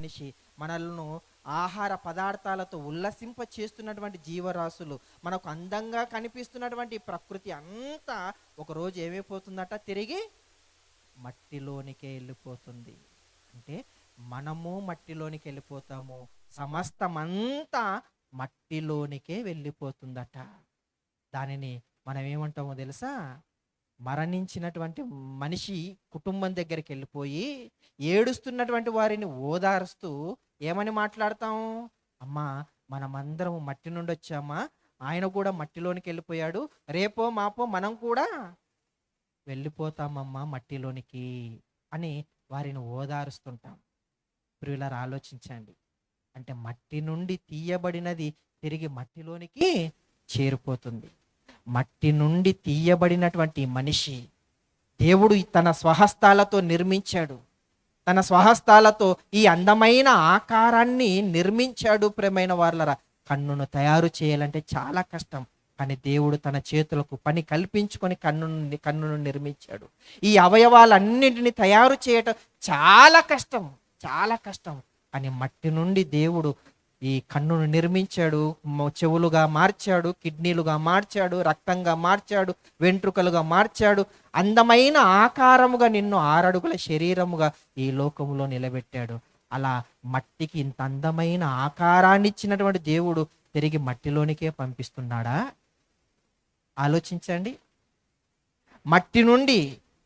మనిషి, మనల్ని ఆహార పదార్థాలతో ఉల్లసింప చేస్తున్నటువంటి జీవరాశులు, మనకు అందంగా కనిపిస్తున్నటువంటి ప్రకృతి అంతా ఒకరోజు ఏమైపోతుందట, తిరిగి మట్టిలోనికే వెళ్ళిపోతుంది. అంటే మనము మట్టిలోనికి వెళ్ళిపోతాము, సమస్తమంతా మట్టిలోనికే వెళ్ళిపోతుందట. దానిని మనం ఏమంటామో తెలుసా? మరణించినటువంటి మనిషి కుటుంబం దగ్గరికి వెళ్ళిపోయి ఏడుస్తున్నటువంటి వారిని ఓదారుస్తూ ఏమని మాట్లాడతాం? అమ్మా, మనమందరం మట్టి నుండి వచ్చామా, ఆయన కూడా మట్టిలోనికి వెళ్ళిపోయాడు, రేపో మాపో మనం కూడా వెళ్ళిపోతామమ్మా మట్టిలోనికి అని వారిని ఓదారుస్తుంటాం. ప్రియులారా, ఆలోచించండి. అంటే మట్టి నుండి తీయబడినది తిరిగి మట్టిలోనికి చేరిపోతుంది. మట్టి నుండి తీయబడినటువంటి మనిషి దేవుడు తన స్వహస్తాలతో నిర్మించాడు. తన స్వహస్తాలతో ఈ అందమైన ఆకారాన్ని నిర్మించాడు. ప్రియమైన వారలారా, కన్నును తయారు చేయాలంటే చాలా కష్టం, కానీ దేవుడు తన చేతులకు పని కల్పించుకొని కన్నును నిర్మించాడు. ఈ అవయవాలన్నింటినీ తయారు చేయటం చాలా కష్టం, చాలా కష్టం. కానీ మట్టి నుండి దేవుడు ఈ కన్నును నిర్మించాడు, చెవులుగా మార్చాడు, కిడ్నీలుగా మార్చాడు, రక్తంగా మార్చాడు, వెంట్రుకలుగా మార్చాడు, అందమైన ఆకారముగా నిన్ను 6 అడుగుల శరీరముగా ఈ లోకములో నిలబెట్టాడు. అలా మట్టికి ఇంత అందమైన ఆకారాన్ని ఇచ్చినటువంటి దేవుడు తిరిగి మట్టిలోనికే పంపిస్తున్నాడా? ఆలోచించండి. మట్టి నుండి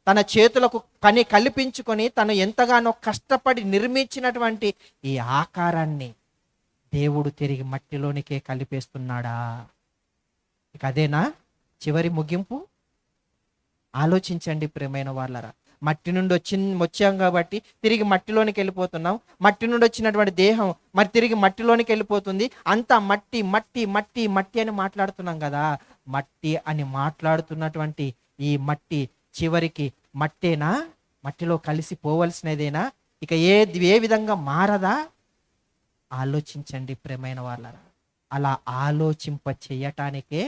తన చేతులకు పని కల్పించుకొని తను ఎంతగానో కష్టపడి నిర్మించినటువంటి ఈ ఆకారాన్ని దేవుడు తిరిగి మట్టిలోనికే కలిపేస్తున్నాడా? ఇక అదేనా చివరి ముగింపు? ఆలోచించండి ప్రియమైన వాళ్ళరా. మట్టి నుండి వచ్చాం కాబట్టి తిరిగి మట్టిలోనికి వెళ్ళిపోతున్నాం. మట్టి నుండి వచ్చినటువంటి దేహం మరి తిరిగి మట్టిలోనికి వెళ్ళిపోతుంది. అంతా మట్టి మట్టి మట్టి మట్టి అని మాట్లాడుతున్నాం కదా. మట్టి అని మాట్లాడుతున్నటువంటి ఈ మట్టి చివరికి మట్టేనా? మట్టిలో కలిసి పోవలసినదేనా? ఇక ఏ విధంగా మారదా? ఆలోచించండి ప్రియమైన వాళ్ళరా. అలా ఆలోచింప చేయటానికే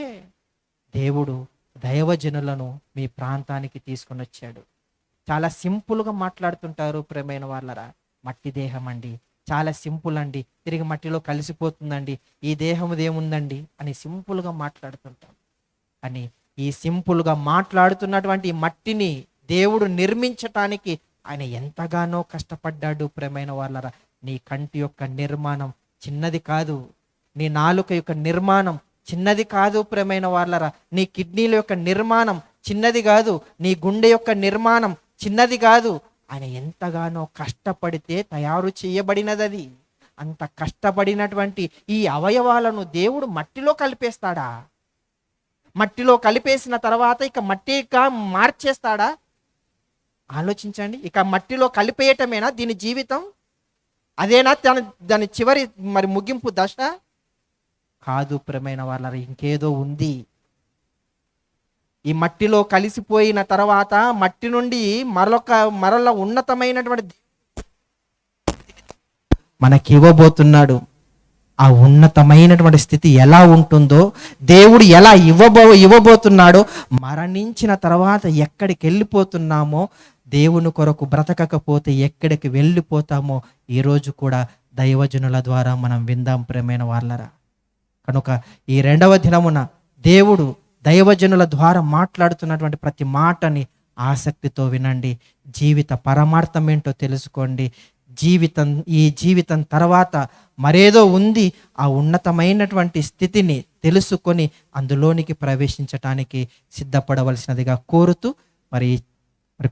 దేవుడు దైవజనులను మీ ప్రాంతానికి తీసుకొని వచ్చాడు. చాలా సింపుల్గా మాట్లాడుతుంటారు ప్రియమైన వాళ్ళరా. మట్టి దేహం అండి, చాలా సింపుల్ అండి, తిరిగి మట్టిలో కలిసిపోతుందండి, ఈ దేహం ఏముందండి అని సింపుల్గా మాట్లాడుతుంటాం. అని ఈ సింపుల్గా మాట్లాడుతున్నటువంటి మట్టిని దేవుడు నిర్మించటానికి ఆయన ఎంతగానో కష్టపడ్డాడు ప్రియమైన వాళ్ళరా. నీ కంటి యొక్క నిర్మాణం చిన్నది కాదు, నీ నాలుక యొక్క నిర్మాణం చిన్నది కాదు ప్రియమైన వాళ్ళరా. నీ కిడ్నీల యొక్క నిర్మాణం చిన్నది కాదు, నీ గుండె యొక్క నిర్మాణం చిన్నది కాదు. ఆయన ఎంతగానో కష్టపడితే తయారు చేయబడినది అది. అంత కష్టపడినటువంటి ఈ అవయవాలను దేవుడు మట్టిలో కలిపేస్తాడా? మట్టిలో కలిపేసిన తర్వాత ఇక మట్టిగా మార్చేస్తాడా? ఆలోచించండి. ఇక మట్టిలో కలిపేయటమేనా దీని జీవితం? అదేనా దాని చివరి మరి ముగింపు దశ? కాదు ప్రియమైన వాళ్ళ, ఇంకేదో ఉంది. ఈ మట్టిలో కలిసిపోయిన తర్వాత మట్టి నుండి మరల ఉన్నతమైనటువంటి మనకి ఇవ్వబోతున్నాడు. ఆ ఉన్నతమైనటువంటి స్థితి ఎలా ఉంటుందో, దేవుడు ఎలా ఇవ్వబోతున్నాడో, మరణించిన తర్వాత ఎక్కడికి వెళ్ళిపోతున్నామో, దేవుని కొరకు బ్రతకకపోతే ఎక్కడికి వెళ్ళిపోతామో ఈరోజు కూడా దైవజనుల ద్వారా మనం విందాం ప్రియమైన వాళ్ళరా. కనుక ఈ 2వ దినమున దేవుడు దైవజనుల ద్వారా మాట్లాడుతున్నటువంటి ప్రతి మాటని ఆసక్తితో వినండి. జీవిత పరమార్థం ఏంటో తెలుసుకోండి. ఈ జీవితం తర్వాత మరేదో ఉంది. ఆ ఉన్నతమైనటువంటి స్థితిని తెలుసుకొని అందులోనికి ప్రవేశించటానికి సిద్ధపడవలసినదిగా కోరుతూ మరి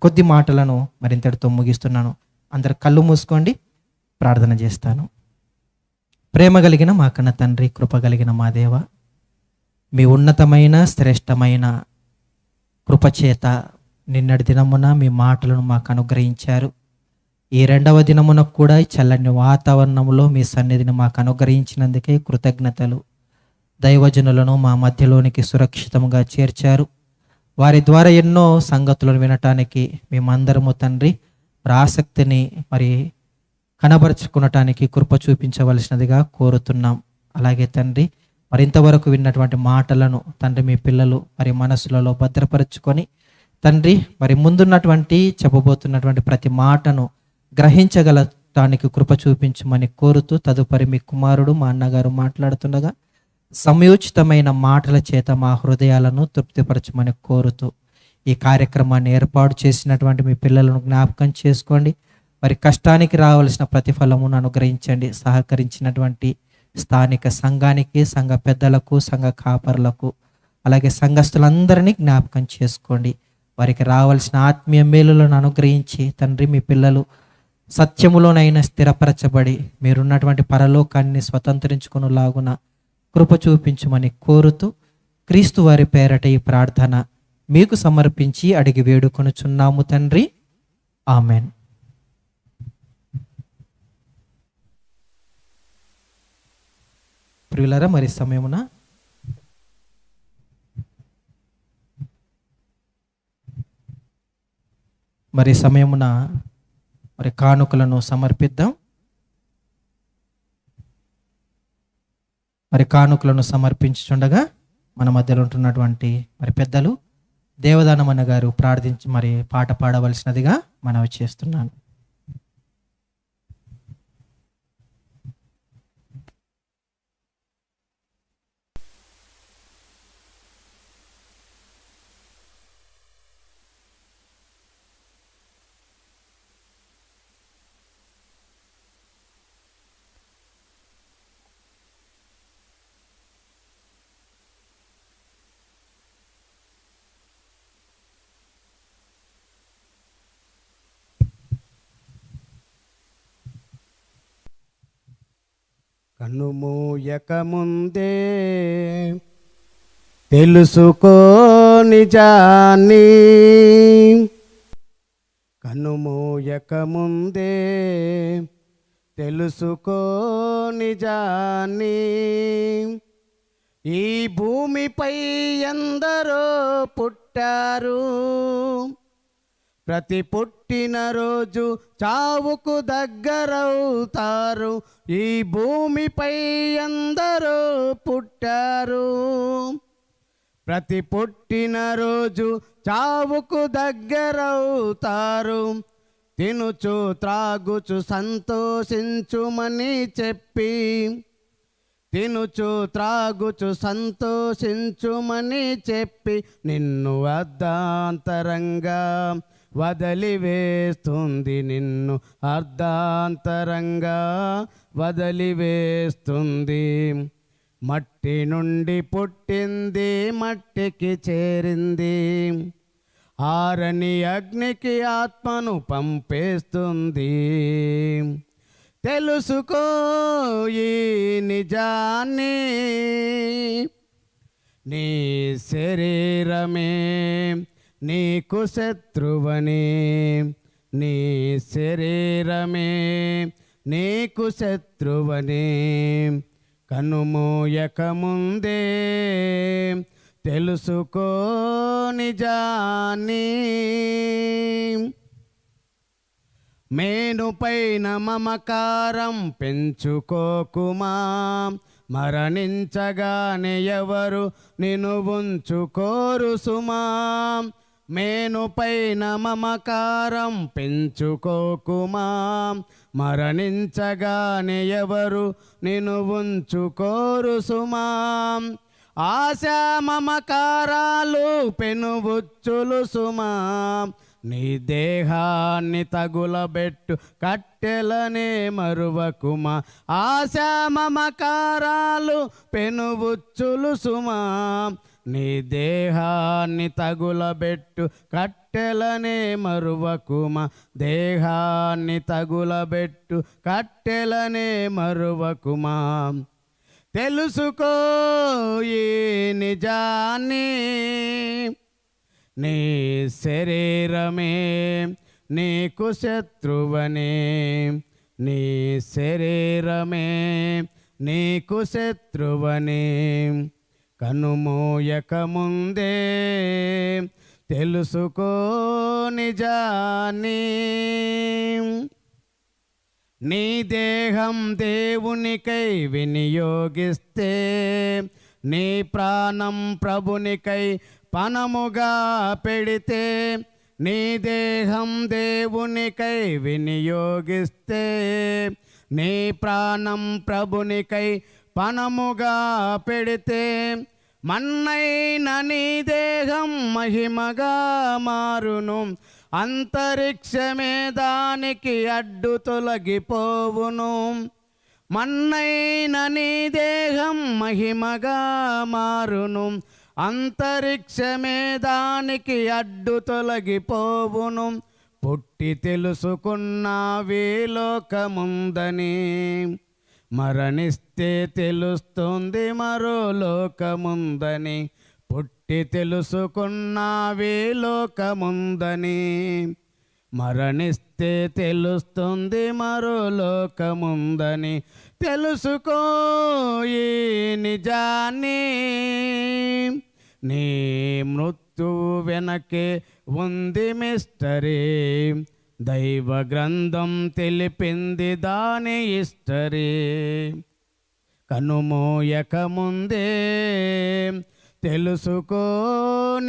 కొద్ది మాటలను మరింతటితో ముగిస్తున్నాను. అందరు కళ్ళు మూసుకోండి, ప్రార్థన చేస్తాను. ప్రేమ కలిగిన మా కన్న తండ్రి, కృప కలిగిన మా దేవ, మీ ఉన్నతమైన శ్రేష్టమైన కృపచేత నిన్నటి దినమున మీ మాటలను మాకు అనుగ్రహించారు. ఈ 2వ దినమున కూడా చల్లని వాతావరణంలో మీ సన్నిధిని మాకు అనుగ్రహించినందుకే కృతజ్ఞతలు. దైవజనులను మా మధ్యలోనికి సురక్షితంగా చేర్చారు. వారి ద్వారా ఎన్నో సంగతులను వినటానికి మేమందరము తండ్రి ఆసక్తిని మరి కనబరుచుకునటానికి కృప చూపించవలసినదిగా కోరుతున్నాం. అలాగే తండ్రి మరింతవరకు విన్నటువంటి మాటలను తండ్రి మీ పిల్లలు మరి మనసులలో భద్రపరుచుకొని తండ్రి మరి ముందున్నటువంటి చెప్పబోతున్నటువంటి ప్రతి మాటను గ్రహించగల చిత్తానికి కృప చూపించమని కోరుతూ తదుపరి మీ కుమారుడు మా అన్నగారు మాట్లాడుతుండగా సమయోచితమైన మాటల చేత మా హృదయాలను తృప్తిపరచమని కోరుతూ ఈ కార్యక్రమాన్ని ఏర్పాటు చేసినటువంటి మీ పిల్లలను జ్ఞాపకం చేసుకోండి. వారి కష్టానికి రావాల్సిన ప్రతిఫలమును అనుగ్రహించండి. సహకరించినటువంటి స్థానిక సంఘానికి, సంఘ పెద్దలకు, సంఘ కాపరులకు, అలాగే సంఘస్థులందరినీ జ్ఞాపకం చేసుకోండి. వారికి రావాల్సిన ఆత్మీయ మేలులను అనుగ్రహించి తండ్రి, మీ పిల్లలు సత్యములోనైనా స్థిరపరచబడి మీరున్నటువంటి పరలోకాన్ని స్వతంత్రించుకునేలాగున కృప చూపించమని కోరుతూ క్రీస్తు వారి పేరట ఈ ప్రార్థన మీకు సమర్పించి అడిగి వేడుకొనుచున్నాము తండ్రి. ఆమెన్. ప్రియులారా, మరి సమయమున మరి కానుకలను సమర్పిద్దాం. మరి కానుకలను సమర్పించుచుండగా మన మధ్యలో ఉంటున్నటువంటి మరి పెద్దలు దేవదానమన్న గారు ప్రార్థించి మరి పాట పాడవలసినదిగా మనవి చేస్తున్నాను. కన్నుమూయక ముందే తెలుసుకో నిజాన్ని, కన్నుమూయక ముందే తెలుసుకో నిజాన్ని. ఈ భూమిపై ఎందరో పుట్టారు, ప్రతి పుట్టినరోజు చావుకు దగ్గరవుతారు. ఈ భూమిపై ఎందరో పుట్టారు, ప్రతి పుట్టినరోజు చావుకు దగ్గరవుతారు. తినుచు త్రాగుచు సంతోషించుమని చెప్పి, తినుచు త్రాగుచు సంతోషించుమని చెప్పి నిన్ను అర్ధాంతరంగా వదిలివేస్తుంది, నిన్ను అర్ధాంతరంగా వదిలివేస్తుంది. మట్టి నుండి పుట్టింది, మట్టికి చేరింది, ఆరని అగ్నికి ఆత్మను పంపేస్తుంది. తెలుసుకో ఈ నిజాన్ని, నీ శరీరమే నీకు శత్రువని, నీ శరీరమే నీకు శత్రువని. కన్నుమూయక ముందే తెలుసుకో నిజాన్ని. మేనుపైన మమకారం పెంచుకోకుమా, మరణించగానే ఎవరు నిన్ను ఉంచుకోరు సుమా. మేనుపైన మమకారం పెంచుకోకుమా, మరణించగానే ఎవరు నిన్ను ఉంచుకోరు సుమా. ఆశా మమకారాలు పెనుబుచ్చులు సుమా, నీ దేహాన్ని తగులబెట్టు కట్టెలనే మరువకుమా. ఆశా మమకారాలు పెనుబుచ్చులు సుమా, నీ దేహాన్ని తగులబెట్టు కట్టెలనే మరువకుమా. దేహాన్ని తగులబెట్టు కట్టెలనే మరువకుమా. తెలుసుకో ఈ నిజాన్ని, నీ శరీరమే నీకు శత్రువనే, నీ శరీరమే నీకు శత్రువనే. కన్నుమూయక ముందే తెలుసుకో నిజాన్ని. నీ దేహం దేవునికై వినియోగిస్తే, నీ ప్రాణం ప్రభునికై పణముగా పెడితే, నీ దేహం దేవునికై వినియోగిస్తే, నీ ప్రాణం ప్రభునికై పణముగా పెడితే, మన్నైన నీ దేహం మహిమగా మారును, అంతరిక్షమే దానికి అడ్డు తొలగిపోవును. మన్నైన నీ దేహం మహిమగా మారును, అంతరిక్షమే దానికి అడ్డు తొలగిపోవును. పుట్టి తెలుసుకున్నావే లోకముందని, మరణిస్తే తెలుస్తుంది మరో లోకముందని. పుట్టి తెలుసుకున్నావే లోకముందని, మరణిస్తే తెలుస్తుంది మరో లోకముందని. తెలుసుకో ఈ నిజాన్ని, నీ మృత్యువు వెనకే ఉంది మిస్టరీ. దైవ గ్రంథం తెలిపింది దాని హిస్టరీ. కనుమూయక ముందే తెలుసుకో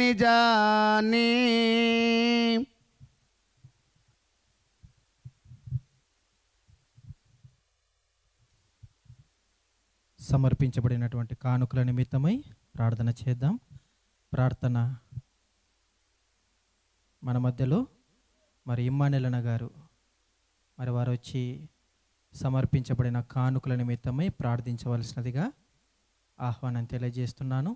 నిజాన్ని. సమర్పించబడినటువంటి కానుకల నిమిత్తమై ప్రార్థన చేద్దాం. ప్రార్థన మన మధ్యలో మరి ఇమ్మానుయేలన్న గారు మరి వారు వచ్చి సమర్పించబడిన కానుకల నిమిత్తమై ప్రార్థించవలసినదిగా ఆహ్వానం తెలియజేస్తున్నాను.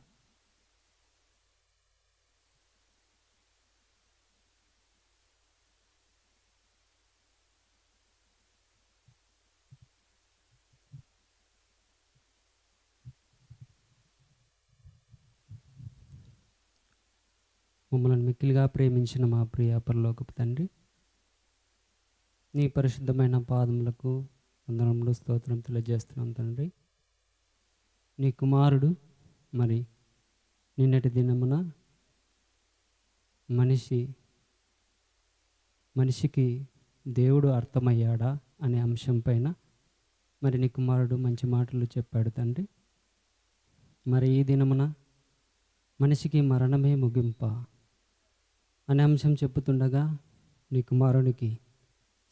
మమ్మల్ని మిక్కిలిగా ప్రేమించిన మా ప్రియ పరలోకపు తండ్రి, నీ పరిశుద్ధమైన పాదములకు వందనములు స్తోత్రం తెలియజేస్తున్నాం తండ్రి. నీ కుమారుడు మరి నిన్నటి దినమున మనిషికి దేవుడు అర్థమయ్యాడా అనే అంశం పైన మరి నీ కుమారుడు మంచి మాటలు చెప్పాడు తండ్రి. మరి ఈ దినమున మనిషికి మరణమే ముగింప అనే అంశం చెప్పుతుండగా నీ కుమారునికి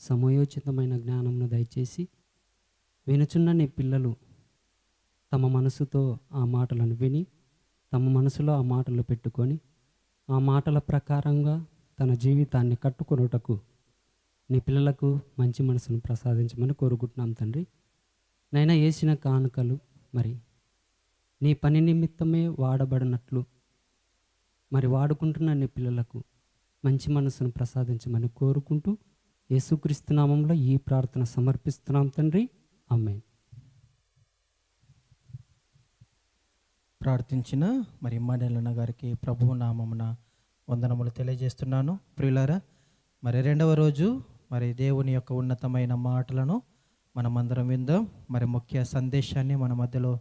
సమయోచితమైన జ్ఞానమును దయచేసి వినుచున్న నీ పిల్లలు తమ మనసుతో ఆ మాటలను విని తమ మనసులో ఆ మాటలు పెట్టుకొని ఆ మాటల ప్రకారంగా తన జీవితాన్ని కట్టుకొనుటకు నీ పిల్లలకు మంచి మనసును ప్రసాదించమని కోరుకుంటున్నాం తండ్రి. నైనా వేసిన కానుకలు మరి నీ పని నిమిత్తమే వాడబడినట్లు మరి వాడుకుంటున్న నీ పిల్లలకు మంచి మనసును ప్రసాదించమని కోరుకుంటూ యేసుక్రీస్తు నామంలో ఈ ప్రార్థన సమర్పిస్తున్నాం తండ్రి. ఆమేన్. ప్రార్థించిన మరి ఇమ్మానుయేలన్న గారికి ప్రభువు నామమున వందనములు తెలియజేస్తున్నాను. ప్రియులారా, మరి రెండవ రోజు మరి దేవుని యొక్క ఉన్నతమైన మాటలను మనమందరం విందాం. మరి ముఖ్య సందేశాన్ని మన మధ్యలో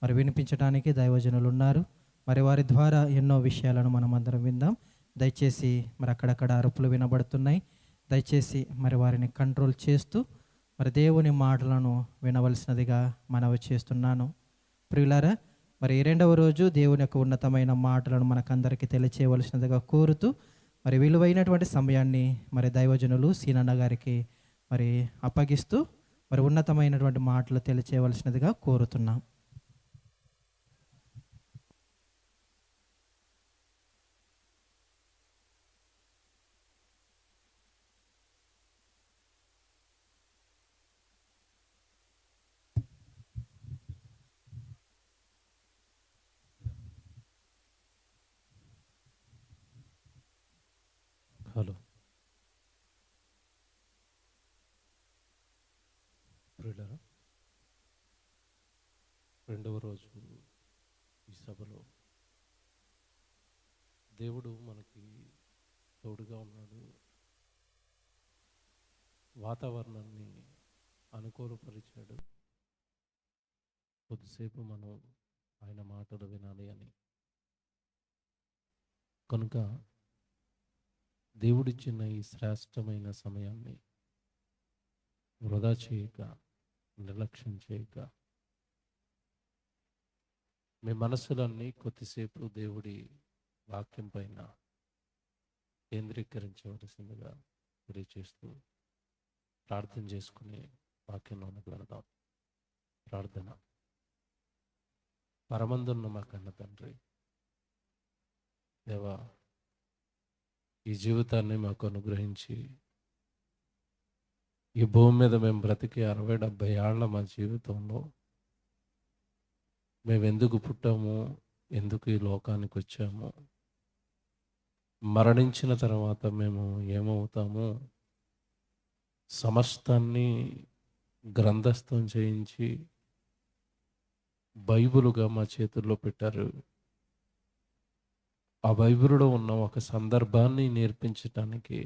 మరి వినిపించడానికి దైవజనులు ఉన్నారు. మరి వారి ద్వారా ఎన్నో విషయాలను మనమందరం విందాం. దయచేసి మరి అక్కడక్కడ అరుపులు వినబడుతున్నాయి. దయచేసి మరి వారిని కంట్రోల్ చేస్తూ మరి దేవుని మాటలను వినవలసినదిగా మనవి చేస్తున్నాను. ప్రియులారా, మరి రెండవ రోజు దేవుని యొక్క ఉన్నతమైన మాటలను మనకందరికీ తెలియచేయవలసినదిగా కోరుతూ మరి విలువైనటువంటి సమయాన్ని మరి దైవజనులు సీనన్న గారికి మరి అప్పగిస్తూ మరి ఉన్నతమైనటువంటి మాటలు తెలియచేయవలసినదిగా కోరుతున్నాం. హలో ప్రియులారా, రెండవ రోజు ఈ సభలో దేవుడు మనకి తోడుగా ఉన్నాడు. వాతావరణాన్ని అనుకూలపరిచాడు. కొద్దిసేపు మనం ఆయన మాటలు వినాలి అని కనుక దేవుడిచ్చిన ఈ శ్రేష్టమైన సమయాన్ని వృధా చేయక, నిర్లక్ష్యం చేయక మీ మనసులన్నీ కొద్దిసేపు దేవుడి వాక్యం పైన కేంద్రీకరించవలసిందిగా తెలియచేస్తూ ప్రార్థన చేసుకుని వాక్యంలోనికి వెళదాం. ప్రార్థన. పరమందున్న మా కన్న తండ్రి, దేవా, ఈ జీవితాన్ని మాకు అనుగ్రహించి ఈ భూమి మీద మేము బ్రతికి 60-70 ఏళ్ల మా జీవితంలో మేము ఎందుకు పుట్టాము, ఎందుకు ఈ లోకానికి వచ్చాము, మరణించిన తర్వాత మేము ఏమవుతాము, సమస్తాన్ని గ్రంథస్థం చేయించి బైబిలుగా మా చేతుల్లో పెట్టారు. ఆ బైబిలులో ఉన్న ఒక సందర్భాన్ని నేర్పించటానికి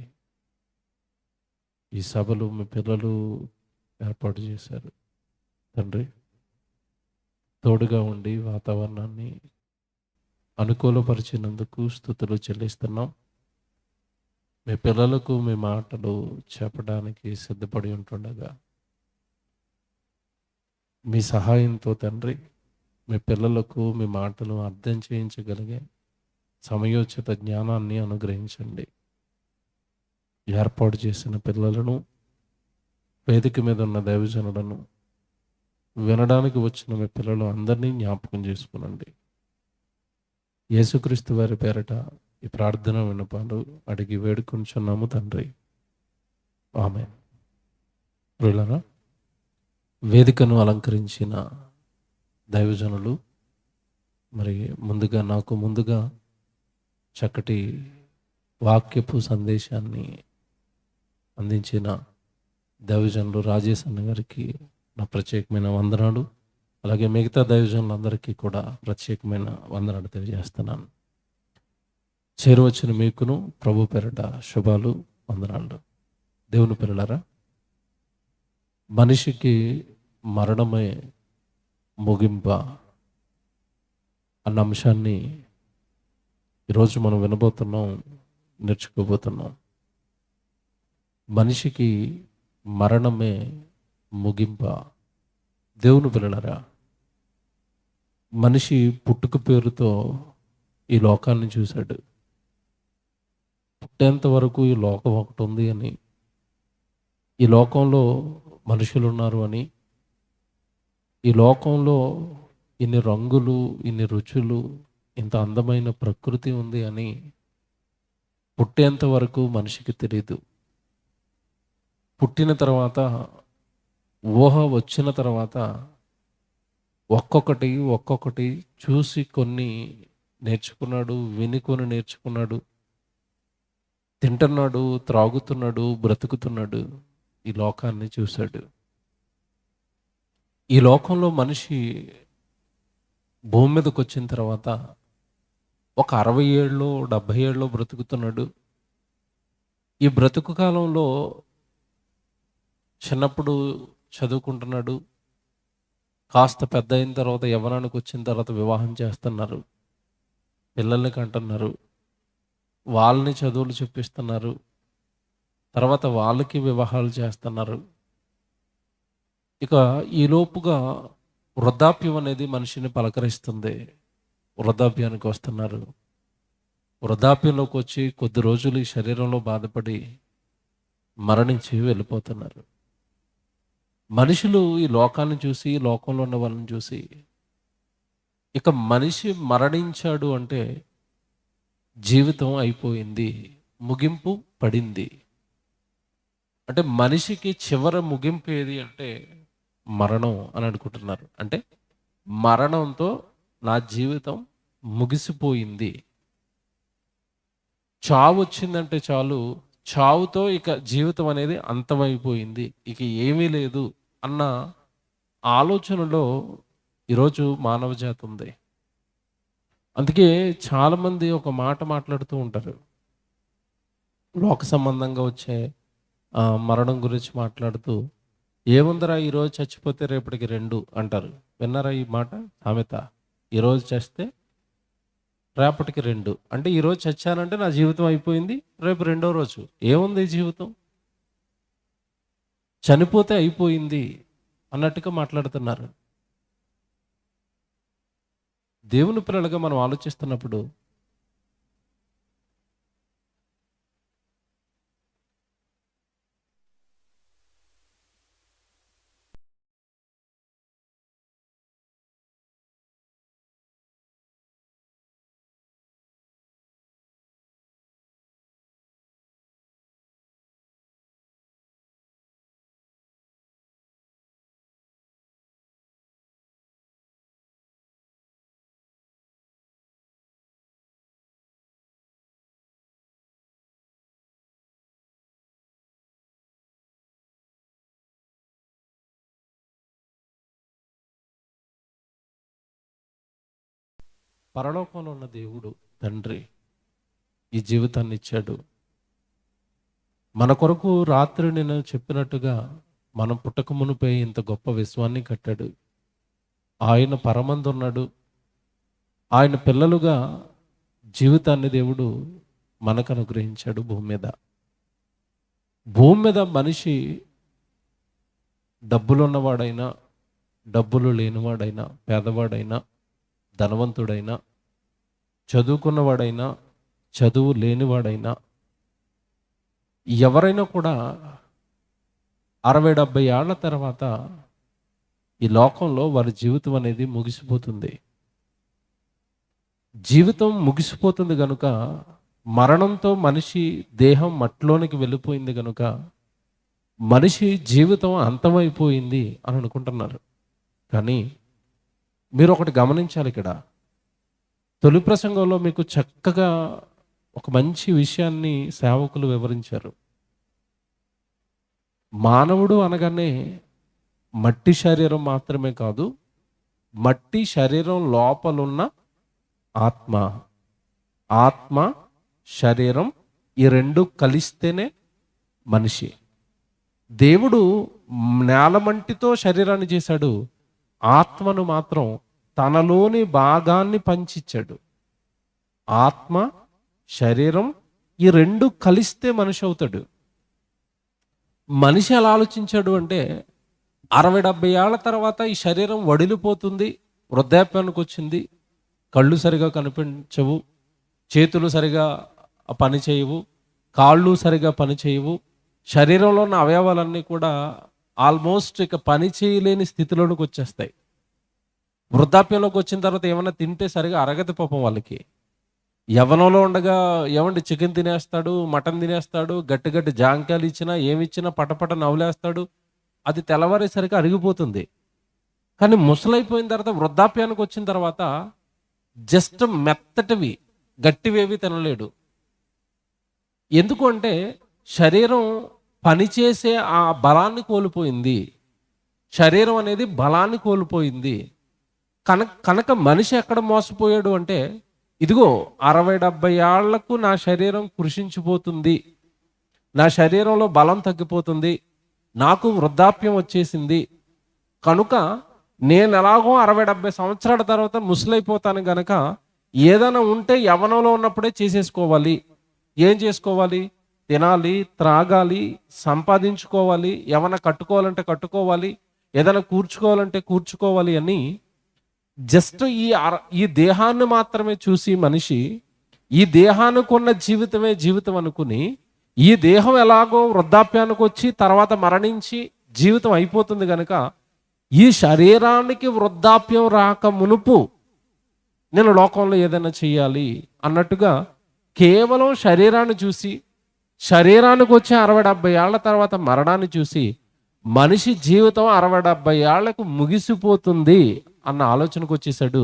ఈ సభలు మీ పిల్లలు ఏర్పాటు చేశారు. తండ్రి, తోడుగా ఉండి వాతావరణాన్ని అనుకూలపరిచినందుకు స్తుతులు చెల్లిస్తున్నాం. మీ పిల్లలకు మీ మాటలు చెప్పడానికి సిద్ధపడి ఉంటుండగా మీ సహాయంతో తండ్రి, మీ పిల్లలకు మీ మాటలు అర్థం చేయించగలిగే సమయోచిత జ్ఞానాన్ని అనుగ్రహించండి. ఏర్పాటు చేసిన పిల్లలను, వేదిక మీద ఉన్న దైవజనులను, వినడానికి వచ్చిన మీ పిల్లలు అందరినీ జ్ఞాపకం చేసుకునండి. యేసుక్రీస్తు వారి పేరట ఈ ప్రార్థన విన్నపాలు అడిగి వేడుకొంచున్నాము తండ్రి, ఆమేన్. ప్రియులారా, వేదికను అలంకరించిన దైవజనులు, మరి నాకు ముందుగా చక్కటి వాక్యపు సందేశాన్ని అందించిన దైవజనులు రాజేష్ అన్న గారికి నా ప్రత్యేకమైన వందనాలు. అలాగే మిగతా దైవజనులందరికీ కూడా ప్రత్యేకమైన వందనాలు తెలియజేస్తున్నాను. చేరువచ్చిన మీకును ప్రభు పేరట శుభాలు, వందనాలు. దేవుని పిల్లలారా, మనిషికి మరణమే ముగింప అన్న అంశాన్ని ఈరోజు మనం వినబోతున్నాం, నేర్చుకోబోతున్నాం. మనిషికి మరణమే ముగింప. దేవుని పిల్లలారా, మనిషి పుట్టుక పేరుతో ఈ లోకాన్ని చూశాడు. పుట్టేంత వరకు ఈ లోకం ఒకటి ఉంది అని, ఈ లోకంలో మనుషులు ఉన్నారు అని, ఈ లోకంలో ఇన్ని రంగులు, ఇన్ని రుచులు, ఇంత అందమైన ప్రకృతి ఉంది అని పుట్టేంత వరకు మనిషికి తెలియదు. పుట్టిన తర్వాత, ఊహ వచ్చిన తర్వాత ఒక్కొక్కటి చూసి కొన్ని నేర్చుకున్నాడు, విని కొన్ని నేర్చుకున్నాడు, తింటున్నాడు, త్రాగుతున్నాడు, బ్రతుకుతున్నాడు, ఈ లోకాన్ని చూశాడు. ఈ లోకంలో మనిషి భూమి మీదకి వచ్చిన తర్వాత ఒక 60 ఏళ్ళు 70 ఏళ్ళు బ్రతుకుతున్నాడు. ఈ బ్రతుకు కాలంలో చిన్నప్పుడు చదువుకుంటున్నాడు, కాస్త పెద్ద అయిన తర్వాత యవ్వనానికి వచ్చిన తర్వాత వివాహం చేస్తున్నారు, పిల్లల్ని కంటున్నారు, వాళ్ళని చదువులు చెప్పిస్తున్నారు, తర్వాత వాళ్ళకి వివాహాలు చేస్తున్నారు. ఇక ఈలోపుగా వృద్ధాప్యం అనేది మనిషిని పలకరిస్తుంది. వృద్ధాప్యానికి వస్తున్నారు. వృద్ధాప్యంలోకి వచ్చి కొద్ది రోజులు ఈ శరీరంలో బాధపడి మరణించి వెళ్ళిపోతున్నారు. మనుషులు ఈ లోకాన్ని చూసి, ఈ లోకంలో ఉన్న వాళ్ళని చూసి, ఇక మనిషి మరణించాడు అంటే జీవితం అయిపోయింది, ముగింపు పడింది. అంటే మనిషికి చివరి ముగింపు ఏది అంటే మరణం అని అనుకుంటున్నారు. అంటే మరణంతో నా జీవితం ముగిసిపోయింది, చావు వచ్చిందంటే చాలు, చావుతో ఇక జీవితం అనేది అంతమైపోయింది, ఇక ఏమీ లేదు అన్న ఆలోచనలో ఈరోజు మానవ జాతి ఉంది. అందుకే చాలామంది ఒక మాట మాట్లాడుతూ ఉంటారు, లోక సంబంధంగా వచ్చే మరణం గురించి మాట్లాడుతూ, ఏముందరా ఈరోజు చచ్చిపోతే రేపటికి 2 అంటారు. విన్నారా ఈ మాట? సామెత. ఈరోజు చస్తే రేపటికి 2 అంటే ఈరోజు చచ్చానంటే నా జీవితం అయిపోయింది, రేపు 2వ రోజు. ఏముంది జీవితం? చనిపోతే అయిపోయింది అన్నట్టుగా మాట్లాడుతున్నారు. దేవుని పిల్లలుగా మనం ఆలోచిస్తున్నప్పుడు పరలోకంలో ఉన్న దేవుడు తండ్రి ఈ జీవితాన్ని ఇచ్చాడు. మన కొరకు రాత్రి నేను చెప్పినట్టుగా మనం పుట్టక మునిపే ఇంత గొప్ప విశ్వాన్ని కట్టాడు. ఆయన పరమందు ఉన్నాడు. ఆయన పిల్లలుగా జీవితాన్ని దేవుడు మనకు అనుగ్రహించాడు భూమి మీద. భూమి మీద మనిషి డబ్బులు ఉన్నవాడైనా, డబ్బులు లేనివాడైనా, పేదవాడైనా, ధనవంతుడైనా, చదువుకున్నవాడైనా, చదువు లేనివాడైనా, ఎవరైనా కూడా 60-70 ఏళ్ల తర్వాత ఈ లోకంలో వారి జీవితం అనేది ముగిసిపోతుంది. జీవితం ముగిసిపోతుంది కనుక, మరణంతో మనిషి దేహం మట్టిలోనికి వెళ్ళిపోయింది కనుక మనిషి జీవితం అంతమైపోయింది అని అనుకుంటున్నారు. కానీ మీరు ఒకటి గమనించాలి. ఇక్కడ తొలి ప్రసంగంలో మీకు చక్కగా ఒక మంచి విషయాన్ని సేవకులు వివరించారు. మానవుడు అనగానే మట్టి శరీరం మాత్రమే కాదు, మట్టి శరీరం లోపలున్న ఆత్మ, ఆత్మ శరీరం ఈ రెండు కలిస్తేనే మనిషి. దేవుడు నేలమంటితో శరీరాన్ని చేశాడు, ఆత్మను మాత్రం తనలోని భాగాన్ని పంచిచ్చాడు. ఆత్మ శరీరం ఈ రెండు కలిస్తే మనిషి అవుతాడు. మనిషి ఎలా ఆలోచించాడు అంటే 60-70 ఏళ్ల తర్వాత ఈ శరీరం వడిలిపోతుంది, వృద్ధాప్యానికి వచ్చింది, కళ్ళు సరిగా కనిపించవు, చేతులు సరిగా పని చేయవు, కాళ్ళు సరిగా పని చేయవు, శరీరంలో ఉన్న అవయవాలన్నీ కూడా ఆల్మోస్ట్ ఇక పని చేయలేని స్థితిలోనికి వచ్చేస్తాయి. వృద్ధాప్యంలోకి వచ్చిన తర్వాత ఏమన్నా తింటే సరిగా అరగతి పాపం వాళ్ళకి. యవ్వనంలో ఉండగా ఏమండి చికెన్ తినేస్తాడు, మటన్ తినేస్తాడు, గట్టి గట్టి జాంకాయలు ఇచ్చినా ఏమిచ్చినా పటపట నవ్వులేస్తాడు, అది తెల్లవారేసరికి అరిగిపోతుంది. కానీ ముసలైపోయిన తర్వాత వృద్ధాప్యానికి వచ్చిన తర్వాత జస్ట్ మెత్తటివి గట్టివేవి తినలేడు. ఎందుకు అంటే శరీరం పనిచేసే ఆ బలాన్ని కోల్పోయింది. శరీరం అనేది బలాన్ని కోల్పోయింది. కనుక మనిషి ఎక్కడ మోసపోయాడు అంటే, ఇదిగో 60-70 ఏళ్లకు నా శరీరం కృషించిపోతుంది, నా శరీరంలో బలం తగ్గిపోతుంది, నాకు వృద్ధాప్యం వచ్చేసింది, కనుక నేను ఎలాగో 60-70 సంవత్సరాల తర్వాత ముసలైపోతాను గనక ఏదైనా ఉంటే యవ్వనంలో ఉన్నప్పుడే చేసేసుకోవాలి. ఏం చేసుకోవాలి? తినాలి, త్రాగాలి, సంపాదించుకోవాలి, ఏమైనా కట్టుకోవాలంటే కట్టుకోవాలి, ఏదైనా కూర్చుకోవాలంటే కూర్చుకోవాలి అని జస్ట్ ఈ దేహాన్ని మాత్రమే చూసి మనిషి ఈ దేహానికి ఉన్న జీవితమే జీవితం అనుకుని, ఈ దేహం ఎలాగో వృద్ధాప్యానికి వచ్చి తర్వాత మరణించి జీవితం అయిపోతుంది కనుక ఈ శరీరానికి వృద్ధాప్యం రాక మునుపు నేను లోకంలో ఏదైనా చెయ్యాలి అన్నట్టుగా కేవలం శరీరాన్ని చూసి, శరీరానికి వచ్చే 60-70 ఏళ్ల తర్వాత మరణాన్ని చూసి మనిషి జీవితం 60-70 ఏళ్లకు ముగిసిపోతుంది అన్న ఆలోచనకు వచ్చేసాడు.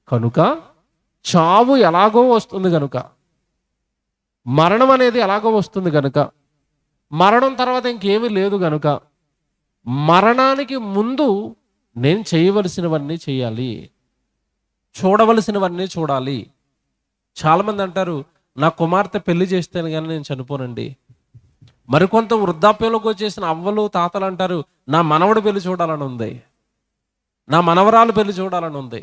కనుక చావు ఎలాగో వస్తుంది కనుక, మరణం అనేది ఎలాగో వస్తుంది కనుక, మరణం తర్వాత ఇంకేమీ లేదు కనుక మరణానికి ముందు నేను చేయవలసినవన్నీ చేయాలి, చూడవలసినవన్నీ చూడాలి. చాలామంది అంటారు, నా కుమార్తె పెళ్లి చేస్తేనే కానీ నేను చనిపోనండి. మరికొంత వృద్ధాప్యంలోకి వచ్చేసిన అవ్వలు తాతలు అంటారు, నా మనవడు పెళ్లి చూడాలని ఉంది, నా మనవరాలు పెళ్లి చూడాలని ఉంది.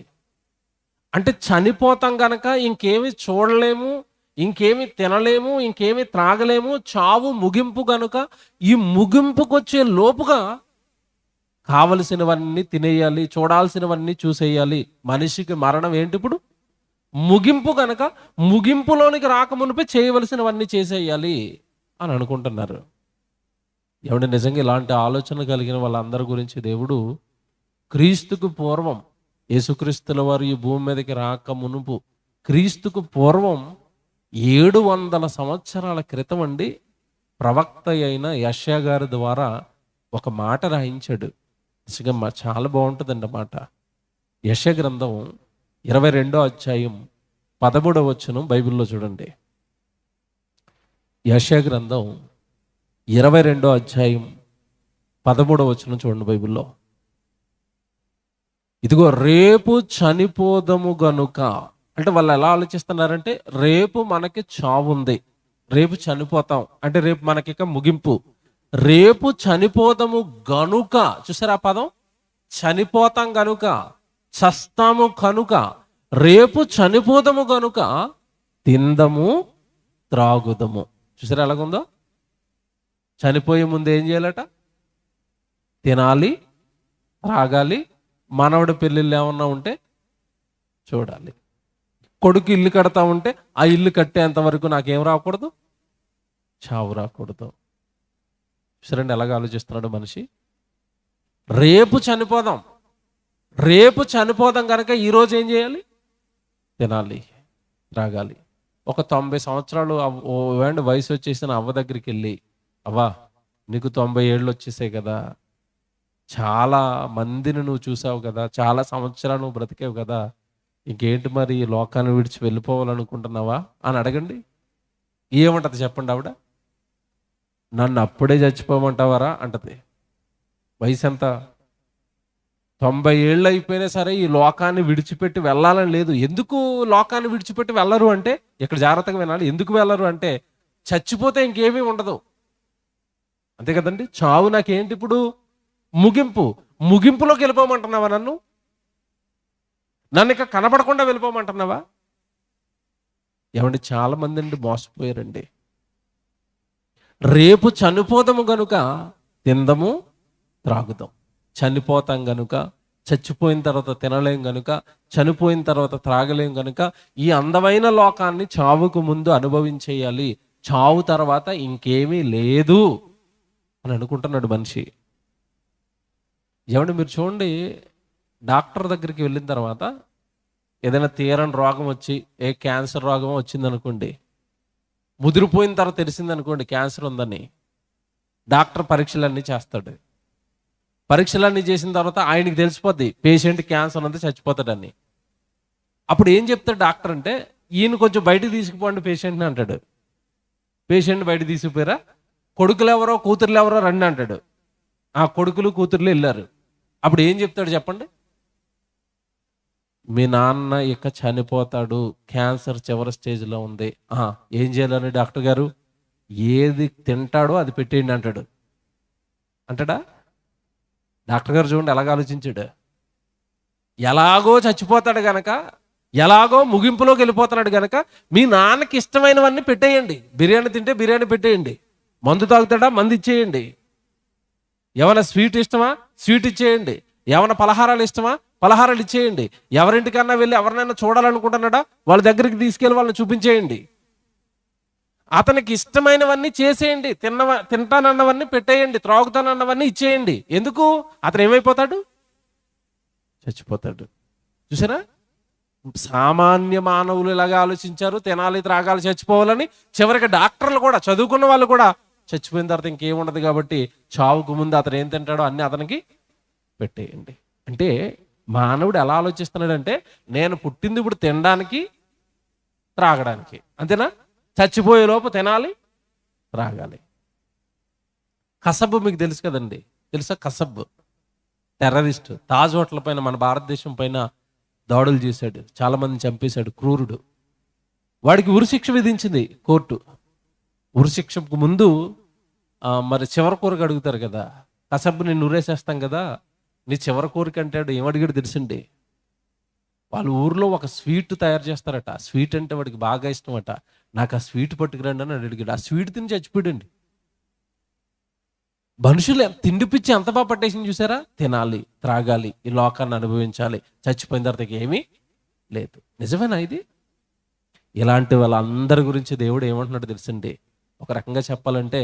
అంటే చనిపోతాం కనుక ఇంకేమి చూడలేము, ఇంకేమి తినలేము, ఇంకేమి త్రాగలేము, చావు ముగింపు కనుక ఈ ముగింపుకొచ్చే లోపుగా కావలసినవన్నీ తినేయాలి, చూడాల్సినవన్నీ చూసేయాలి. మనిషికి మరణం ఏంటి? ఇప్పుడు ముగింపు కనుక ముగింపులోనికి రాకమునిపే చేయవలసినవన్నీ చేసేయాలి అని అనుకుంటున్నారు. ఏమంటే నిజంగా ఇలాంటి ఆలోచన కలిగిన వాళ్ళందరి గురించి దేవుడు క్రీస్తుకు పూర్వం, యేసుక్రీస్తుల వారు ఈ భూమి మీదకి రాక మునుపు, క్రీస్తుకు పూర్వం 700 సంవత్సరాల క్రితం అండి ప్రవక్త అయిన యెషయా గారి ద్వారా ఒక మాట రాయించాడు. నిజంగా చాలా బాగుంటుందండి మాట. యెషయా గ్రంథం 22వ అధ్యాయం 13వ వచనం బైబిల్లో చూడండి. యెషయా గ్రంథం 22వ అధ్యాయం 13వ వచనం చూడండి బైబిల్లో. ఇదిగో రేపు చనిపోదము గనుక, అంటే వాళ్ళు ఎలా ఆలోచిస్తున్నారంటే రేపు మనకి చావు ఉంది, రేపు చనిపోతాం, అంటే రేపు మనకి ఇక ముగింపు, రేపు చనిపోతాము గనుక, చూసారా ఆ పదం, చనిపోతాం గనుక, చస్తాము కనుక, రేపు చనిపోతాము గనుక తిందము త్రాగుదము. చూసారా ఎలాగుందో, చనిపోయే ముందు ఏం చేయాలట, తినాలి, త్రాగాలి, మనవడి పెళ్ళిళ్ళు ఏమన్నా ఉంటే చూడాలి, కొడుకు ఇల్లు కడతా ఉంటే ఆ ఇల్లు కట్టేంత వరకు నాకేం రాకూడదు, చావు రాకూడదు. చూసారండి ఎలాగ ఆలోచిస్తున్నాడు మనిషి. రేపు చనిపోదాం, రేపు చనిపోదాం కనుక ఈరోజు ఏం చేయాలి, తినాలి, త్రాగాలి. ఒక 90 సంవత్సరాలు వయసు వచ్చేసిన అవ్వ దగ్గరికి వెళ్ళి, అవ్వా నీకు 90 ఏళ్ళు వచ్చేసాయి కదా, చాలా మందిని నువ్వు చూసావు కదా, చాలా సంవత్సరాలు నువ్వు బ్రతికావు కదా, ఇంకేంటి మరి ఈ లోకాన్ని విడిచి వెళ్ళిపోవాలనుకుంటున్నావా అని అడగండి. ఏమంటది చెప్పండి ఆవిడ, నన్ను అప్పుడే చచ్చిపోమంటావారా అంటది. వయసు ఎంత, 90 ఏళ్ళు అయిపోయినా సరే ఈ లోకాన్ని విడిచిపెట్టి వెళ్ళాలని లేదు. ఎందుకు లోకాన్ని విడిచిపెట్టి వెళ్ళరు అంటే, ఇక్కడ జాగ్రత్తగా వినాలి, ఎందుకు వెళ్ళరు అంటే చచ్చిపోతే ఇంకేమీ ఉండదు, అంతే కదండి. చావు నాకేంటి ఇప్పుడు, ముగింపు, ముగింపులోకి వెళ్ళిపోమంటున్నావా, నన్ను ఇక కనపడకుండా వెళ్ళిపోమంటున్నావా? ఏమండి చాలా మంది అండి మోసపోయారండి. రేపు చనిపోదాము గనుక తిందము త్రాగుదాం, చనిపోతాం గనుక, చచ్చిపోయిన తర్వాత తినలేం గనుక, చనిపోయిన తర్వాత త్రాగలేం గనుక ఈ అందమైన లోకాన్ని చావుకు ముందు అనుభవించేయాలి, చావు తర్వాత ఇంకేమీ లేదు అని అనుకుంటున్నాడు మనిషి. ఏమండి మీరు చూడండి, డాక్టర్ దగ్గరికి వెళ్ళిన తర్వాత ఏదైనా తీరని రోగం వచ్చి, ఏ క్యాన్సర్ రోగం వచ్చిందనుకోండి, ముదిరిపోయిన తర్వాత తెలిసిందనుకోండి క్యాన్సర్ ఉందని, డాక్టర్ పరీక్షలన్నీ చేస్తాడు. పరీక్షలన్నీ చేసిన తర్వాత ఆయనకి తెలిసిపోద్ది పేషెంట్ క్యాన్సర్ అంతా చచ్చిపోతాడని. అప్పుడు ఏం చెప్తాడు డాక్టర్ అంటే, ఈయన కొంచెం బయటకు తీసుకుపోండి పేషెంట్ని అంటాడు. పేషెంట్ బయట తీసుకుపోయారా, కొడుకులు ఎవరో కూతుర్లు ఎవరో రండి అంటాడు. ఆ కొడుకులు కూతుర్లు వెళ్ళారు. అప్పుడు ఏం చెప్తాడు చెప్పండి, మీ నాన్న ఇక చనిపోతాడు, క్యాన్సర్ చివరి స్టేజ్లో ఉంది, ఏం చేయాలని డాక్టర్ గారు, ఏది తింటాడో అది పెట్టేయండి అంటాడు. అంటాడా? డాక్టర్ గారు చూడండి ఎలాగ ఆలోచించాడు. ఎలాగో చచ్చిపోతాడు గనక, ఎలాగో ముగింపులోకి వెళ్ళిపోతున్నాడు గనక మీ నాన్నకి ఇష్టమైనవన్నీ పెట్టేయండి. బిర్యానీ తింటే బిర్యానీ పెట్టేయండి, మందు తాగుతాడా మందు ఇచ్చేయండి, ఏమైనా స్వీట్ ఇష్టమా స్వీట్ ఇచ్చేయండి, ఏమైనా పలహారాలు ఇష్టమా పలహారాలు ఇచ్చేయండి, ఎవరింటికన్నా వెళ్ళి ఎవరినైనా చూడాలనుకుంటున్నాడా వాళ్ళ దగ్గరికి తీసుకెళ్ళి వాళ్ళని చూపించేయండి, అతనికి ఇష్టమైనవన్నీ చేసేయండి, తింటానన్నవన్నీ పెట్టేయండి, త్రాగుతానన్నవన్నీ ఇచ్చేయండి. ఎందుకు? అతను ఏమైపోతాడు, చచ్చిపోతాడు. చూసారా, సామాన్య మానవులు ఇలాగా ఆలోచించారు, తినాలి త్రాగాలి చచ్చిపోవాలని. చివరికి డాక్టర్లు కూడా, చదువుకున్న వాళ్ళు కూడా చచ్చిపోయిన తర్వాత ఇంకేముండదు కాబట్టి చావుకు ముందు అతను ఏం తింటాడో అన్ని అతనికి పెట్టేయండి. అంటే మానవుడు ఎలా ఆలోచిస్తున్నాడంటే, నేను పుట్టింది ఇప్పుడు తినడానికి త్రాగడానికి, అంతేనా, చచ్చిపోయే లోపు తినాలి త్రాగాలి. కసబ్ మీకు తెలుసు కదండి, తెలుసా? కసబ్ టెర్రరిస్ట్, తాజ్ హోటల్ పైన, మన భారతదేశం పైన దాడులు చేశాడు, చాలా మందిని చంపేశాడు, క్రూరుడు. వాడికి ఉరిశిక్ష విధించింది కోర్టు. ఉరిశిక్షకు ముందు మరి చివరి కోరిక అడుగుతారు కదా, కసబ్ నేను ఉరేసేస్తాం కదా, నీ చివరి కోరిక అంటాడు. ఏమడిగాడు తెలుసండి, వాళ్ళ ఊర్లో ఒక స్వీట్ తయారు చేస్తారట, స్వీట్ అంటే వాడికి బాగా ఇష్టం అట, నాకు ఆ స్వీట్ పట్టుకురండి అని అడిగాడు. ఆ స్వీట్ తిని చచ్చిపోయాడండి. మనుషులు తిండి పిచ్చి ఎంత బాగా పట్టేసింది చూసారా, తినాలి త్రాగాలి ఈ లోకాన్ని అనుభవించాలి, చచ్చిపోయిన తర్వాత ఏమీ లేదు. నిజమేనా ఇది? ఇలాంటి వాళ్ళందరి గురించి దేవుడు ఏమంటున్నాడు తెలుసండి, ఒక రకంగా చెప్పాలంటే,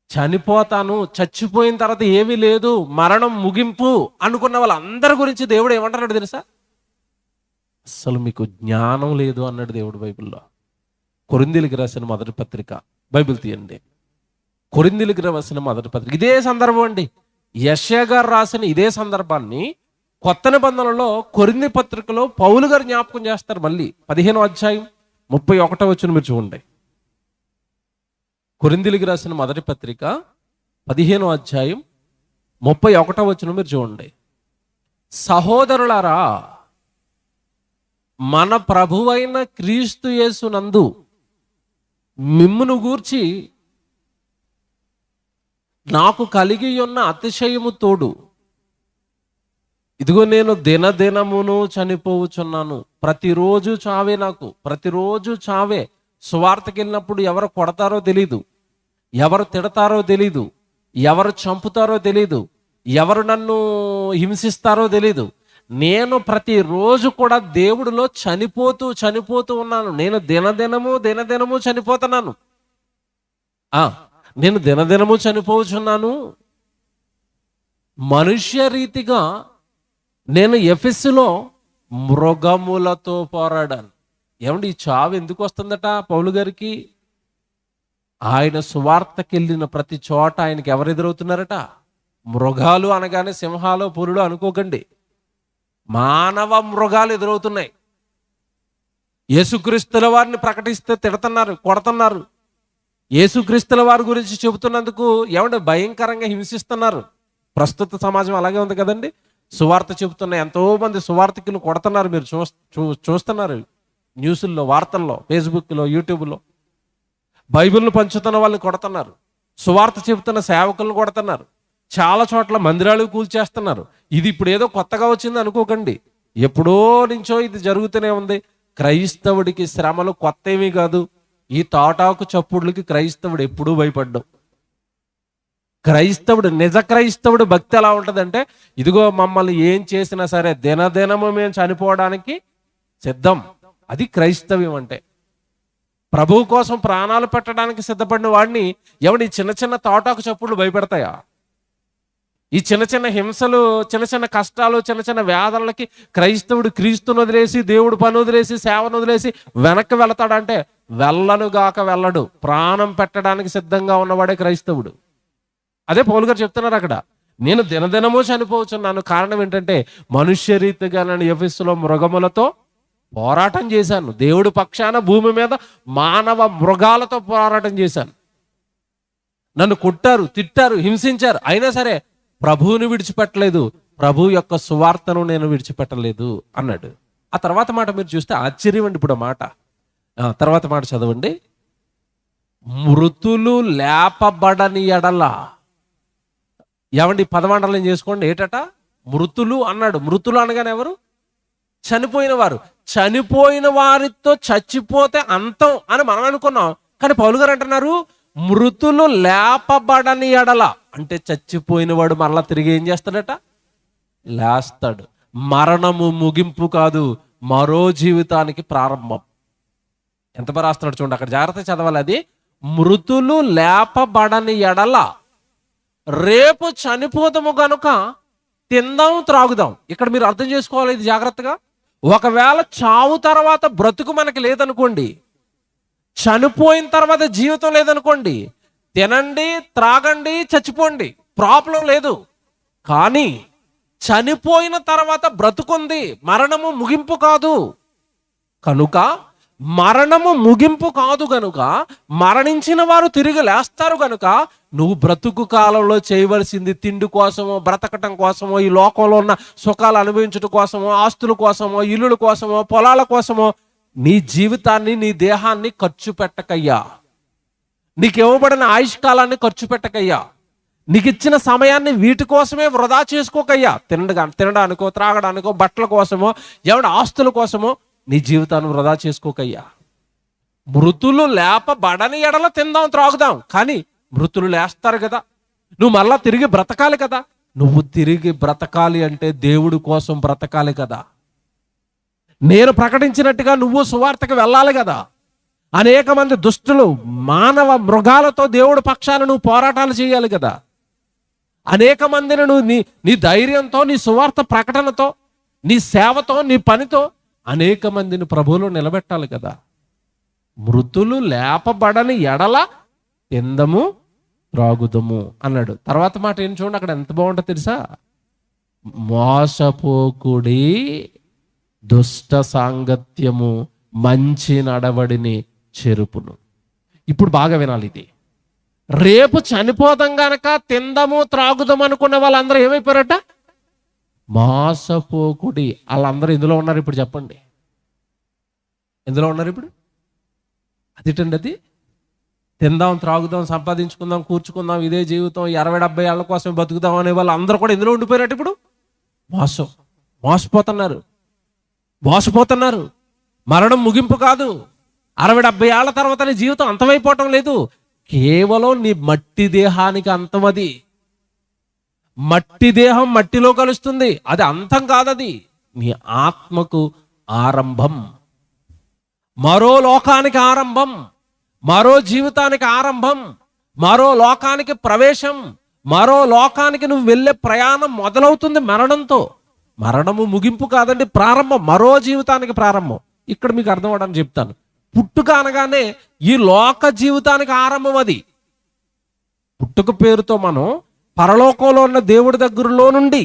చనిపోతాను, చచ్చిపోయిన తర్వాత ఏమీ లేదు, మరణం ముగింపు అనుకున్న వాళ్ళందరి గురించి దేవుడు ఏమంటున్నాడు తెలుసా, అసలు మీకు జ్ఞానం లేదు అన్నాడు దేవుడు బైబిల్లో. కొరింథీయులకు రాసిన మొదటి పత్రిక, బైబిల్ తీయండి, కొరింథీయులకు రాసిన మొదటి పత్రిక, ఇదే సందర్భం అండి. యెషయా గారు రాసిన ఇదే సందర్భాన్ని కొత్త నిబంధనలో కొరింథీ పత్రికలో పౌలు గారు జ్ఞాపకం చేస్తారు. మళ్ళీ 15వ అధ్యాయం 31వ వచనం మీరు చూడండి. కొరింథీయులకు రాసిన మొదటి పత్రిక 15వ అధ్యాయం 31వ వచనం మీరు చూడండి. సహోదరులారా, మన ప్రభువైన క్రీస్తు యేసునందు మిమ్మును గూర్చి నాకు కలిగి ఉన్న అతిశయము తోడు, ఇదిగో నేను దినదినమును చనిపోవచ్చున్నాను. ప్రతిరోజు చావే, నాకు ప్రతిరోజు చావే. సువార్తకి వెళ్ళినప్పుడు ఎవరు కొడతారో తెలీదు, ఎవరు తిడతారో తెలీదు, ఎవరు చంపుతారో తెలీదు, ఎవరు నన్ను హింసిస్తారో తెలీదు. నేను ప్రతిరోజు కూడా దేవుడిలో చనిపోతూ ఉన్నాను. నేను దినదినము చనిపోతున్నాను. నేను దినదినము చనిపోవచ్చున్నాను. మనుష్య రీతిగా నేను ఎఫెసులో మృగములతో పోరాడాను. ఏమండి, ఈ చావు ఎందుకు వస్తుందట పౌలు గారికి? ఆయన సువార్తకి వెళ్ళిన ప్రతి చోట ఆయనకి ఎవరు ఎదురవుతున్నారట? మృగాలు అనగానే సింహాలు పులులు అనుకోకండి, మానవ మృగాలు ఎదురవుతున్నాయి. యేసుక్రీస్తుల వారిని ప్రకటిస్తే తిడుతున్నారు, కొడుతున్నారు. యేసుక్రీస్తుల వారి గురించి చెబుతున్నందుకు ఏమంటే భయంకరంగా హింసిస్తున్నారు. ప్రస్తుత సమాజం అలాగే ఉంది కదండి. సువార్త చెబుతున్న ఎంతో మంది సువార్తికులు కొడుతున్నారు. మీరు చూస్తున్నారు న్యూస్ల్లో, వార్తల్లో, ఫేస్బుక్లో, యూట్యూబ్లో. బైబిల్ను పంచుతున్న వాళ్ళని కొడుతున్నారు, సువార్త చెబుతున్న సేవకులను కొడుతున్నారు, చాలా చోట్ల మందిరాలు కూల్చేస్తున్నారు. ఇది ఇప్పుడు ఏదో కొత్తగా వచ్చింది అనుకోకండి, ఎప్పుడో నుంచో ఇది జరుగుతూనే ఉంది. క్రైస్తవుడికి శ్రమలు కొత్త ఏమీ కాదు. ఈ తాటాకు చప్పుడులకి క్రైస్తవుడు ఎప్పుడూ భయపడ్డాడు. క్రైస్తవుడు, నిజ క్రైస్తవుడు భక్తి ఎలా ఉంటుందంటే, ఇదిగో మమ్మల్ని ఏం చేసినా సరే దినదినము మేము చనిపోవడానికి సిద్ధం. అది క్రైస్తవ్యం అంటే. ప్రభువు కోసం ప్రాణాలు పెట్టడానికి సిద్ధపడిన వాడిని ఎవడి చిన్న చిన్న తాటాకు చప్పుళ్ళు భయపెడతాయా? ఈ చిన్న చిన్న హింసలు, చిన్న చిన్న కష్టాలు, చిన్న చిన్న వేదనలకి క్రైస్తవుడు క్రీస్తును వదిలేసి, దేవుడు పని వదిలేసి, సేవను వదిలేసి వెనక్కి వెళతాడంటే వెళ్ళనుగాక వెళ్ళడు. ప్రాణం పెట్టడానికి సిద్ధంగా ఉన్నవాడే క్రైస్తవుడు. అదే పౌలు గారు చెప్తున్నారు అక్కడ, నేను దినదినము చనిపోవచ్చున్నాను. కారణం ఏంటంటే మనుష్య రీతిగా నేను ఎఫెసులో మృగములతో పోరాటం చేశాను. దేవుడి పక్షాన భూమి మీద మానవ మృగాలతో పోరాటం చేశాను. నన్ను కొట్టారు, తిట్టారు, హింసించారు, అయినా సరే ప్రభువుని విడిచిపెట్టలేదు, ప్రభు యొక్క సువార్తను నేను విడిచిపెట్టలేదు అన్నాడు. ఆ తర్వాత మాట మీరు చూస్తే ఆశ్చర్యం అండి. ఇప్పుడు మాట తర్వాత మాట చదవండి. మృతులు లేపబడని ఎడల, ఏమండి పదమండలం చేసుకోండి, ఏటట మృతులు అన్నాడు. మృతులు అనగానే ఎవరు? చనిపోయిన వారు. చనిపోయిన వారితో చచ్చిపోతే అంతం అని మనం అనుకున్నాం. కానీ పౌలు గారు అంటున్నారు మృతులు లేపబడని ఎడల, అంటే చచ్చిపోయిన వాడు మరలా తిరిగి ఏం చేస్తాడట? లేస్తాడు. మరణము ముగింపు కాదు, మరో జీవితానికి ప్రారంభం. ఎంత బాగా రాస్తున్నాడు చూడండి, అక్కడ జాగ్రత్త చదవాలి. అది మృతులు లేపబడని ఎడల, రేపు చనిపోతాము గనుక తిందాం త్రాగుదాం. ఇక్కడ మీరు అర్థం చేసుకోవాలి ఇది జాగ్రత్తగా. ఒకవేళ చావు తర్వాత బ్రతుకు మనకి లేదనుకోండి, చనిపోయిన తర్వాత జీవితం లేదనుకోండి, తినండి, త్రాగండి, చచ్చిపోండి, ప్రాబ్లం లేదు. కానీ చనిపోయిన తర్వాత బ్రతుకుంది, మరణము ముగింపు కాదు. కనుక మరణము ముగింపు కాదు గనుక, మరణించిన వారు తిరిగి లేస్తారు గనుక, నువ్వు బ్రతుకు కాలంలో చేయవలసింది తిండి కోసమో, బ్రతకటం కోసమో, ఈ లోకంలో ఉన్న సుఖాలు అనుభవించడం కోసమో, ఆస్తుల కోసమో, ఇల్లుల కోసమో, పొలాల కోసమో నీ జీవితాన్ని, నీ దేహాన్ని ఖర్చు పెట్టకయ్యా. నీకు ఇవ్వబడిన ఆయుష్కాలాన్ని ఖర్చు పెట్టకయ్యా. నీకు ఇచ్చిన సమయాన్ని వీటి కోసమే వృధా చేసుకోకయ్యా. తినడానికో, త్రాగడానికో, బట్టల కోసమో, ఎవరి ఆస్తుల కోసమో నీ జీవితాన్ని వృధా చేసుకోకయ్యా. మృతులు లేపబడని ఎడల తిందాం త్రాగుదాం, కానీ మృతులు లేస్తారు కదా, నువ్వు మళ్ళా తిరిగి బ్రతకాలి కదా. నువ్వు తిరిగి బ్రతకాలి అంటే దేవుడి కోసం బ్రతకాలి కదా. నేను ప్రకటించినట్టుగా నువ్వు సువార్తకు వెళ్ళాలి కదా. అనేక మంది దుష్టులు, మానవ మృగాలతో దేవుడి పక్షాన నువ్వు పోరాటాలు చేయాలి కదా. అనేక మందిని నువ్వు నీ ధైర్యంతో, నీ సువార్త ప్రకటనతో, నీ సేవతో, నీ పనితో అనేక మందిని ప్రభువులో నిలబెట్టాలి కదా. మృతులు లేపబడని ఎడల తిందము త్రాగుదము అన్నాడు. తర్వాత మాట ఏం చూడండి, అక్కడ ఎంత బాగుంటుందో తెలుసా? మోసపోకుడి, దుష్ట సాంగత్యము మంచి నడవడిని చెరుపును. ఇప్పుడు బాగా వినాలి ఇది. రేపు చనిపోదాం గనక తిందము త్రాగుదాం అనుకున్న వాళ్ళందరూ ఏమైపోయారట? మోసపోకుడి. వాళ్ళందరూ ఇందులో ఉన్నారు. ఇప్పుడు చెప్పండి, ఎందులో ఉన్నారు ఇప్పుడు? అదేంటండి అది? తిందాం, త్రాగుదాం, సంపాదించుకుందాం, కూర్చుకుందాం, ఇదే జీవితం, 60-70 ఏళ్ల కోసం బతుకుదాం అనే వాళ్ళు అందరూ కూడా ఎందులో ఉండిపోయారట ఇప్పుడు? మోసపోతున్నారు. మరణం ముగింపు కాదు. 60-70 ఏళ్ల తర్వాత నీ జీవితం అంతమైపోవటం లేదు. కేవలం నీ మట్టి దేహానికి అంతం. అది మట్టి దేహం మట్టిలో కలుస్తుంది, అది అంతం కాదది. నీ ఆత్మకు ఆరంభం, మరో లోకానికి ఆరంభం, మరో జీవితానికి ఆరంభం, మరో లోకానికి ప్రవేశం, మరో లోకానికి నువ్వు వెళ్ళే ప్రయాణం మొదలవుతుంది మరణంతో. మరణము ముగింపు కాదండి, ప్రారంభం, మరో జీవితానికి ప్రారంభం. ఇక్కడ మీకు అర్థం అవడానికి చెప్తాను. పుట్టుక అనగానే ఈ లోక జీవితానికి ఆరంభం. అది పుట్టుక పేరుతో మనం పరలోకంలో ఉన్న దేవుడి దగ్గరలో నుండి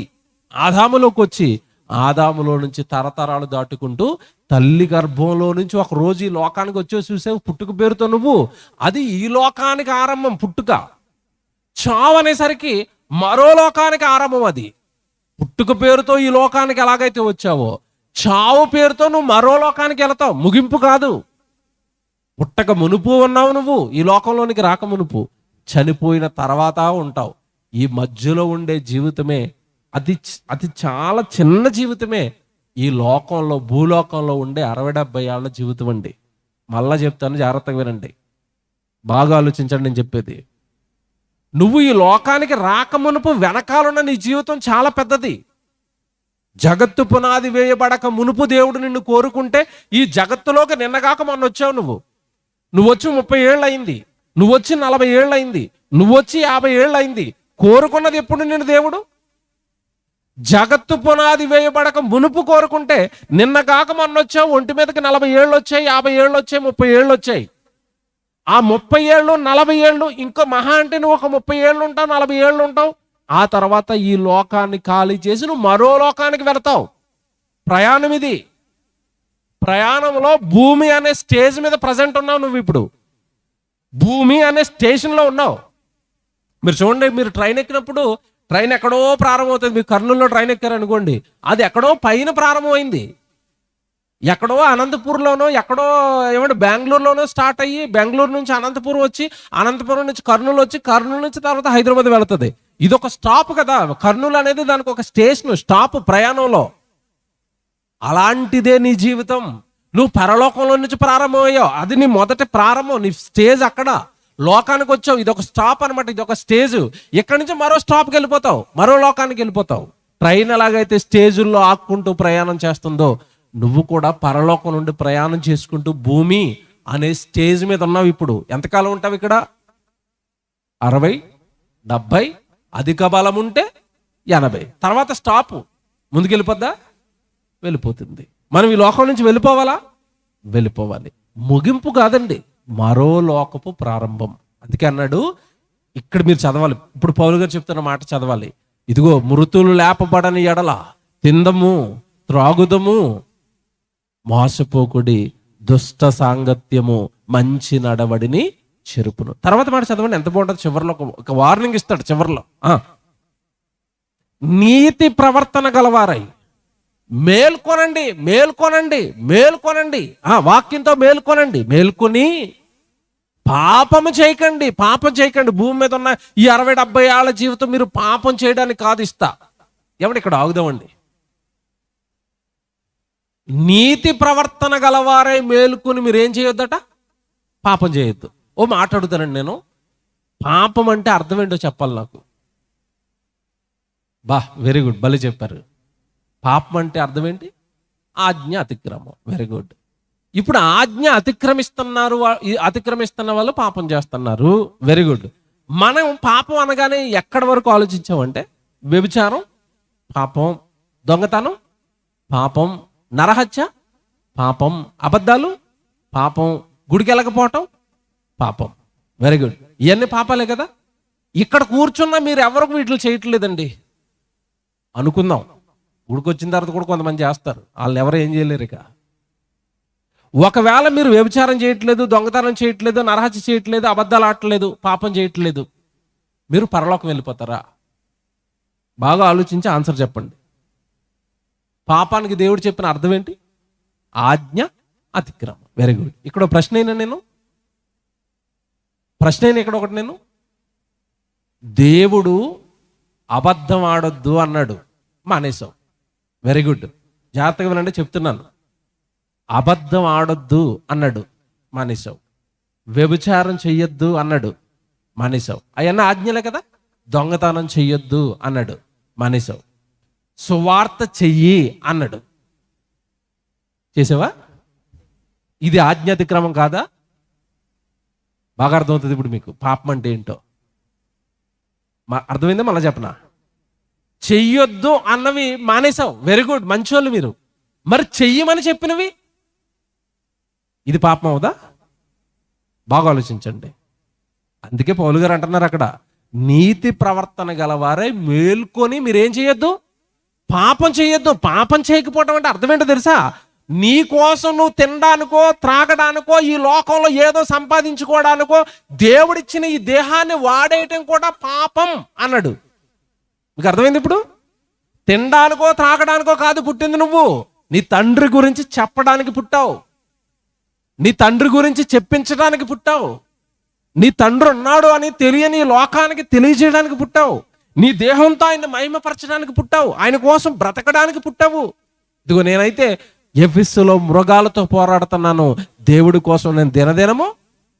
ఆదాములోకి వచ్చి, ఆదాములో నుంచి తరతరాలు దాటుకుంటూ తల్లి గర్భంలో నుంచి ఒక రోజు ఈ లోకానికి వచ్చి చూసావు పుట్టుక పేరుతో నువ్వు. అది ఈ లోకానికి ఆరంభం పుట్టుక. చావు అనేసరికి మరో లోకానికి ఆరంభం. అది పుట్టుక పేరుతో ఈ లోకానికి ఎలాగైతే వచ్చావో, చావు పేరుతో నువ్వు మరో లోకానికి వెళతావు. ముగింపు కాదు. పుట్టక మునుపు ఉన్నావు నువ్వు, ఈ లోకంలోనికి రాక మునుపు. చనిపోయిన తర్వాత ఉంటావు. ఈ మధ్యలో ఉండే జీవితమే అది చాలా చిన్న జీవితమే. ఈ లోకంలో, భూలోకంలో ఉండే 60-70 ఏళ్ల జీవితం అండి. మళ్ళా చెప్తాను, జాగ్రత్తగా వినండి, బాగా ఆలోచించండి నేను చెప్పేది. నువ్వు ఈ లోకానికి రాక మునుపు వెనకాలన్న నీ జీవితం చాలా పెద్దది. జగత్తు పునాది వేయబడక మునుపు దేవుడు నిన్ను కోరుకుంటే ఈ జగత్తులోకి నిన్నగాక మొన్న వచ్చావు. నువ్వు వచ్చి 30 ఏళ్ళు అయింది, నువ్వు వచ్చి 40 ఏళ్ళు అయింది, నువ్వు వచ్చి 50 ఏళ్ళు అయింది. కోరుకున్నది ఎప్పుడు నిన్ను దేవుడు? జగత్తు పునాది వేయబడక మునుపు కోరుకుంటే నిన్న కాక మొన్న వచ్చావు. ఒంటి మీదకి 40 ఏళ్ళు వచ్చాయి, 50 ఏళ్ళు వచ్చాయి, 30 ఏళ్ళు వచ్చాయి. ఆ 30 ఏళ్ళు 40 ఏళ్ళు ఇంకో మహా అంటే నువ్వు ఒక 30 ఏళ్ళు ఉంటావు, 40 ఏళ్ళు ఉంటావు. ఆ తర్వాత ఈ లోకాన్ని ఖాళీ చేసి నువ్వు మరో లోకానికి వెళతావు. ప్రయాణం ఇది. ప్రయాణంలో భూమి అనే స్టేజ్ మీద ప్రజెంట్ ఉన్నావు నువ్వు. ఇప్పుడు భూమి అనే స్టేషన్లో ఉన్నావు. మీరు చూడండి, మీరు ట్రైన్ ఎక్కినప్పుడు ట్రైన్ ఎక్కడో ప్రారంభమవుతుంది. మీరు కర్నూలులో ట్రైన్ ఎక్కారనుకోండి, అది ఎక్కడో పైన ప్రారంభమైంది. ఎక్కడో అనంతపూర్లోనో, ఎక్కడో ఏమంటే బెంగళూరులోనో స్టార్ట్ అయ్యి, బెంగళూరు నుంచి అనంతపురం వచ్చి, అనంతపురం నుంచి కర్నూలు వచ్చి, కర్నూలు నుంచి తర్వాత హైదరాబాద్ వెళుతుంది. ఇది ఒక స్టాప్ కదా. కర్నూలు అనేది దానికి ఒక స్టేషన్, స్టాప్ ప్రయాణంలో. అలాంటిదే నీ జీవితం. నువ్వు పరలోకంలో నుంచి ప్రారంభమయ్యావు. అది నీ మొదటి ప్రారంభం, నీ స్టేజ్ అక్కడ. లోకానికి వచ్చావు, ఇది ఒక స్టాప్ అనమాట, ఇది ఒక స్టేజ్. ఇక్కడి నుంచి మరో స్టాప్కి వెళ్ళిపోతావు, మరో లోకానికి వెళ్ళిపోతావు. ట్రైన్ ఎలాగైతే స్టేజుల్లో ఆక్కుంటూ ప్రయాణం చేస్తుందో, నువ్వు కూడా పరలోకం నుండి ప్రయాణం చేసుకుంటూ భూమి అనే స్టేజ్ మీద ఉన్నావు. ఇప్పుడు ఎంతకాలం ఉంటావు ఇక్కడ? 60, 70, అధిక బలం ఉంటే 80. తర్వాత స్టాప్. ముందుకెళ్ళిపోద్దా? వెళ్ళిపోతుంది. మనం ఈ లోకం నుంచి వెళ్ళిపోవాలా? వెళ్ళిపోవాలి. ముగింపు కాదండి, మరో లోకపు ప్రారంభం. అందుకే అన్నాడు, ఇక్కడ మీరు చదవాలి. ఇప్పుడు పౌలు గారు చెప్తున్న మాట చదవాలి. ఇదిగో మృతులు లేపబడని ఎడల తిందము, త్రాగుదము, మోసపోకుడి, దుష్ట సాంగత్యము మంచి నడవడిని చెరుపును. తర్వాత మాట చదవండి, ఎంత బాగుంటుంది. చివరిలో ఒక వార్నింగ్ ఇస్తాడు. చివరిలో నీతి ప్రవర్తన గలవారై మేల్కొనండి, మేల్కొనండి, మేల్కొనండి. వాక్యంతో మేల్కొనండి. మేల్కొని పాపము చేయకండి, పాపం చేయకండి. భూమి మీద ఉన్న ఈ 60-70 ఏళ్ల జీవితం మీరు పాపం చేయడానికి కాదు ఇస్తా. ఏమంటే ఇక్కడ ఆగుదామండి. నీతి ప్రవర్తన గలవారై మేలుకొని మీరు ఏం చేయొద్దట? పాపం చేయొద్దు. ఓ మాట్లాడుతానండి నేను. పాపం అంటే అర్థం ఏంటో చెప్పాలి నాకు. వెరీ గుడ్, భలే చెప్పారు. పాపం అంటే అర్థం ఏంటి? ఆజ్ఞ అతిక్రమం. Very good. ఇప్పుడు ఆజ్ఞ అతిక్రమిస్తున్న వాళ్ళు పాపం చేస్తున్నారు. Very good. మనం పాపం అనగానే ఎక్కడి వరకు ఆలోచించామంటే, వ్యభిచారం పాపం, దొంగతనం పాపం, నరహత్య పాపం, అబద్ధాలు పాపం, గుడికి వెళ్ళకపోవటం పాపం. Very good. ఇవన్నీ పాపాలే కదా. ఇక్కడ కూర్చున్నా మీరు ఎవరికి వీటిని చేయట్లేదండి అనుకుందాం. గుడికి వచ్చిన తర్వాత కూడా కొంతమంది చేస్తారు, వాళ్ళని ఎవరు ఏం చేయలేరు. ఇక ఒకవేళ మీరు వ్యభిచారం చేయట్లేదు, దొంగతనం చేయట్లేదు, నరహత్య చేయట్లేదు, అబద్ధాలు ఆడట్లేదు, పాపం చేయట్లేదు, మీరు పరలోకం వెళ్ళిపోతారా? బాగా ఆలోచించి ఆన్సర్ చెప్పండి. పాపానికి దేవుడు చెప్పిన అర్థం ఏంటి? ఆజ్ఞ అతిక్రమం. Very good. ఇక్కడ ప్రశ్న అయినా ఇక్కడ ఒకటి నేను, దేవుడు అబద్ధం ఆడొద్దు అన్నాడు, మానేసావు. Very good. జాగ్రత్తగా వినండి చెప్తున్నాను. అబద్ధం ఆడొద్దు అన్నాడు, మానేసావు. వ్యభిచారం చెయ్యొద్దు అన్నాడు, మానేసావు. అవన్నీ ఆజ్ఞలే కదా. దొంగతనం చెయ్యొద్దు అన్నాడు, మానేసావు. సువార్త చెయ్యి అన్నాడు, చేసావా? ఇది ఆజ్ఞాతిక్రమం కాదా? బాగా అర్థమవుతుంది ఇప్పుడు మీకు పాపం అంటే ఏంటో. అర్థమైందా? మళ్ళీ చెప్పనా? చెయ్యొద్దు అన్నవి మానేసావు. వెరీ గుడ్, మంచోళ్ళు మీరు. మరి చెయ్యమని చెప్పినవి ఇది పాపం అవుదా? బాగా ఆలోచించండి. అందుకే పౌలు గారు అంటున్నారు అక్కడ, నీతి ప్రవర్తన గలవారే మేల్కొని మీరేం చేయొద్దు, పాపం చేయొద్దు. పాపం చేయకపోవటం అంటే అర్థం ఏంటో తెలుసా? నీ కోసం నువ్వు తినడానికో త్రాగడానికో ఈ లోకంలో ఏదో సంపాదించుకోవడానికో దేవుడిచ్చిన ఈ దేహాన్ని వాడేయటం కూడా పాపం అన్నాడు. మీకు అర్థమైంది ఇప్పుడు? తినడానికో త్రాగడానికో కాదు పుట్టింది నువ్వు, నీ తండ్రి గురించి చెప్పడానికి పుట్టావు, నీ తండ్రి గురించి చెప్పించడానికి పుట్టావు, నీ తండ్రి ఉన్నాడు అని తెలియని లోకానికి తెలియజేయడానికి పుట్టావు, నీ దేహంతో ఆయన మహిమపరచడానికి పుట్టావు, ఆయన కోసం బ్రతకడానికి పుట్టావు. ఇదిగో నేనైతే ఎఫెసులో మృగాలతో పోరాడుతున్నాను, దేవుడి కోసం నేను దినదినము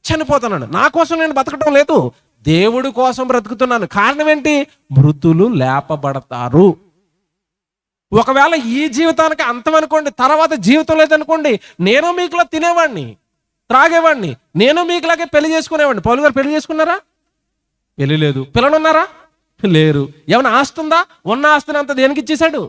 చనిపోతున్నాను. నా కోసం నేను బతకటం లేదు, దేవుడి కోసం బ్రతుకుతున్నాను. కారణం ఏంటి? మృతులు లేపబడతారు. ఒకవేళ ఈ జీవితానికి అంతం అనుకోండి, తర్వాత జీవితం లేదనుకోండి, నేను మీకులా తినేవాడిని, త్రాగేవాడిని, నేను మీకులాగే పెళ్లి చేసుకునేవాడిని. పౌలు గారు పెళ్లి చేసుకున్నారా? పెళ్లి లేదు. పిల్లలు ఉన్నారా? లేరు. ఏమైనా ఆస్తి ఉందా? ఉన్న ఆస్తిని అంతా దేనికి ఇచ్చేశాడు?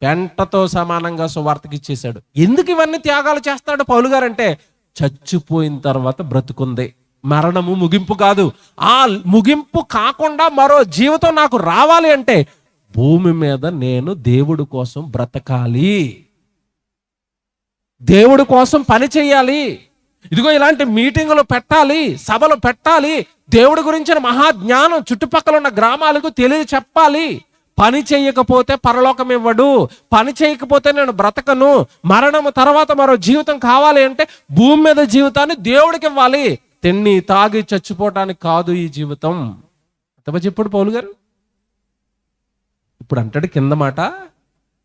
పెంటతో సమానంగా సువార్తకి ఇచ్చేశాడు. ఎందుకు ఇవన్నీ త్యాగాలు చేస్తాడు పౌలు గారు అంటే, చచ్చిపోయిన తర్వాత బ్రతుకుంది, మరణము ముగింపు కాదు. ఆ ముగింపు కాకుండా మరో జీవితం నాకు రావాలి అంటే భూమి మీద నేను దేవుడి కోసం బ్రతకాలి, దేవుడి కోసం పని చేయాలి. ఇదిగో ఇలాంటి మీటింగులు పెట్టాలి, సభలు పెట్టాలి, దేవుడి గురించిన మహాజ్ఞానం చుట్టుపక్కల ఉన్న గ్రామాలకు తెలియ చెప్పాలి. పని చేయకపోతే పరలోకం ఇవ్వడు, పని చేయకపోతే నేను బ్రతకను, మరణము తర్వాత మరో జీవితం కావాలి అంటే భూమి మీద జీవితాన్ని దేవుడికి ఇవ్వాలి, తిన్ని తాగి చచ్చిపోవటానికి కాదు ఈ జీవితం. అంతమా చెప్పాడు పౌలు గారు. ఇప్పుడు అంటాడు కింద మాట,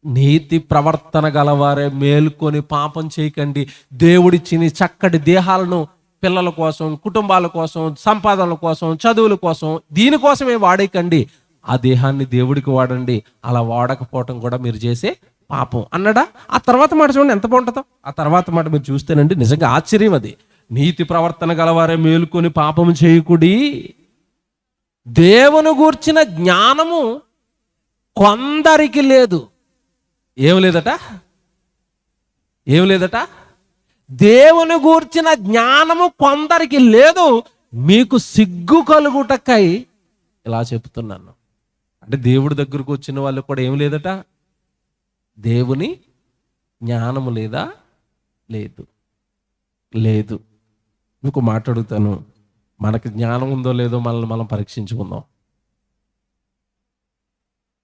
నీతి ప్రవర్తన గలవారే మేల్కొని పాపం చేయకండి, దేవుడిచ్చిన చక్కటి దేహాలను పిల్లల కోసం, కుటుంబాల కోసం, సంపాదనల కోసం, చదువుల కోసం, దీనికోసమే వాడేకండి. ఆ దేహాన్ని దేవుడికి వాడండి, అలా వాడకపోవటం కూడా మీరు చేసే పాపం అన్నాడా. ఆ తర్వాత మాట చూడండి ఎంత బాగుంటుందో. ఆ తర్వాత మాట మీరు చూస్తేనండి నిజంగా ఆశ్చర్యం. అది నీతి ప్రవర్తన గలవారే మేలుకొని పాపం చేయకుడి, దేవుని గూర్చిన జ్ఞానము కొందరికి లేదు. ఏం లేదట? ఏం లేదట? దేవుని గూర్చిన జ్ఞానము కొందరికి లేదు, మీకు సిగ్గు కలుగుటకై ఇలా చెప్తున్నాను. అంటే దేవుడి దగ్గరకు వచ్చిన వాళ్ళకి కూడా ఏం లేదట? దేవుని జ్ఞానము లేదా? లేదు. లేదు. మీకు మాట్లాడుతాను, మనకి జ్ఞానం ఉందో లేదో మనల్ని మనం పరీక్షించుకుందాం.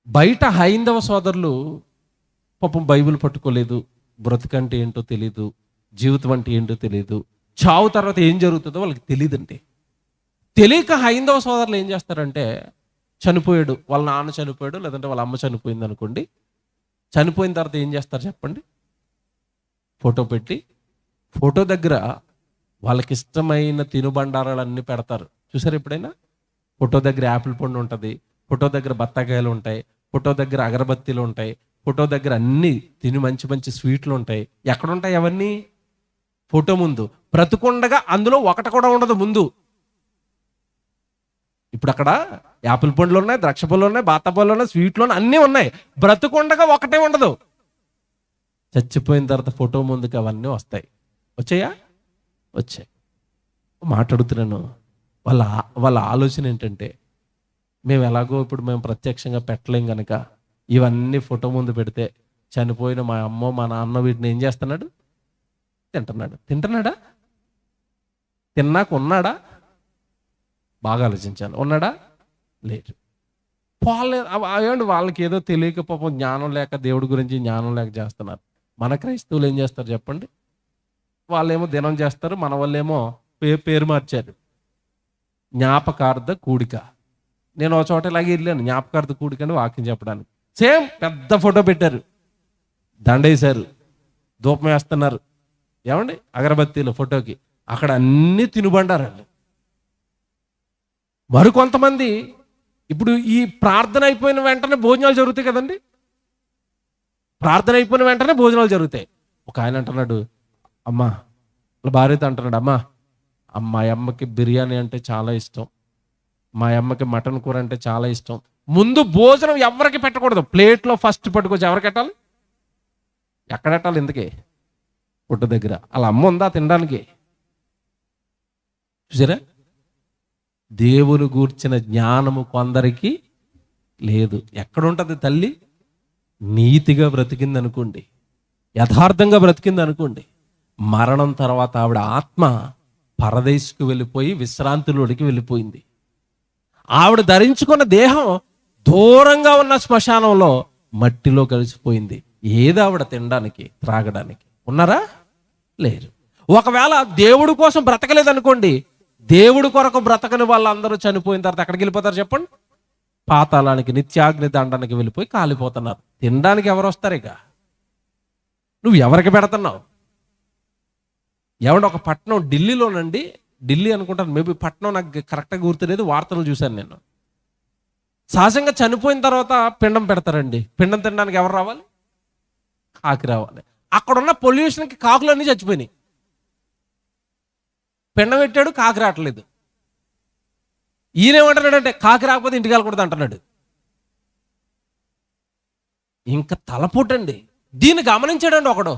బయట హైందవ సోదరులు పాపం బైబిల్ పట్టుకోలేదు, బ్రతుకంటే ఏంటో తెలీదు, జీవితం అంటే ఏంటో తెలియదు, చావు తర్వాత ఏం జరుగుతుందో వాళ్ళకి తెలియదండి. తెలియక హైందవ సోదరులు ఏం చేస్తారంటే, చనిపోయాడు, వాళ్ళ నాన్న చనిపోయాడు, లేదంటే వాళ్ళ అమ్మ చనిపోయింది అనుకోండి, చనిపోయిన తర్వాత ఏం చేస్తారు చెప్పండి? ఫోటో పెట్టి, ఫోటో దగ్గర వాళ్ళకి ఇష్టమైన తినుబండారాలన్నీ పెడతారు. చూసారు ఎప్పుడైనా? ఫోటో దగ్గర యాపిల్ పండు ఉంటుంది, ఫోటో దగ్గర బత్తాకాయలు ఉంటాయి, ఫోటో దగ్గర అగరబత్తీలు ఉంటాయి, ఫోటో దగ్గర అన్ని మంచి మంచి స్వీట్లు ఉంటాయి. ఎక్కడుంటాయి అవన్నీ? ఫోటో ముందు. బ్రతుకుండగా అందులో ఒకటి కూడా ఉండదు ముందు. ఇప్పుడు అక్కడ యాపిల్ పండ్లు ఉన్నాయి, ద్రాక్ష పళ్ళు ఉన్నాయి, బాతాపళ్ళు ఉన్నాయి, స్వీట్లు ఉన్నాయి, అన్నీ ఉన్నాయి. బ్రతుకుండగా ఒకటే ఉండదు. చచ్చిపోయిన తర్వాత ఫోటో ముందుకు అవన్నీ వస్తాయి. వచ్చాయా? వచ్చాయి. మాట్లాడుతున్నాను. వాళ్ళ ఆలోచన ఏంటంటే, మేము ఎలాగో ఇప్పుడు మేము ప్రత్యక్షంగా పెట్టలేం కనుక ఇవన్నీ ఫోటో ముందు పెడితే చనిపోయిన మా అమ్మ మా నాన్న వీటిని ఏం చేస్తున్నాడు? తింటున్నాడు. తింటున్నాడా? తిన్నాక ఉన్నాడా? బాగా ఆలోచించాను. ఉన్నాడా? లేదు. పోలేదు. వాళ్ళకి ఏదో తెలియక పాపం జ్ఞానం లేక, దేవుడి గురించి జ్ఞానం లేక చేస్తున్నారు. మన క్రైస్తవులు ఏం చేస్తారు చెప్పండి? వాళ్ళేమో దినం చేస్తారు, మన వాళ్ళేమో పేరు మార్చారు. జ్ఞాపకార్థ కూడిక. నేను ఒక చోట ఇలాగే వెళ్ళాను, జ్ఞాపకార్థ కూడిక అని వాక్యం చెప్పడానికి. సేమ్ పెద్ద ఫోటో పెట్టారు, దండేశారు, ధూపం వేస్తున్నారు, ఏమండి అగరబత్తీలు ఫోటోకి. అక్కడ అన్నీ తినుబండారండి. మరికొంతమంది ఇప్పుడు ఈ ప్రార్థన అయిపోయిన వెంటనే భోజనాలు జరుగుతాయి కదండి. ప్రార్థన అయిపోయిన వెంటనే భోజనాలు జరుగుతాయి. ఒక ఆయన అంటున్నాడు, అమ్మా వాళ్ళ భార్యతో అంటున్నాడు, అమ్మా మా అమ్మకి బిర్యానీ అంటే చాలా ఇష్టం, మా అమ్మకి మటన్ కూర అంటే చాలా ఇష్టం. ముందు భోజనం ఎవరికి పెట్టకూడదు, ప్లేట్లో ఫస్ట్ పట్టుకొచ్చి ఎవరికి పెట్టాలి? ఎక్కడ పెట్టాలి? ఇందుకే పుట్టు దగ్గర. అలా అమ్మ ఉందా తినడానికి? చూసారా, దేవుని గూర్చిన జ్ఞానము కొందరికి లేదు. ఎక్కడుంటుంది తల్లి? నీతిగా బ్రతికింది అనుకోండి, యథార్థంగా బ్రతికింది అనుకోండి, మరణం తర్వాత ఆవిడ ఆత్మ పరదేశకు వెళ్ళిపోయి విశ్రాంతిలోనికి వెళ్ళిపోయింది. ఆవిడ ధరించుకున్న దేహం దూరంగా ఉన్న శ్మశానంలో మట్టిలో కలిసిపోయింది. ఏది ఆవిడ తినడానికి త్రాగడానికి? ఉన్నారా? లేరు. ఒకవేళ దేవుడి కోసం బ్రతకలేదనుకోండి, దేవుడి కొరకు బ్రతకని వాళ్ళందరూ చనిపోయిన తర్వాత ఎక్కడికి వెళ్ళిపోతారు చెప్పండి? పాతాళానికి, నిత్యాగ్ని దండానికి వెళ్ళిపోయి కాలిపోతున్నారు. తినడానికి ఎవరు వస్తారు? ఇక నువ్వు ఎవరికి పెడుతున్నావు? ఏమంటే ఒక పట్టణం ఢిల్లీలోనండి, ఢిల్లీ అనుకుంటాను, మేబీ పట్టణం నాకు కరెక్ట్గా గుర్తులేదు, వార్తలు చూశాను నేను. సహజంగా చనిపోయిన తర్వాత పిండం పెడతారండి. పిండం తినడానికి ఎవరు రావాలి? కాకి రావాలి. అక్కడున్న పొల్యూషన్కి కాకులన్నీ చచ్చిపోయినాయి. పిండం పెట్టాడు, కాకి రావట్లేదు. ఈయనేమంటున్నాడంటే, కాకి రాకపోతే ఇంటికి వెళ్ళకూడదు అంటున్నాడు. ఇంకా తలపోటండి. దీన్ని గమనించాడండి ఒకడు.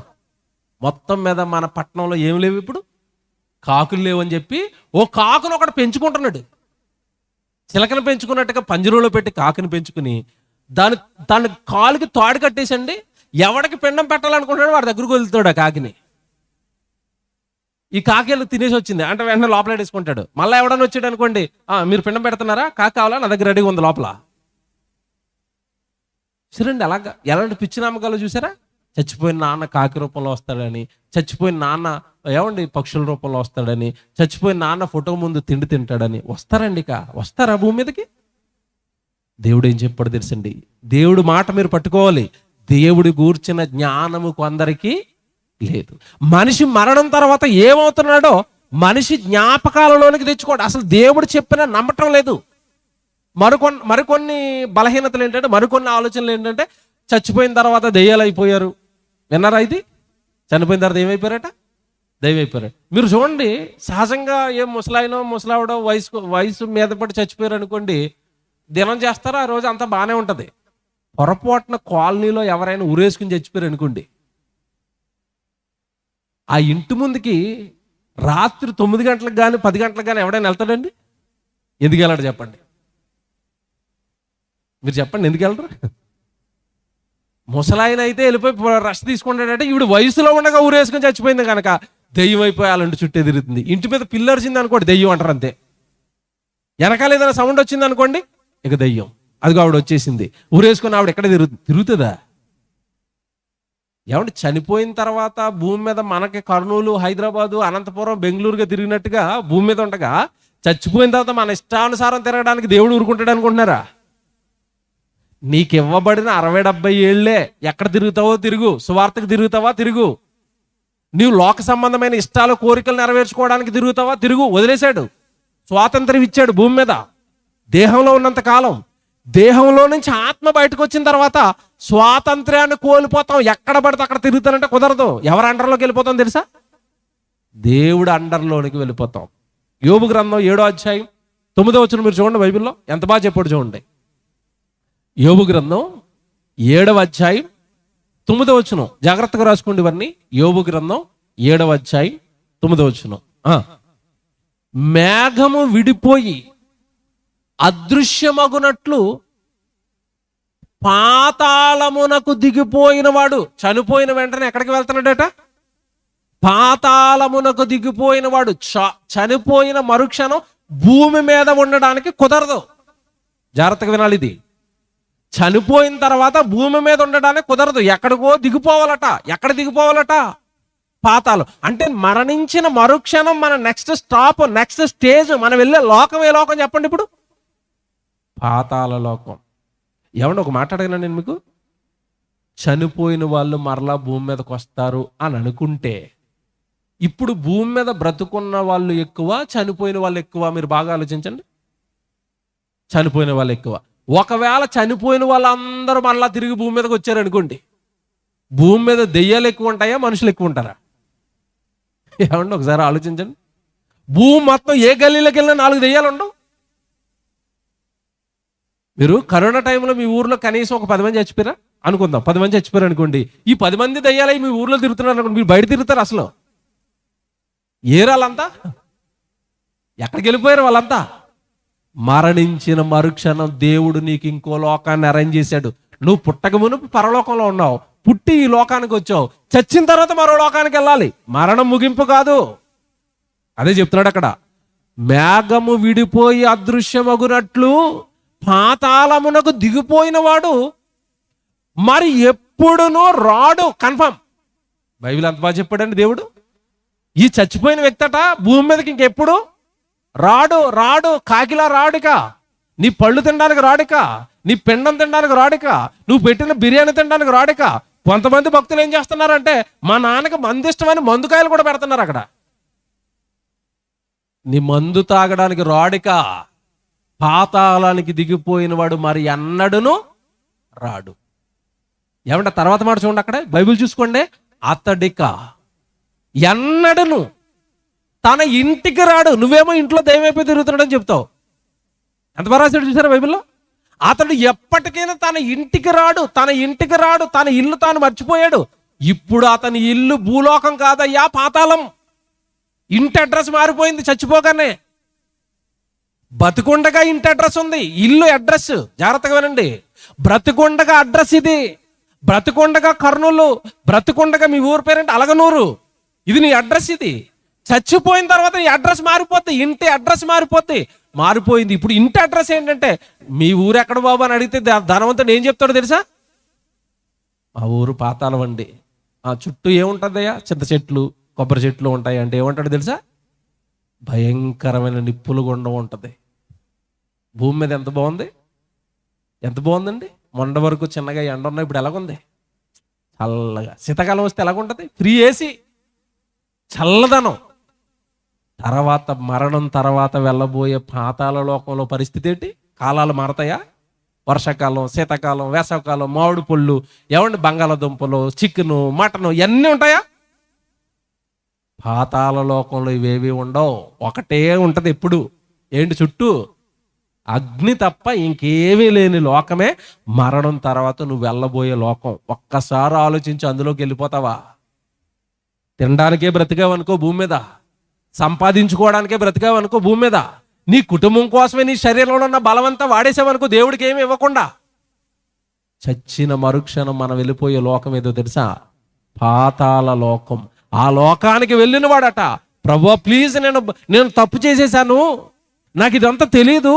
మొత్తం మీద మన పట్టణంలో ఏం లేవు ఇప్పుడు, కాకులు లేవని చెప్పి ఓ కాకును ఒకడు పెంచుకుంటున్నాడు. చిలకను పెంచుకున్నట్టుగా పంజరంలో పెట్టి కాకుని పెంచుకుని దాని కాలుకి తాడు కట్టేసండి, ఎవడికి పిండం పెట్టాలనుకుంటాడో వాడి దగ్గరకు వెళ్తాడు ఆ కాకిని. ఈ కాకి తినేసి వచ్చింది అంటే వెంటనే లోపల వేసుకుంటాడు. మళ్ళీ ఎవడన్నా వచ్చాడు అనుకోండి, మీరు పిండం పెడుతున్నారా, కాకి కావాలా, నా దగ్గర రెడీగా ఉంది లోపల. సరేండి, అలాగా ఎలాంటి పిచ్చి నమ్మకాలు చూసారా? చచ్చిపోయిన నాన్న కాకి రూపంలో వస్తాడని, చచ్చిపోయిన నాన్న ఏమండి పక్షుల రూపంలో వస్తాడని, చచ్చిపోయిన నాన్న ఫోటో ముందు తిండి తింటాడని. వస్తారండి, ఇక వస్తారా భూమి మీదకి? దేవుడు ఏం చెప్పాడు తెలుసండి? దేవుడు మాట మీరు పట్టుకోవాలి. దేవుడి గూర్చిన జ్ఞానము కొందరికి లేదు. మనిషి మరణం తర్వాత ఏమవుతున్నాడో మనిషి జ్ఞాపకాలలోనికి తెచ్చుకోండి. అసలు దేవుడు చెప్పినా నమ్మటం లేదు. మరికొన్ని బలహీనతలు ఏంటంటే, మరికొన్ని ఆలోచనలు ఏంటంటే, చచ్చిపోయిన తర్వాత దెయ్యాలు అయిపోయారు. విన్నారా ఇది? చనిపోయిన తర్వాత ఏమైపోయారట? దెయ్యం అయిపోయారు. మీరు చూడండి, సహజంగా ఏ ముసలాయినో ముసలావిడో వయసు మీద పడి చచ్చిపోయారు అనుకోండి, దినం చేస్తారో ఆ రోజు అంతా బాగానే ఉంటుంది. పొరపాటున కాలనీలో ఎవరైనా ఊరేసుకుని చచ్చిపోయారు అనుకోండి, ఆ ఇంటి ముందుకి రాత్రి 9 గంటలకు కానీ 10 గంటలకు కానీ ఎవడైనా వెళ్తాడండి? ఎందుకు వెళ్ళాడు చెప్పండి? మీరు చెప్పండి, ఎందుకు వెళ్ళరు? ముసలాయన అయితే వెళ్ళిపోయి రెస్ట్ తీసుకుంటాడంటే, ఈవిడ వయసులో ఉండగా ఊరేసుకొని చచ్చిపోయింది కనుక దెయ్యం అయిపోయి అలాంటి చుట్టే తిరుగుతుంది. ఇంటి మీద పిల్లర్చింది అనుకోండి, దెయ్యం అంటారు అంతే. వెనకాల ఏదైనా సౌండ్ వచ్చింది అనుకోండి, ఇక దెయ్యం. అదిగో ఆవిడ వచ్చేసింది, ఊరేసుకొని ఆవిడ ఎక్కడ తిరుగుతుందా? ఏమంటే చనిపోయిన తర్వాత భూమి మీద మనకి కర్నూలు, హైదరాబాదు, అనంతపురం, బెంగళూరుగా తిరిగినట్టుగా భూమి మీద ఉండగా, చచ్చిపోయిన తర్వాత మన ఇష్టానుసారం తిరగడానికి దేవుడు ఊరుకుంటాడు అనుకుంటున్నారా? నీకు ఇవ్వబడిన 60-70 ఏళ్లే ఎక్కడ తిరుగుతావో తిరుగు, సువార్తకు తిరుగుతావా తిరుగు, నీవు లోక సంబంధమైన ఇష్టాలు కోరికలు నెరవేర్చుకోవడానికి తిరుగుతావా తిరుగు. వదిలేశాడు, స్వాతంత్రం ఇచ్చాడు భూమి మీద దేహంలో ఉన్నంత కాలం. దేహంలో నుంచి ఆత్మ బయటకు వచ్చిన తర్వాత స్వాతంత్ర్యాన్ని కోల్పోతాం. ఎక్కడ పడితే అక్కడ తిరుగుతానంటే కుదరదు. ఎవరి అండర్లోకి వెళ్ళిపోతాం తెలుసా? దేవుడు అండర్లోనికి వెళ్ళిపోతాం. యోబు గ్రంథం 7వ అధ్యాయం 9వ వచనం మీరు చూడండి, బైబిల్లో ఎంత బాగా చెప్పాడు చూడండి. యోబు గ్రంథం 7వ అధ్యాయం 9వ వచనం, జాగ్రత్తగా రాసుకోండి ఇవన్నీ. యోబు గ్రంథం 7వ అధ్యాయం 9వ వచనం. మేఘము విడిపోయి అదృశ్యమగునట్లు పాతాళమునకు దిగిపోయిన వాడు, చనిపోయిన వెంటనే ఎక్కడికి వెళ్తున్నాడట? పాతాళమునకు దిగిపోయిన వాడు చనిపోయిన మరుక్షణం భూమి మీద ఉండడానికి కుదరదు. జాగ్రత్తగా వినాలి ఇది. చనిపోయిన తర్వాత భూమి మీద ఉండడానికి కుదరదు. ఎక్కడికో దిగిపోవాలట. ఎక్కడ దిగిపోవాలట? పాతాళం. అంటే మరణించిన మరుక్షణం మన నెక్స్ట్ స్టాప్, నెక్స్ట్ స్టేజ్, మనం వెళ్ళే లోకం ఏ లోకం చెప్పండి ఇప్పుడు? పాతాళ లోకం. ఏమంటే ఒక మాట అడగనా నేను మీకు? చనిపోయిన వాళ్ళు మరలా భూమి మీదకి వస్తారు అని అనుకుంటే ఇప్పుడు భూమి మీద బ్రతుకున్న వాళ్ళు ఎక్కువ, చనిపోయిన వాళ్ళు ఎక్కువ? మీరు బాగా ఆలోచించండి. చనిపోయిన వాళ్ళు ఎక్కువ. ఒకవేళ చనిపోయిన వాళ్ళందరూ మళ్ళా తిరిగి భూమి మీదకి వచ్చారనుకోండి, భూమి మీద దెయ్యాలు ఎక్కువ ఉంటాయా, మనుషులు ఎక్కువ ఉంటారా? ఏమండి ఒకసారి ఆలోచించండి. భూమి మొత్తం ఏ గల్లీలోకి వెళ్ళినా 4 దెయ్యాలు ఉండవు. మీరు కరోనా టైంలో మీ ఊర్లో కనీసం ఒక 10 మంది చచ్చిపోయారా అనుకుందాం. 10 మంది చచ్చిపోయారు అనుకోండి. ఈ 10 మంది దయ్యాలై మీ ఊర్లో తిరుగుతున్నారు అనుకోండి, మీరు బయట తిరుగుతారు అసలు? ఏరాలంతా ఎక్కడికి వెళ్ళిపోయారు వాళ్ళంతా? మరణించిన మరుక్షణం దేవుడు నీకు ఇంకో లోకాన్ని అరేంజ్ చేశాడు. నువ్వు పుట్టక మునుపు పరలోకంలో ఉన్నావు, పుట్టి ఈ లోకానికి వచ్చావు. చచ్చిన తర్వాత మరో లోకానికి వెళ్ళాలి. మరణం ముగింపు కాదు. అదే చెప్తున్నాడు అక్కడ. మేఘము విడిపోయి అదృశ్యమగునట్లు పాతాళమునకు దిగిపోయిన వాడు మరి ఎప్పుడునూ రాడు. కన్ఫర్మ్. బైబిల్ అంత బాగా చెప్పాడండి దేవుడు. ఈ చచ్చిపోయిన వ్యక్తట భూమి మీదకి ఇంకెప్పుడు రాడు. రాడు, కాకిలా రాడిక. నీ పళ్ళు తినడానికి రాడిక, నీ పిండం తినడానికి రాడిక, నువ్వు పెట్టిన బిర్యానీ తినడానికి రాడిక. కొంతమంది భక్తులు ఏం చేస్తున్నారంటే మా నాన్నకి మందు ఇష్టమని మందుకాయలు కూడా పెడుతున్నారు అక్కడ. నీ మందు తాగడానికి రాడిక. పాతాళానికి దిగిపోయిన వాడు మరి ఎన్నడును రాడు. ఏమంటే తర్వాత మాట చూడండి, అక్కడ బైబిల్ చూసుకోండి. అతడిక ఎన్నడును తన ఇంటికి రాడు. నువ్వేమో ఇంట్లో దయ్యమైపోయి తిరుగుతున్నాడని చెప్తావు. ఎంత బాగా రాశాడు చూసారా బైబిల్లో? అతడు ఎప్పటికైనా తన ఇంటికి రాడు, తన ఇంటికి రాడు. తన ఇల్లు తాను మర్చిపోయాడు. ఇప్పుడు అతని ఇల్లు భూలోకం కాదయ్యా, పాతాళం. ఇంటి అడ్రస్ మారిపోయింది చచ్చిపోగానే. బతుకుండగా ఇంటి అడ్రస్ ఉంది, ఇల్లు అడ్రస్. జాగ్రత్తగా వినండి. బ్రతుకుండగా అడ్రస్ ఇది. బ్రతుకుండగా కర్నూలు, బ్రతుకుండగా మీ ఊరు పేరేంటి అలగనూరు, ఇది నీ అడ్రస్. ఇది చచ్చిపోయిన తర్వాత ఈ అడ్రస్ మారిపోద్ది, ఇంటి అడ్రస్ మారిపోయింది. ఇప్పుడు ఇంటి అడ్రస్ ఏంటంటే మీ ఊరు ఎక్కడ బాబు అని అడిగితే ధనవంతుడు ఏం చెప్తాడో తెలుసా? మా ఊరు పాతాళం అండి. ఆ చుట్టూ ఏముంటుందయ్యా? చింత చెట్లు, కొబ్బరి చెట్లు ఉంటాయి అంటే ఏమంటాడు తెలుసా? భయంకరమైన నిప్పులు గుండం ఉంటుంది. భూమి మీద ఎంత బాగుంది, ఎంత బాగుందండి. మొండ వరకు చిన్నగా ఎండ ఉన్నాయి, ఇప్పుడు ఎలాగుంది? చల్లగా. శీతాకాలం వస్తే ఎలాగుంటుంది? ఫ్రీ ఏసీ, చల్లదనం. తర్వాత మరణం తర్వాత వెళ్ళబోయే పాతాళ లోకంలో పరిస్థితి ఏంటి? కాలాలు మారతాయా? వర్షాకాలం, శీతాకాలం, వేసవకాలం, మామిడి పళ్ళు, ఏమండి బంగాళాదుంపలు, చికెను, మటను ఇవన్నీ ఉంటాయా? పాతాళ లోకంలో ఇవేవి ఉండవు. ఒకటే ఉంటది ఎప్పుడు. ఏంటి? చుట్టూ అగ్ని తప్ప ఇంకేమీ లేని లోకమే మరణం తర్వాత నువ్వు వెళ్ళబోయే లోకం. ఒక్కసారి ఆలోచించి అందులోకి వెళ్ళిపోతావా? తినడానికే బ్రతికావనుకో భూమి మీద, సంపాదించుకోవడానికే బ్రతికావనుకో భూమి మీద, నీ కుటుంబం కోసమే నీ శరీరంలో ఉన్న బలమంతా వాడేసావనుకో దేవుడికి ఏమి ఇవ్వకుండా. చచ్చిన మరుక్షణం మనం వెళ్ళిపోయే లోకం ఏదో తెలుసా? పాతాళ లోకం. ఆ లోకానికి వెళ్ళిన వాడట, ప్రభువా ప్లీజ్ నేను తప్పు చేసేసాను, నాకు ఇదంతా తెలీదు,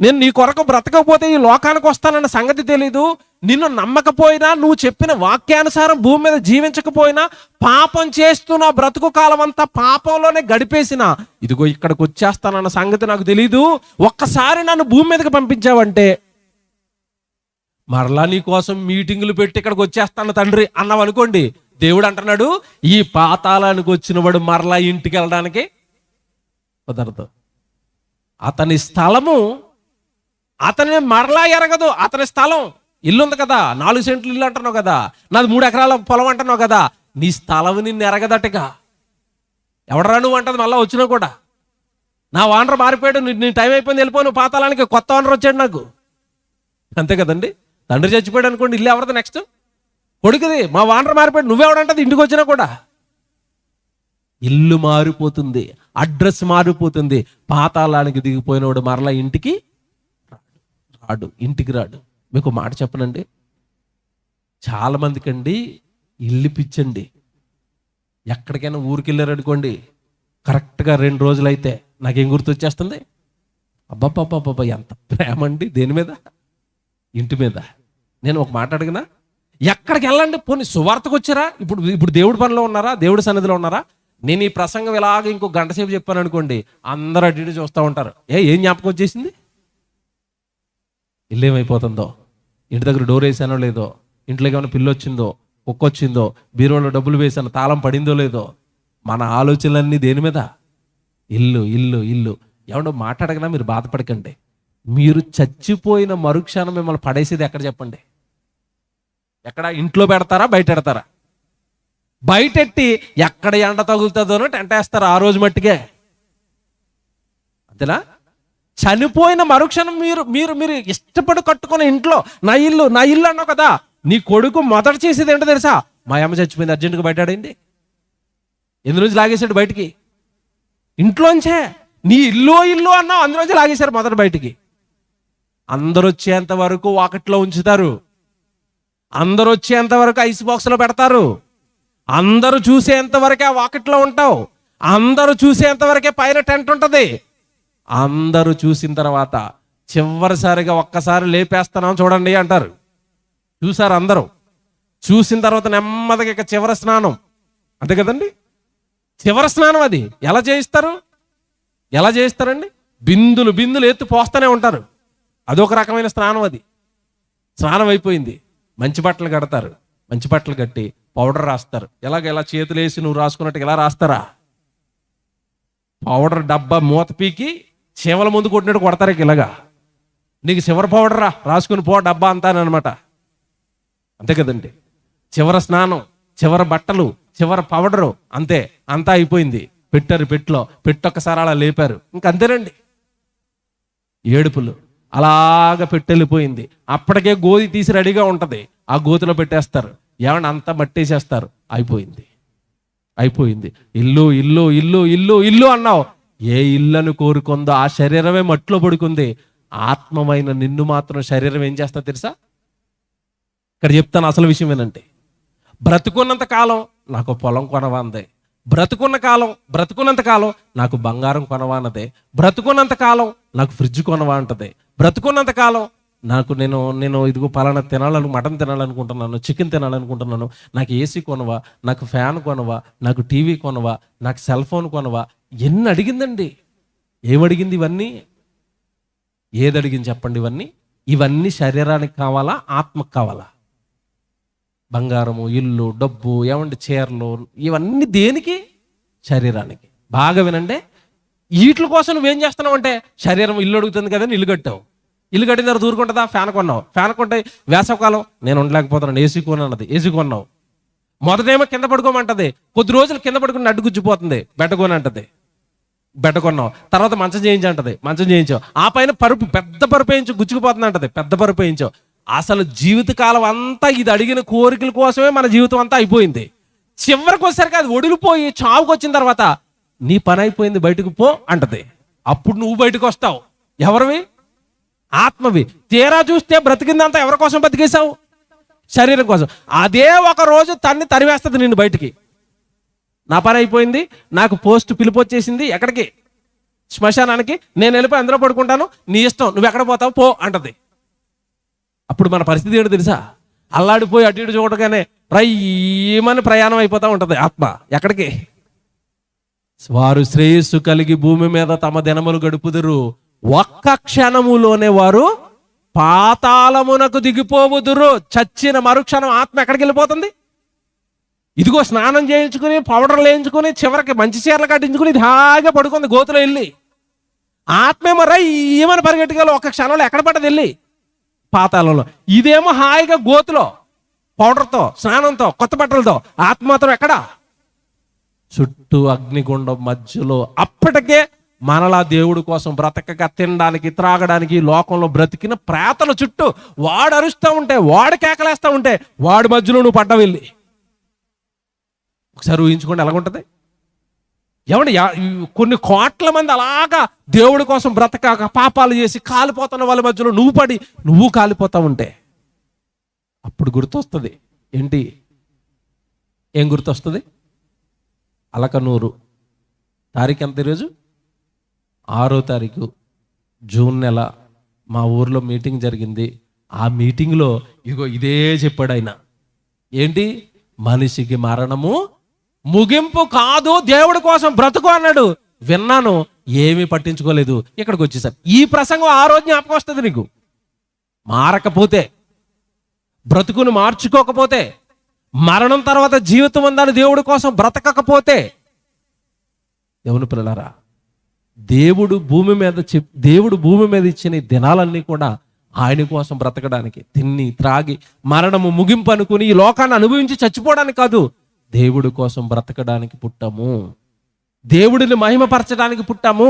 నేను నీ కొరకు బ్రతకపోతే ఈ లోకానికి వస్తానన్న సంగతి తెలీదు, నిన్ను నమ్మకపోయినా, నువ్వు చెప్పిన వాక్యానుసారం భూమి మీద జీవించకపోయినా, పాపం చేస్తున్న బ్రతుకు కాలం అంతా పాపంలోనే గడిపేసిన, ఇదిగో ఇక్కడికి వచ్చేస్తానన్న సంగతి నాకు తెలీదు, ఒక్కసారి నన్ను భూమి మీదకి పంపించావంటే మరలా నీ కోసం మీటింగులు పెట్టి ఇక్కడికి వచ్చేస్తాను తండ్రి అన్నావు అనుకోండి, దేవుడు అంటున్నాడు ఈ పాతాళానికి వచ్చిన వాడు మరలా ఇంటికి వెళ్ళడానికి కుదరదు. అతని స్థలము అతని మరలా ఎరగదు. అతని స్థలం, ఇల్లు ఉంది కదా, 4 సెంట్లు ఇల్లు అంటున్నావు కదా, నాది 3 ఎకరాల పొలం అంటున్నావు కదా, నీ స్థలం నిన్ను ఎరగదట్టుగా. ఎవడరా నువ్వు అంటది మళ్ళీ వచ్చినా కూడా. నా ఓనర్ మారిపోయాడు, నీ టైం అయిపోయింది, వెళ్ళిపో, నువ్వు పాతాళానికి కొత్త ఓనర్ వచ్చాడు నాకు. అంతే కదండి. తండ్రి చచ్చిపోయాడు అనుకోండి, ఇల్లు ఎవరిది నెక్స్ట్? కొడుకుది. మా ఓనర్ మారిపోయాడు, నువ్వెవడంటది ఇంటికి వచ్చినా కూడా. ఇల్లు మారిపోతుంది, అడ్రస్ మారిపోతుంది. పాతాళానికి దిగిపోయినవాడు మరలా ఇంటికి రాడు, ఇంటికి రాడు. మీకు మాట చెప్పనండి, చాలా మందికి అండి ఇల్లు పిచ్చండి. ఎక్కడికైనా ఊరికి వెళ్ళారు అనుకోండి, కరెక్ట్గా 2 రోజులైతే నాకేం గుర్తొచ్చేస్తుంది? అబ్బాబ్బాబ్బా ఎంత ప్రేమ అండి దేని మీద? ఇంటి మీద. నేను ఒక మాట అడిగినా, ఎక్కడికి వెళ్ళండి, పోనీ సువార్తకు వచ్చారా, ఇప్పుడు దేవుడి పనిలో ఉన్నారా, దేవుడి సన్నిధిలో ఉన్నారా? నేను ఈ ప్రసంగం ఇలాగ ఇంకో గంట సేపు చెప్పాను అనుకోండి, అందరూ అటు ఇటు చూస్తూ ఉంటారు. ఏం జ్ఞాపకం వచ్చేసింది, ఇల్లు ఏమైపోతుందో, ఇంటి దగ్గర డోర్ వేసానో లేదో, ఇంట్లోకి ఏమైనా పిల్లి వచ్చిందో, కుక్క వచ్చిందో, బీరువాలో డబ్బులు వేసాను, తాళం పడిందో లేదో. మన ఆలోచనలన్నీ దేని మీద? ఇల్లు ఇల్లు ఇల్లు. ఏమన్నా మాట్లాడగనా మీరు బాధపడకండి. మీరు చచ్చిపోయిన మరుక్షణం మిమ్మల్ని పడేసేది ఎక్కడ చెప్పండి? ఎక్కడ? ఇంట్లో పెడతారా, బయట పెడతారా? బయటెట్టి ఎక్కడ ఎండ తగులుతుందోనో టెంట్ వేస్తారు ఆ రోజు మట్టికే, అంతేనా? చనిపోయిన మరుక్షణం మీరు మీరు మీరు ఇష్టపడి కట్టుకున్న ఇంట్లో నా ఇల్లు అన్నావు కదా, నీ కొడుకు మొదట చేసేది ఏంటో తెలుసా? మా అమ్మ చచ్చిపోయింది, అర్జెంటుగా బయటాడింది. ఎందు నుంచి లాగేశాడు బయటికి? ఇంట్లోంచే. నీ ఇల్లు అన్నావు, అందులోంచి లాగేశారు మొదట బయటికి. అందరూ వచ్చేంత వరకు వాకట్లో ఉంచుతారు, అందరూ వచ్చేంత వరకు ఐస్ బాక్స్లో పెడతారు, అందరూ చూసేంత వరకే ఆ వాకట్లో ఉంటావు, అందరూ చూసేంత వరకే పైన టెంట్ ఉంటుంది. అందరూ చూసిన తర్వాత చివరిసారిగా ఒక్కసారి లేపేస్తున్నాం చూడండి అంటారు. చూసారు అందరూ, చూసిన తర్వాత నెమ్మదిగా ఇక చివరి స్నానం, అంతే కదండి? చివరి స్నానం అది ఎలా చేయిస్తారండి? బిందులు బిందులు ఎత్తి పోస్తూనే ఉంటారు. అదొక రకమైన స్నానం. అది స్నానం అయిపోయింది, మంచి బట్టలు కడతారు, మంచి బట్టలు కట్టి పౌడర్ రాస్తారు. ఇలా చేతులు వేసి నువ్వు రాసుకున్నట్టు ఇలా రాస్తారా? పౌడర్ డబ్బా మూత పీకి చీమల ముందు కొట్టినట్టు కొడతారు. ఇలాగా నీకు చివరి పౌడర్ రాసుకుని పో డబ్బా అంతానమాట, అంతే కదండి? చివరి స్నానం, చివరి బట్టలు, చివరి పౌడరు, అంతే, అంతా అయిపోయింది. పెట్టారు పెట్టొక్కసారి అలా లేపారు, ఇంకంతేనండి. ఏడుపులు అలాగ పెట్టెళ్ళిపోయింది. అప్పటికే గోధి తీసి రెడీగా ఉంటుంది, ఆ గోతిలో పెట్టేస్తారు. ఏమన్నా అంతా మట్టేసేస్తారు. అయిపోయింది. ఇల్లు అన్నావు. ఏ ఇల్లును కోరుకుందో ఆ శరీరమే మట్టిలో పడుకుంది. ఆత్మమైన నిన్ను మాత్రం శరీరం ఏం చేస్తా తెలుసా? ఇక్కడ చెప్తాను అసలు విషయం ఏంటంటే, బ్రతుకున్నంత కాలం నాకు పొలం కొనవా అందే, బ్రతుకున్నంత కాలం నాకు బంగారం కొనవా అన్నదే, బ్రతుకున్నంత కాలం నాకు ఫ్రిడ్జ్ కొనవా అంటది, బ్రతుకున్నంత కాలం నాకు నేను ఇదిగో పలానా మటన్ తినాలనుకుంటున్నాను, చికెన్ తినాలనుకుంటున్నాను, నాకు ఏసీ కొనవా, నాకు ఫ్యాన్ కొనవా, నాకు టీవీ కొనవా, నాకు సెల్ ఫోన్ కొనవా. ఎన్ని అడిగిందండి? ఏమడిగింది? ఇవన్నీ ఏది అడిగింది చెప్పండి? ఇవన్నీ శరీరానికి కావాలా, ఆత్మకు కావాలా? బంగారము, ఇల్లు, డబ్బు, ఏమంటే చీరలు, ఇవన్నీ దేనికి? శరీరానికి. బాగా వినండి, వీటి కోసం నువ్వేం చేస్తున్నావు అంటే, శరీరం ఇల్లు అడుగుతుంది కదా, ఇల్లు కట్టావు, ఇల్లు కట్టిన తర్వాత దూరుకుంటుందా? ఫ్యాన్ కొన్నావు, ఫ్యాన్ కొంటే వేసవకాలం నేను ఉండలేకపోతున్నాను, ఏసీ కొన్నది, ఏసీ కొన్నావు. మొదటేమో కింద పడుకోమంటది, కొద్ది రోజులు కింద పడుకుని అడ్డు గుచ్చిపోతుంది, బెడ్డ కొని అంటది, బెడ్డ కొన్నావు. తర్వాత మంచం చేయించంటది, మంచం చేయించావు. ఆ పైన పెద్ద పరుపు వేయించు, గుచ్చుకుపోతుంది అంటది, పెద్ద పరుపు వేయించావు. అసలు జీవితకాలం అంతా ఇది అడిగిన కోరికల కోసమే మన జీవితం అంతా అయిపోయింది. చివరికి వచ్చేసరికి అది ఒడిలిపోయి చావుకు వచ్చిన తర్వాత నీ పని అయిపోయింది, బయటకు పో అంటది. అప్పుడు నువ్వు బయటకు వస్తావు. ఎవరివి? ఆత్మవి. తీరా చూస్తే బ్రతికిందంతా ఎవరి కోసం బతికేశావు? శరీరం కోసం. అదే ఒక రోజు తరివేస్తుంది నిన్ను బయటికి. నా పని అయిపోయింది, నాకు పోస్ట్ పిలుపు వచ్చేసింది, ఎక్కడికి? శ్మశానానికి. నేను వెళ్ళిపోయి అందులో పడుకుంటాను, నీ ఇష్టం, నువ్వు ఎక్కడ పోతావు పో అంటది. అప్పుడు మన పరిస్థితి ఏంటో తెలుసా? అల్లాడిపోయి అటు ఇటు చూడగానే రయ్యమని ప్రయాణం అయిపోతా ఉంటుంది ఆత్మ. ఎక్కడికి? వారు శ్రేయస్సు కలిగి భూమి మీద తమ దినములు గడుపుదురు, ఒక్క క్షణములోనే వారు పాతాళమునకు దిగిపోవుదురు. చచ్చిన మరుక్షణం ఆత్మ ఎక్కడికి వెళ్ళిపోతుంది? ఇదిగో స్నానం చేయించుకుని, పౌడర్లు వేయించుకుని, చివరికి మంచి చీరలు కట్టించుకుని ఇది హాయిగా పడుకుంది గోతులో వెళ్ళి. ఆత్మేమో రయ్యమని పరిగెట్టుకెళ్ళి ఒక్క క్షణంలో ఎక్కడ పడ్డది? వెళ్ళి పాతాళంలో. ఇదేమో హాయిగా గోతులో పౌడర్తో, స్నానంతో, కొత్త బట్టలతో. ఆత్మ మాత్రం ఎక్కడ? చుట్టూ అగ్నిగుండం మధ్యలో. అప్పటికే మనలా దేవుడి కోసం బ్రతకక, తినడానికి, త్రాగడానికి లోకంలో బ్రతికిన ప్రేతల చుట్టూ వాడు అరుస్తూ ఉంటే, వాడు కేకలేస్తూ ఉంటే, వాడి మధ్యలో నువ్వు పడ్డ వెళ్ళి. ఒకసారి ఊహించుకోండి ఎలాగుంటది. ఏమంటే కొన్ని కోట్ల మంది అలాగా దేవుడి కోసం బ్రతకాక పాపాలు చేసి కాలిపోతున్న వాళ్ళ మధ్యలో నువ్వు పడి నువ్వు కాలిపోతా ఉంటే అప్పుడు గుర్తొస్తుంది ఏంటి? ఏం గుర్తొస్తుంది? అలకనూరు తారీఖు ఎంత ఈరోజు? 6వ తారీఖు జూన్ నెల. మా ఊర్లో మీటింగ్ జరిగింది. ఆ మీటింగ్లో ఇదిగో ఇదే చెప్పాడు ఆయన. ఏంటి? మనిషికి మరణము ముగింపు కాదు, దేవుడి కోసం బ్రతుకు అన్నాడు. విన్నాను, ఏమీ పట్టించుకోలేదు. ఇక్కడికి వచ్చేసాను. ఈ ప్రసంగం ఆ రోజు జ్ఞాపకం వస్తుంది నీకు. మారకపోతే, బ్రతుకును మార్చుకోకపోతే, మరణం తర్వాత జీవితం ఉందని దేవుడి కోసం బ్రతకకపోతే, దేవుని పిల్లలారా, దేవుడు భూమి మీద ఇచ్చిన ఈ దినాలన్నీ కూడా ఆయన కోసం బ్రతకడానికి, తిని త్రాగి మరణము ముగింపు అనుకుని ఈ లోకాన్ని అనుభవించి చచ్చిపోవడానికి కాదు, దేవుడి కోసం బ్రతకడానికి పుట్టాము. దేవుడిని మహిమపరచడానికి పుట్టాము.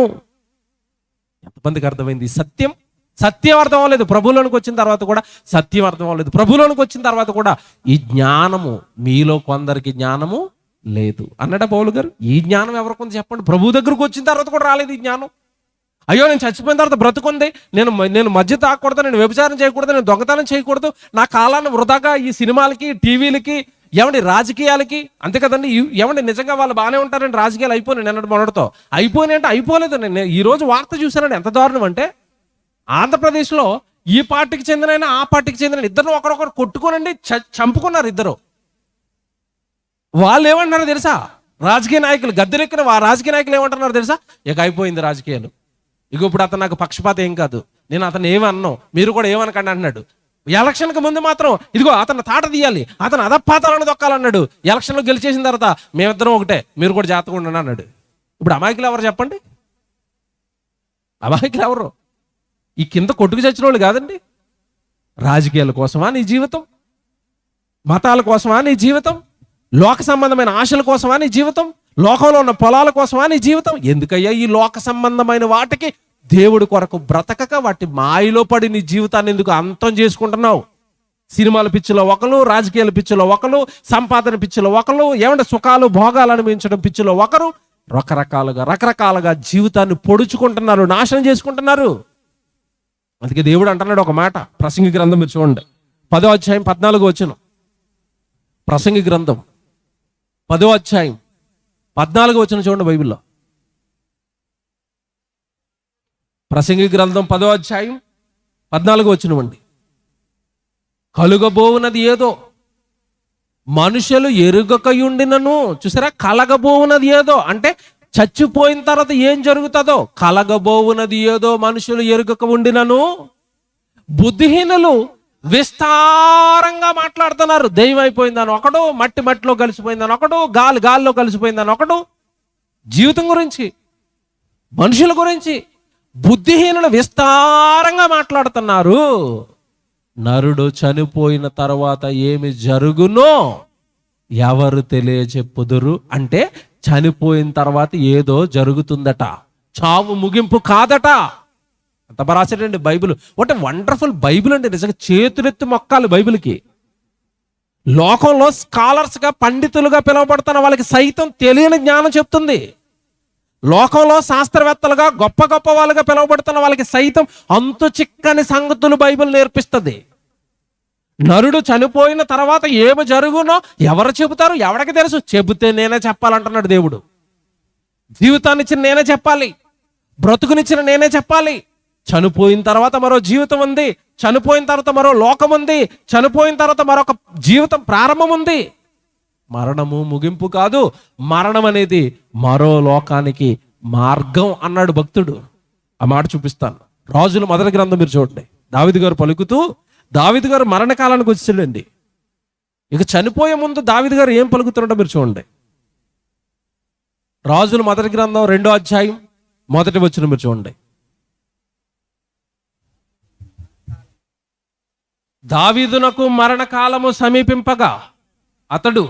ఎంతమందికి అర్థమైంది? సత్యం అర్థం అవ్వలేదు. ప్రభువులోనికి వచ్చిన తర్వాత కూడా సత్యం అర్థం అవ్వలేదు. ప్రభువులోనికి వచ్చిన తర్వాత కూడా ఈ జ్ఞానము, మీలో కొందరికి జ్ఞానము లేదు అన్నాడా పౌలు గారు. ఈ జ్ఞానం ఎవరికి ఉంది చెప్పండి? ప్రభు దగ్గరకు వచ్చిన తర్వాత కూడా రాలేదు ఈ జ్ఞానం. అయ్యో, నేను చచ్చిపోయిన తర్వాత బ్రతుకుంది, నేను మధ్య తాగకూడదు, నేను వ్యభిచారం చేయకూడదు, నేను దొంగతనం చేయకూడదు, నా కాలాన్ని వృధాగా ఈ సినిమాలకి, టీవీలకి, రాజకీయాలకి, అంతే కదండి. నిజంగా వాళ్ళు బాగానే ఉంటారండి, రాజకీయాలు అయిపోయినాయి నిన్నటి మొన్నటితో. అయిపోయినాయి అంటే అయిపోలేదు. నేను ఈరోజు వార్త చూశానండి, ఎంత దారుణం అంటే, ఆంధ్రప్రదేశ్లో ఈ పార్టీకి చెందిన ఆ పార్టీకి చెందిన ఇద్దరు ఒకరొకరు కొట్టుకోనండి చంపుకున్నారు ఇద్దరు. వాళ్ళు ఏమంటున్నారో తెలుసా? రాజకీయ నాయకులు గద్దెనెక్కిన రాజకీయ నాయకులు ఏమంటున్నారో తెలుసా? ఇక అయిపోయింది రాజకీయాలు, ఇక ఇప్పుడు అతను నాకు పక్షపాతం ఏం కాదు, నేను అతను ఏమన్నాను, మీరు కూడా ఏమనకండి అంటున్నాడు. ఎలక్షన్కి ముందు మాత్రం ఇదిగో అతను తాట తీయాలి, అతను అధపాతాలను దొక్కాలన్నాడు. ఎలక్షన్లో గెలిచేసిన తర్వాత మేమిద్దరం ఒకటే, మీరు కూడా జాగ్రత్తగా ఉండండి అన్నాడు. ఇప్పుడు అమాయకులు ఎవరు చెప్పండి? అమాయకులు ఎవరు? ఈ కింద కొట్టుకు చచ్చిన వాళ్ళు కాదండి. రాజకీయాల కోసమా నీ జీవితం? మతాల కోసమా నీ జీవితం? లోక సంబంధమైన ఆశల కోసమా నీ జీవితం? లోకంలో ఉన్న పొలాల కోసమా నీ జీవితం? ఎందుకయ్యా ఈ లోక సంబంధమైన వాటికి దేవుడి కొరకు బ్రతకక వాటి మాయలో పడి నీ జీవితాన్ని ఎందుకు అంతం చేసుకుంటున్నావు? సినిమాల పిచ్చిలో ఒకరు, రాజకీయాల పిచ్చిలో ఒకరు, సంపాదన పిచ్చిలో ఒకరు, సుఖాలు భోగాలు అనుభవించడం పిచ్చిలో ఒకరు, రకరకాలుగా జీవితాన్ని పొడుచుకుంటున్నారు, నాశనం చేసుకుంటున్నారు. అందుకే దేవుడు అంటున్నాడు ఒక మాట, ప్రసంగి గ్రంథం మీరు చూడండి, 10వ అధ్యాయం 14వ వచనం. ప్రసంగి గ్రంథం 10వ అధ్యాయం 14వ వచనం చూడండి బైబిల్లో. ప్రసంగి గ్రంథం 10వ అధ్యాయం 14వ వచనం అండి. కలుగబోవునది ఏదో మనుషులు ఎరుగకయుండినను, చూసారా, కలగబోవునది ఏదో అంటే చచ్చిపోయిన తర్వాత ఏం జరుగుతుందో, కలగబోవునది ఏదో మనుషులు ఎరుగక ఉండినను బుద్ధిహీనులు విస్తారంగా మాట్లాడుతున్నారు. దెయ్యం అయిపోయిందని ఒకడు, మట్టిలో కలిసిపోయిందని ఒకడు, గాలిలో కలిసిపోయిందని ఒకడు. జీవితం గురించి, మనుషుల గురించి బుద్ధిహీనులు విస్తారంగా మాట్లాడుతున్నారు. నరుడు చనిపోయిన తర్వాత ఏమి జరుగునో ఎవరు తెలియచెప్పుదురు అంటే, చనిపోయిన తర్వాత ఏదో జరుగుతుందట, చావు ముగింపు కాదట. అంత రాశాడండి బైబిల్. వాట్ వండర్ఫుల్ బైబిల్ అండి. నిజంగా చేతులెత్తి మొక్కాలి బైబిల్కి. లోకంలో స్కాలర్స్గా, పండితులుగా పిలువబడుతున్న వాళ్ళకి సైతం తెలియని జ్ఞానం చెప్తుంది. లోకంలో శాస్త్రవేత్తలుగా, గొప్ప వాళ్ళుగా పిలువబడుతున్న వాళ్ళకి సైతం అంతు చిక్కని సంగతులు బైబిల్ నేర్పిస్తుంది. నరుడు చనిపోయిన తర్వాత ఏమి జరుగునో ఎవరు చెబుతారు? ఎవరికి తెలుసు? చెబితే నేనే చెప్పాలంటున్నాడు దేవుడు. జీవితాన్నిచ్చిన నేనే చెప్పాలి, బ్రతుకునిచ్చిన నేనే చెప్పాలి. చనిపోయిన తర్వాత మరో జీవితం ఉంది, చనిపోయిన తర్వాత మరో లోకం ఉంది, చనిపోయిన తర్వాత మరొక జీవితం ప్రారంభం ఉంది. మరణము ముగింపు కాదు, మరణం అనేది మరో లోకానికి మార్గం అన్నాడు భక్తుడు. ఆ మాట చూపిస్తాను. రాజుల మొదటి గ్రంథం మీరు చూడండి. దావీదు గారు పలుకుతూ, దావీదు గారు మరణకాలానికి వచ్చాడండి. ఇక చనిపోయే ముందు దావీదు గారు ఏం పలుకుతున్నాడో మీరు చూడండి. రాజుల మొదటి గ్రంథం 2వ అధ్యాయం 1వ వచనం మీరు చూడండి. దావీదునకు మరణకాలము సమీపింపగా అతడు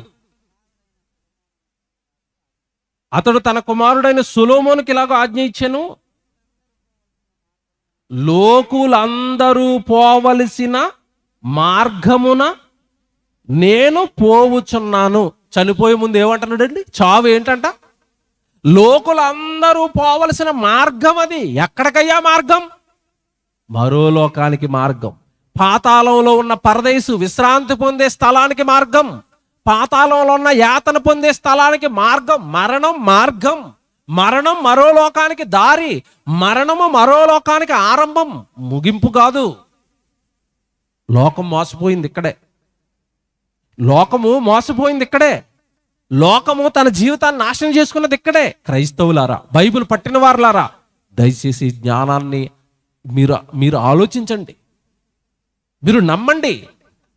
తన కుమారుడైన సొలొమోనుకి ఇలాగో ఆజ్ఞ ఇచ్చెను, లోకులందరూ పోవలసిన మార్గమున నేను పోవుచున్నాను. చనిపోయే ముందు ఏమంటున్నాడండి? చావు ఏంటంట? లోకులందరూ పోవలసిన మార్గం అది. ఎక్కడికయ్యా మార్గం? మరో లోకానికి మార్గం. పాతాళంలో ఉన్న పరదేశు విశ్రాంతి పొందే స్థలానికి మార్గం. పాతాళంలో ఉన్న యాతన పొందే స్థలానికి మార్గం. మరణం మార్గం. మరణం మరో లోకానికి దారి. మరణము మరో లోకానికి ఆరంభం, ముగింపు కాదు. లోకం మోసపోయింది ఇక్కడే. లోకము మోసపోయింది ఇక్కడే, లోకము తన జీవితాన్ని నాశనం చేసుకున్నది ఇక్కడే. క్రైస్తవులారా, బైబిల్ పట్టిన వారులారా, దయచేసి జ్ఞానాన్ని మీరు ఆలోచించండి, మీరు నమ్మండి.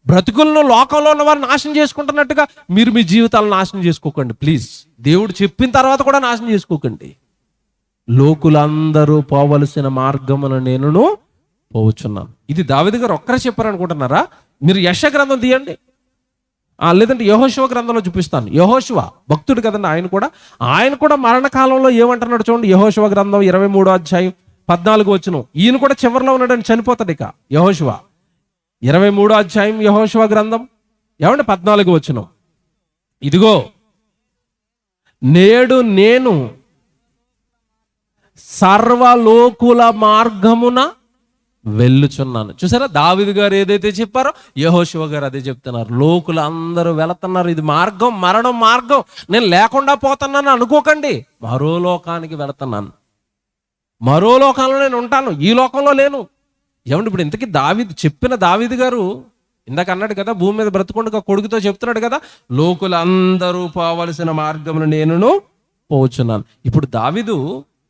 బ్రతుకులను లోకంలో ఉన్న వారు నాశనం చేసుకుంటున్నట్టుగా మీరు మీ జీవితాలను నాశనం చేసుకోకండి ప్లీజ్. దేవుడు చెప్పిన తర్వాత కూడా నాశనం చేసుకోకండి. లోకులందరూ పోవలసిన మార్గమును నేను పోవచ్చున్నాను. ఇది దావీదు గారు ఒక్కరే చెప్పారనుకుంటున్నారా? మీరు యెషయా గ్రంథం తీయండి, లేదంటే యెహోషువ గ్రంథంలో చూపిస్తాను. యెహోషువ భక్తుడు కదండి, ఆయన కూడా మరణకాలంలో ఏమంటున్నాడు చూడండి. యెహోషువ గ్రంథం 23వ అధ్యాయం 14వ వచనం. ఈయన కూడా చివరిలో ఉన్నాడని చనిపోతాడు. ఇక యెహోషువ 23వ అధ్యాయం యెహోషువ గ్రంథం 14వ వచనం. ఇదిగో నేడు నేను సర్వలోకుల మార్గమున వెళ్ళుచున్నాను. చూసారా, దావీదు గారు ఏదైతే చెప్పారో యెహోషువ గారు అదే చెప్తున్నారు. లోకులు అందరూ వెళుతున్నారు, ఇది మార్గం, మరణం మార్గం, నేను లేకుండా పోతున్నాను అనుకోకండి. మరో లోకానికి వెళుతున్నాను, మరో లోకంలో నేను ఉంటాను, ఈ లోకంలో లేను. ఏమంటే ఇప్పుడు ఇంతకీ దావీదు గారు ఇందాక అన్నాడు కదా, భూమి మీద బ్రతుకుండగా కొడుకుతో చెప్తున్నాడు కదా, లోకులందరూ పోవలసిన మార్గమును నేను పోవచ్చున్నాను. ఇప్పుడు దావీదు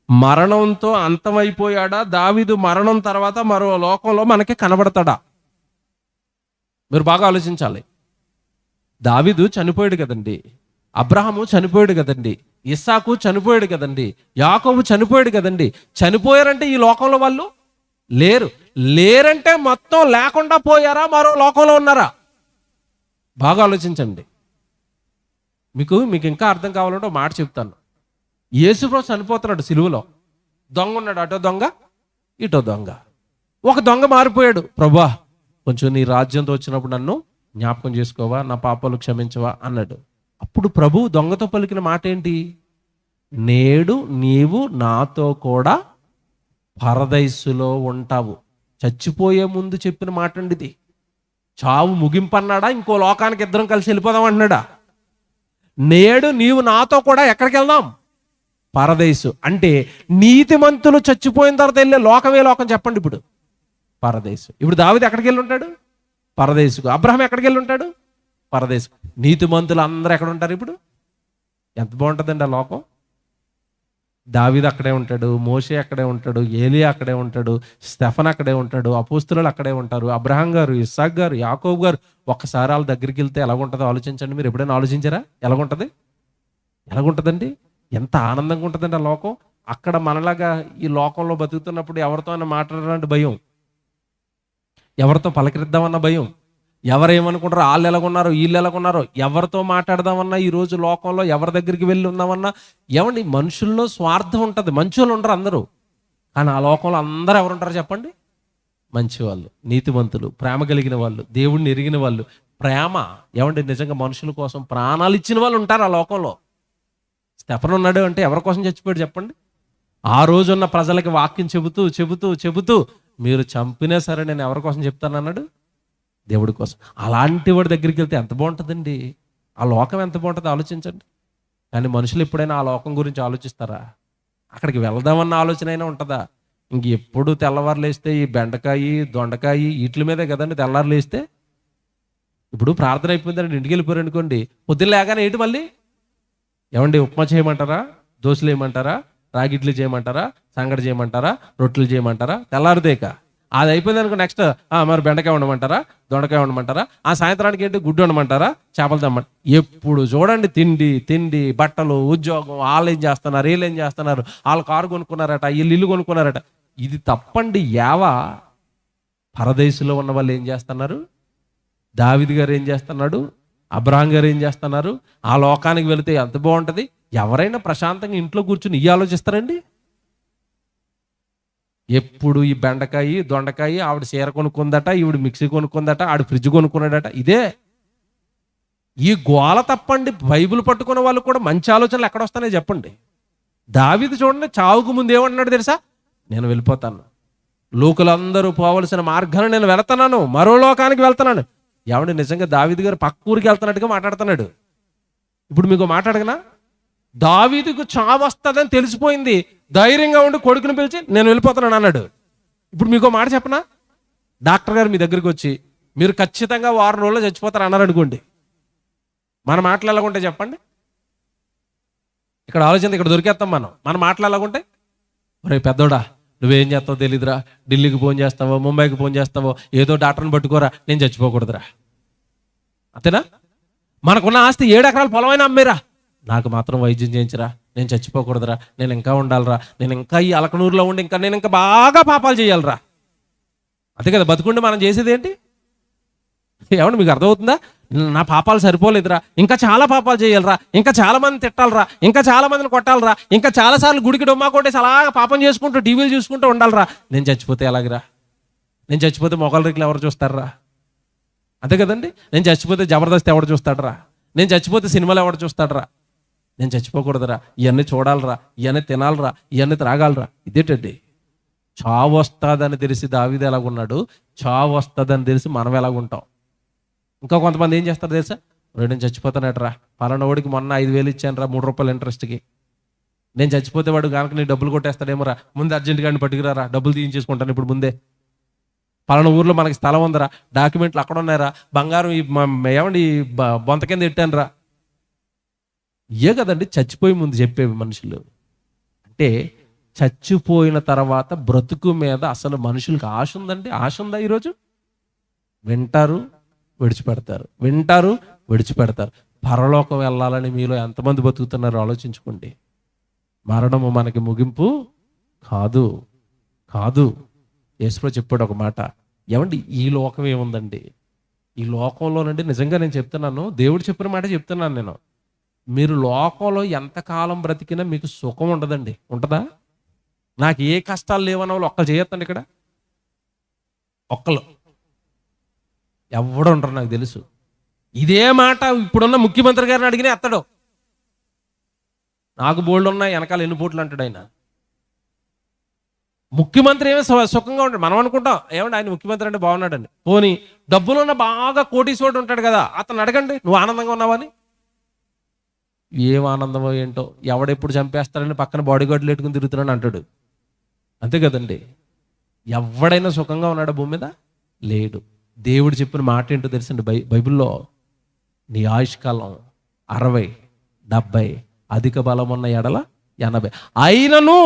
మరణంతో అంతమైపోయాడా? దావీదు మరణం తర్వాత మరో లోకంలో మనకి కనబడతాడా? మీరు బాగా ఆలోచించాలి. దావీదు చనిపోయాడు కదండి, అబ్రహాము చనిపోయాడు కదండి, ఇస్సాకు చనిపోయాడు కదండి, యాకోబు చనిపోయాడు కదండి. చనిపోయారంటే ఈ లోకంలో వాళ్ళు లేరంటే మొత్తం లేకుండా పోయారా? మరో లోకంలో ఉన్నారా? బాగా ఆలోచించండి. మీకు ఇంకా అర్థం కావాలంటే ఒక మాట చెప్తాను. యేసుప్రభు చనిపోతున్నాడు సిలువలో, దొంగ ఉన్నాడు, అటో దొంగ ఇటో దొంగ. ఒక దొంగ మారిపోయాడు, ప్రభువా కొంచెం నీ రాజ్యంతో వచ్చినప్పుడు నన్ను జ్ఞాపకం చేసుకోవా, నా పాపాలు క్షమించవా అన్నాడు. అప్పుడు ప్రభు దొంగతో పలికిన మాట ఏంటి? నేడు నీవు నాతో కూడా పరదైసులో ఉంటావు. చచ్చిపోయే ముందు చెప్పిన మాట అండి ఇది. చావు ముగింపు అన్నాడా? ఇంకో లోకానికి ఇద్దరం కలిసి వెళ్ళిపోదాం అంటున్నాడా? నేడు నీవు నాతో కూడా ఎక్కడికి వెళ్దాం? పరదేశు. అంటే నీతిమంతులు చచ్చిపోయిన తర్వాత వెళ్ళే లోకమే లోకం చెప్పండి. ఇప్పుడు పరదేశు. ఇప్పుడు దావీదు ఎక్కడికి వెళ్ళి ఉంటాడు? పరదేశుకు. అబ్రహాం ఎక్కడికి వెళ్ళి ఉంటాడు? పరదేశుకు. నీతిమంతులు అందరూ ఎక్కడ ఉంటారు? ఇప్పుడు ఎంత బాగుంటుందండి ఆ లోకం. దావీదు అక్కడే ఉంటాడు, మోషే అక్కడే ఉంటాడు, ఏలియా అక్కడే ఉంటాడు, స్టెఫన్ అక్కడే ఉంటాడు, అపోస్తులు అక్కడే ఉంటారు, అబ్రహాం గారు, ఇస్సాక్ గారు, యాకోబు గారు. ఒక్కసారి వాళ్ళ దగ్గరికి వెళ్తే ఎలాగుంటుందో ఆలోచించండి. మీరు ఎప్పుడైనా ఆలోచించారా? ఎలాగుంటుందండి? ఎంత ఆనందంగా ఉంటుందండి ఆ లోకం. అక్కడ మనలాగా ఈ లోకంలో బతుకుతున్నప్పుడు ఎవరితో అన్న మాట్లాడాలంటే భయం, ఎవరితో పలకరిద్దామన్న భయం, ఎవరేమనుకుంటారో, వాళ్ళు ఎలాగున్నారు, వీళ్ళు ఎలాగున్నారు, ఎవరితో మాట్లాడదామన్నా, ఈరోజు లోకంలో ఎవరి దగ్గరికి వెళ్ళి ఉన్నామన్నా, ఏమండి మనుషుల్లో స్వార్థం ఉంటుంది. మంచోళ్ళు ఉండరు అందరూ, కానీ ఆ లోకంలో అందరూ ఎవరు ఉంటారు చెప్పండి? మంచివాళ్ళు, నీతిమంతులు, ప్రేమ కలిగిన వాళ్ళు, దేవుడిని ఎరిగిన వాళ్ళు. ప్రేమ ఏమండి నిజంగా మనుషుల కోసం ప్రాణాలు ఇచ్చిన వాళ్ళు ఉంటారు ఆ లోకంలో. స్టెఫన్ ఉన్నాడు అంటే ఎవరి కోసం చచ్చిపోయాడు చెప్పండి? ఆ రోజున్న ప్రజలకి వాక్యం చెబుతూ మీరు చంపినా సరే నేను ఎవరి కోసం చెప్తానన్నాడు? దేవుడి కోసం. అలాంటి వాడి దగ్గరికి వెళ్తే ఎంత బాగుంటుందండి. ఆ లోకం ఎంత బాగుంటుందో ఆలోచించండి. కానీ మనుషులు ఎప్పుడైనా ఆ లోకం గురించి ఆలోచిస్తారా? అక్కడికి వెళ్దామన్న ఆలోచన అయినా ఉంటుందా? ఇంక ఎప్పుడు తెల్లవారు లేస్తే ఈ బెండకాయ, దొండకాయ వీటి మీదే కదండి తెల్లారు లేస్తే. ఇప్పుడు ప్రార్థన అయిపోయిందండి, ఇంటికి వెళ్ళిపోయారు అనుకోండి, పొద్దున్న లేగానే ఏంటి మళ్ళీ? ఏమండి ఉప్మా చేయమంటారా, దోశలు వేయమంటారా, రాగి ఇడ్లీ చేయమంటారా, సంగటి చేయమంటారా, రొట్టెలు చేయమంటారా? తెల్లారిదేక అది అయిపోయింది అనుకో నెక్స్ట్ మరి బెండకాయ ఉండమంటారా, దొండకాయ ఉండమంటారా, ఆ సాయంత్రానికి ఏంటి గుడ్డు ఉండమంటారా, చేపలు తెమ్మంటారు. ఎప్పుడు చూడండి తిండి బట్టలు, ఉద్యోగం, వాళ్ళు ఏం చేస్తున్నారు, వీళ్ళు ఏం చేస్తున్నారు, వాళ్ళు కారు కొనుక్కున్నారట, వీళ్ళు ఇల్లు కొనుక్కున్నారట. ఇది తప్పండి. పరదేశంలో ఉన్న వాళ్ళు ఏం చేస్తున్నారు? దావీదు గారు ఏం చేస్తున్నాడు? అబ్రహాం గారు ఏం చేస్తున్నారు? ఆ లోకానికి వెళితే ఎంత బాగుంటుంది. ఎవరైనా ప్రశాంతంగా ఇంట్లో కూర్చుని ఆలోచిస్తారండి? ఎప్పుడు ఈ బెండకాయ, దొండకాయ, ఆవిడ చీర కొనుక్కుందట, ఈవిడ మిక్సీ కొనుక్కుందట, ఆవిడ ఫ్రిడ్జ్ కొనుక్కున్నాడట. ఇదే ఈ గోల తప్పండి. బైబిల్ పట్టుకున్న వాళ్ళు కూడా మంచి ఆలోచనలు ఎక్కడ వస్తాయో చెప్పండి. దావీదు చూడండి, చావుకు ముందు ఏమంటున్నాడు తెలుసా? నేను వెళ్ళిపోతాను, లోకులందరూ పోవలసిన మార్గాన్ని నేను వెళ్తున్నాను, మరో లోకానికి వెళ్తున్నాను. ఏమండి నిజంగా దావీదు గారు పక్క ఊరికి వెళ్తున్నట్టుగా మాట్లాడుతున్నాడు. ఇప్పుడు మీకు మాట్లాడగనా? దావీదుకు చావు వస్తుందని తెలిసిపోయింది, ధైర్యంగా ఉండి కొడుకుని పిలిచి నేను వెళ్ళిపోతున్నాను అన్నాడు. ఇప్పుడు మీకు మాట చెప్పనా? డాక్టర్ గారు మీ దగ్గరికి వచ్చి మీరు ఖచ్చితంగా 6 రోజుల్లో చచ్చిపోతారు అన్నారు అనుకోండి, మన మాటలు ఎలాగుంటే చెప్పండి, ఇక్కడ ఆలోచన ఇక్కడ దొరికేస్తాం మన మాటలు ఎలాగుంటే, ఒరే పెద్దోడా నువ్వేం చేస్తావో తెలీదురా, ఢిల్లీకి ఫోన్ చేస్తావో ముంబైకి ఫోన్ చేస్తావో, ఏదో డాక్టర్ని పట్టుకోరా, నేను చచ్చిపోకూడదురా. అంతేనా? మనకున్న ఆస్తి 7 ఎకరాల పొలమైనా అమ్మేరా, నాకు మాత్రం వైద్యం చేయించరా, నేను చచ్చిపోకూడదురా, నేను ఇంకా ఉండాలిరా, నేను ఇంకా ఈ అలకనూరులో ఉండి నేను ఇంకా బాగా పాపాలు చేయాలిరా. అంతే కదా, బతుకుండి మనం చేసేది ఏంటి? ఏమండి మీకు అర్థమవుతుందా? నా పాపాలు సరిపోలేదురా, ఇంకా చాలా పాపాలు చేయాలిరా, ఇంకా చాలా మంది తిట్టాలరా, ఇంకా చాలా మందిని కొట్టాలరా, ఇంకా చాలాసార్లు గుడికి డొమ్మా కొట్టేసి అలాగా పాపం చేసుకుంటూ టీవీలు చూసుకుంటూ ఉండాలిరా. నేను చచ్చిపోతే ఎలాగరా? నేను చచ్చిపోతే మొగల్ రేకులు ఎవరు చూస్తారా? అంతే కదండి. నేను చచ్చిపోతే జబర్దస్త్ ఎవడు చూస్తాడరా? నేను చచ్చిపోతే సినిమాలు ఎవడు చూస్తాడరా? నేను చచ్చిపోకూడదురా, ఇవన్నీ చూడాలరా, ఇవన్నీ తినాలరా, ఇవన్నీ త్రాగాలరా. ఇదేంటండి? చావు వస్తుందని తెలిసి దావీదు ఎలాగున్నాడు, చావు వస్తుందని తెలిసి మనం ఎలాగుంటాం. ఇంకా కొంతమంది ఏం చేస్తారు తెలుసా? నేను చచ్చిపోతానట్రా, పలానా వాడికి మొన్న 5,000 ఇచ్చాను రా 3 రూపాయలు ఇంట్రెస్ట్కి, నేను చచ్చిపోతే వాడు కనుక నీ డబ్బులు కొట్టేస్తాడేమో రా, ముందు అర్జెంట్గా పట్టుకురారా, డబ్బులు తీయించేసుకుంటాను ఇప్పుడు ముందే. పలానా ఊర్లో మనకి స్థలం ఉందరా, డాక్యుమెంట్లు అక్కడ ఉన్నాయరా, బంగారం ఏమండి బొంత కింద పెట్టాను రా. ఏ కదండి చచ్చిపోయి ముందు చెప్పేవి మనుషులు. అంటే చచ్చిపోయిన తర్వాత బ్రతుకు మీద అసలు మనుషులకు ఆశ ఉందండి? ఆశ ఉందా ఈరోజు? వింటారు, విడిచిపెడతారు, వింటారు, విడిచిపెడతారు. పరలోకం వెళ్ళాలని మీలో ఎంతమంది బతుకుతున్నారో ఆలోచించుకోండి. మరణము మనకి ముగింపు కాదు, కాదు. యేసుప్రభు చెప్పాడు ఒక మాట, ఏమండి ఈ లోకం ఏముందండి? ఈ లోకంలోనండి నిజంగా నేను చెప్తున్నాను, దేవుడు చెప్పిన మాట చెప్తున్నాను నేను. మీరు లోకంలో ఎంతకాలం బ్రతికినా మీకు సుఖం ఉండదండి. ఉంటుందా? నాకు ఏ కష్టాలు లేవన్న వాళ్ళు ఒక్కరు చేయొద్దండి ఇక్కడ. ఒక్కరు ఎవడు ఉంటారు నాకు తెలుసు. ఇదే మాట ఇప్పుడున్న ముఖ్యమంత్రి గారిని అడిగినా ఎత్తడు. నాకు బోల్డ్ ఉన్నాయి వెనకాల ఎన్ని పోట్లు అంటాడు ఆయన. ముఖ్యమంత్రి ఏమో సుఖంగా ఉంటాడు. మనం అనుకుంటాం ఏమంటే ఆయన ముఖ్యమంత్రి అంటే బాగున్నాడండి. పోనీ డబ్బులున్న బాగా కోటీశ్వరుడు ఉంటాడు కదా, అతను అడగండి నువ్వు ఆనందంగా ఉన్నావని. ఏం ఆనందమో ఏంటో, ఎవడెప్పుడు చంపేస్తాడని పక్కన బాడీ గార్డులు పెట్టుకుని తిరుగుతున్నాడు అంటాడు. అంతే కదండి. ఎవడైనా సుఖంగా ఉన్నాడా భూమి మీద? లేడు. దేవుడు చెప్పిన మాట ఏంటో తెలుసండి బైబిల్లో, నీ ఆయుష్కాలం 60, 70, అధిక బలం ఉన్న ఎడల 80, అయినను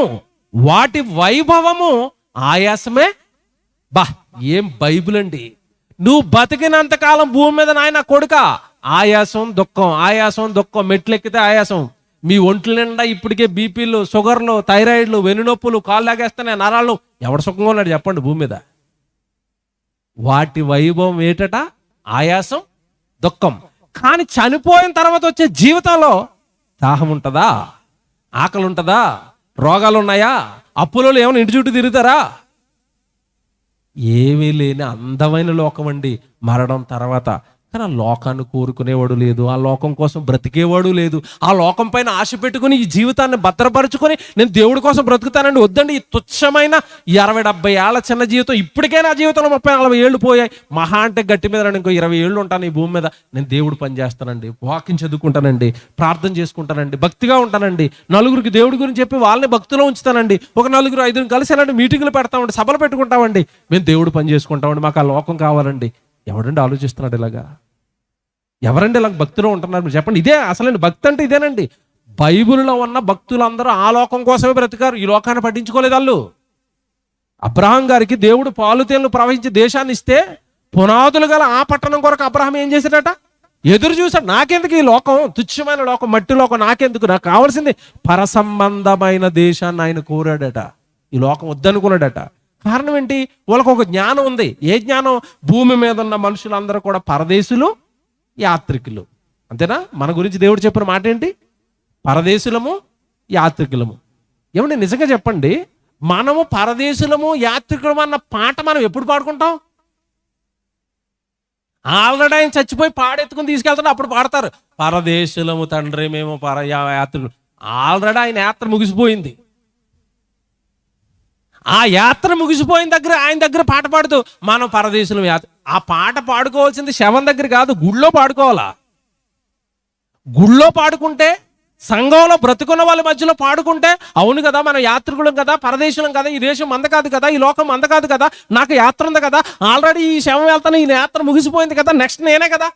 వాటి వైభవము ఆయాసమే. బా ఏం బైబిల్ అండి. నువ్వు బతికినంత కాలం భూమి మీద నాయన కొడుక ఆయాసం దుఃఖం, ఆయాసం దుఃఖం, మెట్లెక్కితే ఆయాసం. మీ ఒంట్ల నిండా ఇప్పటికే బీపీలు, షుగర్లు, థైరాయిడ్లు, వెన్నునొప్పులు, కాళ్ళు లాగేస్తున్నాయి, నరాలు. ఎవడు సుఖంగా ఉన్నాడు చెప్పండి భూమి మీద? వాటి వైభవం ఏటట? ఆయాసం దుఃఖం. కానీ చనిపోయిన తర్వాత వచ్చే జీవితంలో దాహం ఉంటుందా? ఆకలి ఉంటుందా? రోగాలు ఉన్నాయా? అప్పులలో ఏమైనా ఇంటి చుట్టూ తిరుగుతారా? ఏమీ లేని అందమైన లోకం అండి మరణం తర్వాత. కానీ ఆ లోకాన్ని కోరుకునేవాడు లేదు, ఆ లోకం కోసం బ్రతికేవాడు లేదు. ఆ లోకం పైన ఆశ పెట్టుకుని ఈ జీవితాన్ని భద్రపరుచుకొని నేను దేవుడి కోసం బ్రతుకుతానండి. వద్దండి, ఈ తుచ్చమైన 60-70 ఏళ్ల చిన్న జీవితం. ఇప్పటికే నా జీవితంలో 30-40 ఏళ్ళు పోయాయి. మహా అంటే గట్టి మీద ఇంకో 20 ఏళ్ళు ఉంటాను ఈ భూమి మీద. నేను దేవుడు పని చేస్తానండి, వాకింగ్ చదువుకుంటానండి, ప్రార్థన చేసుకుంటానండి, భక్తిగా ఉంటానండి, నలుగురికి దేవుడి గురించి చెప్పి వాళ్ళని భక్తిలో ఉంచుతానండి, ఒక 4-5 కలిసి అలాంటి మీటింగ్లు పెడతామండి, సభలు పెట్టుకుంటామండి, మేము దేవుడు పని చేసుకుంటామండి, మాకు ఆ లోకం కావాలండి. ఎవడండి ఆలోచిస్తున్నాడు ఇలాగా? ఎవరండి ఇలా భక్తిలో ఉంటున్నారు మీరు చెప్పండి? ఇదే అసలు భక్తి అంటే ఇదేనండి. బైబిల్లో ఉన్న భక్తులందరూ ఆ లోకం కోసమే బ్రతికారు, ఈ లోకాన్ని పట్టించుకోలేదు వాళ్ళు. అబ్రహాం గారికి దేవుడు పాలుతేళ్లు ప్రవహించి దేశాన్ని ఇస్తే పునాదులు గల ఆ పట్టణం కొరకు అబ్రహాం ఏం చేశాడట? ఎదురు చూశాడు. నాకెందుకు ఈ లోకం, తుచ్చమైన లోకం, మట్టి లోకం నాకెందుకు, నాకు కావాల్సింది పరసంబంధమైన దేశాన్ని ఆయన కోరాడట. ఈ లోకం వద్దనుకున్నాడట. కారణం ఏంటి? వాళ్ళకు ఒక జ్ఞానం ఉంది. ఏ జ్ఞానం? భూమి మీద ఉన్న మనుషులందరూ కూడా పరదేశులు, యాత్రికులు. అంతేనా? మన గురించి దేవుడు చెప్పిన మాట ఏంటి? పరదేశులము, యాత్రికులము. ఏమంటే నిజంగా చెప్పండి, మనము పరదేశులము, యాత్రికులము అన్న పాట మనం ఎప్పుడు పాడుకుంటాం? ఆల్రెడీ ఆయన చచ్చిపోయి పాడెత్తుకుని తీసుకెళ్తాడు, అప్పుడు పాడతారు పరదేశులము తండ్రి మేము యాత్రికులు. ఆల్రెడీ ఆయన యాత్ర ముగిసిపోయింది. ఆ యాత్ర ముగిసిపోయిన దగ్గర ఆయన దగ్గర పాట పాడుతూ మనం పరదేశులం యాత్ర. ఆ పాట పాడుకోవాల్సింది శవం దగ్గర కాదు, గుళ్ళో పాడుకోవాలా. గుళ్ళో పాడుకుంటే, సంఘంలో బ్రతుకున్న వాళ్ళ మధ్యలో పాడుకుంటే, అవును కదా మనం యాత్రికులం కదా, పరదేశులం కదా, ఈ దేశం మంద కాదు కదా, ఈ లోకం మంద కాదు కదా, నాకు యాత్ర ఉంది కదా, ఆల్రెడీ ఈ శవం వెళ్తాను, ఈ యాత్ర ముగిసిపోయింది కదా, నెక్స్ట్ నేనే కదా.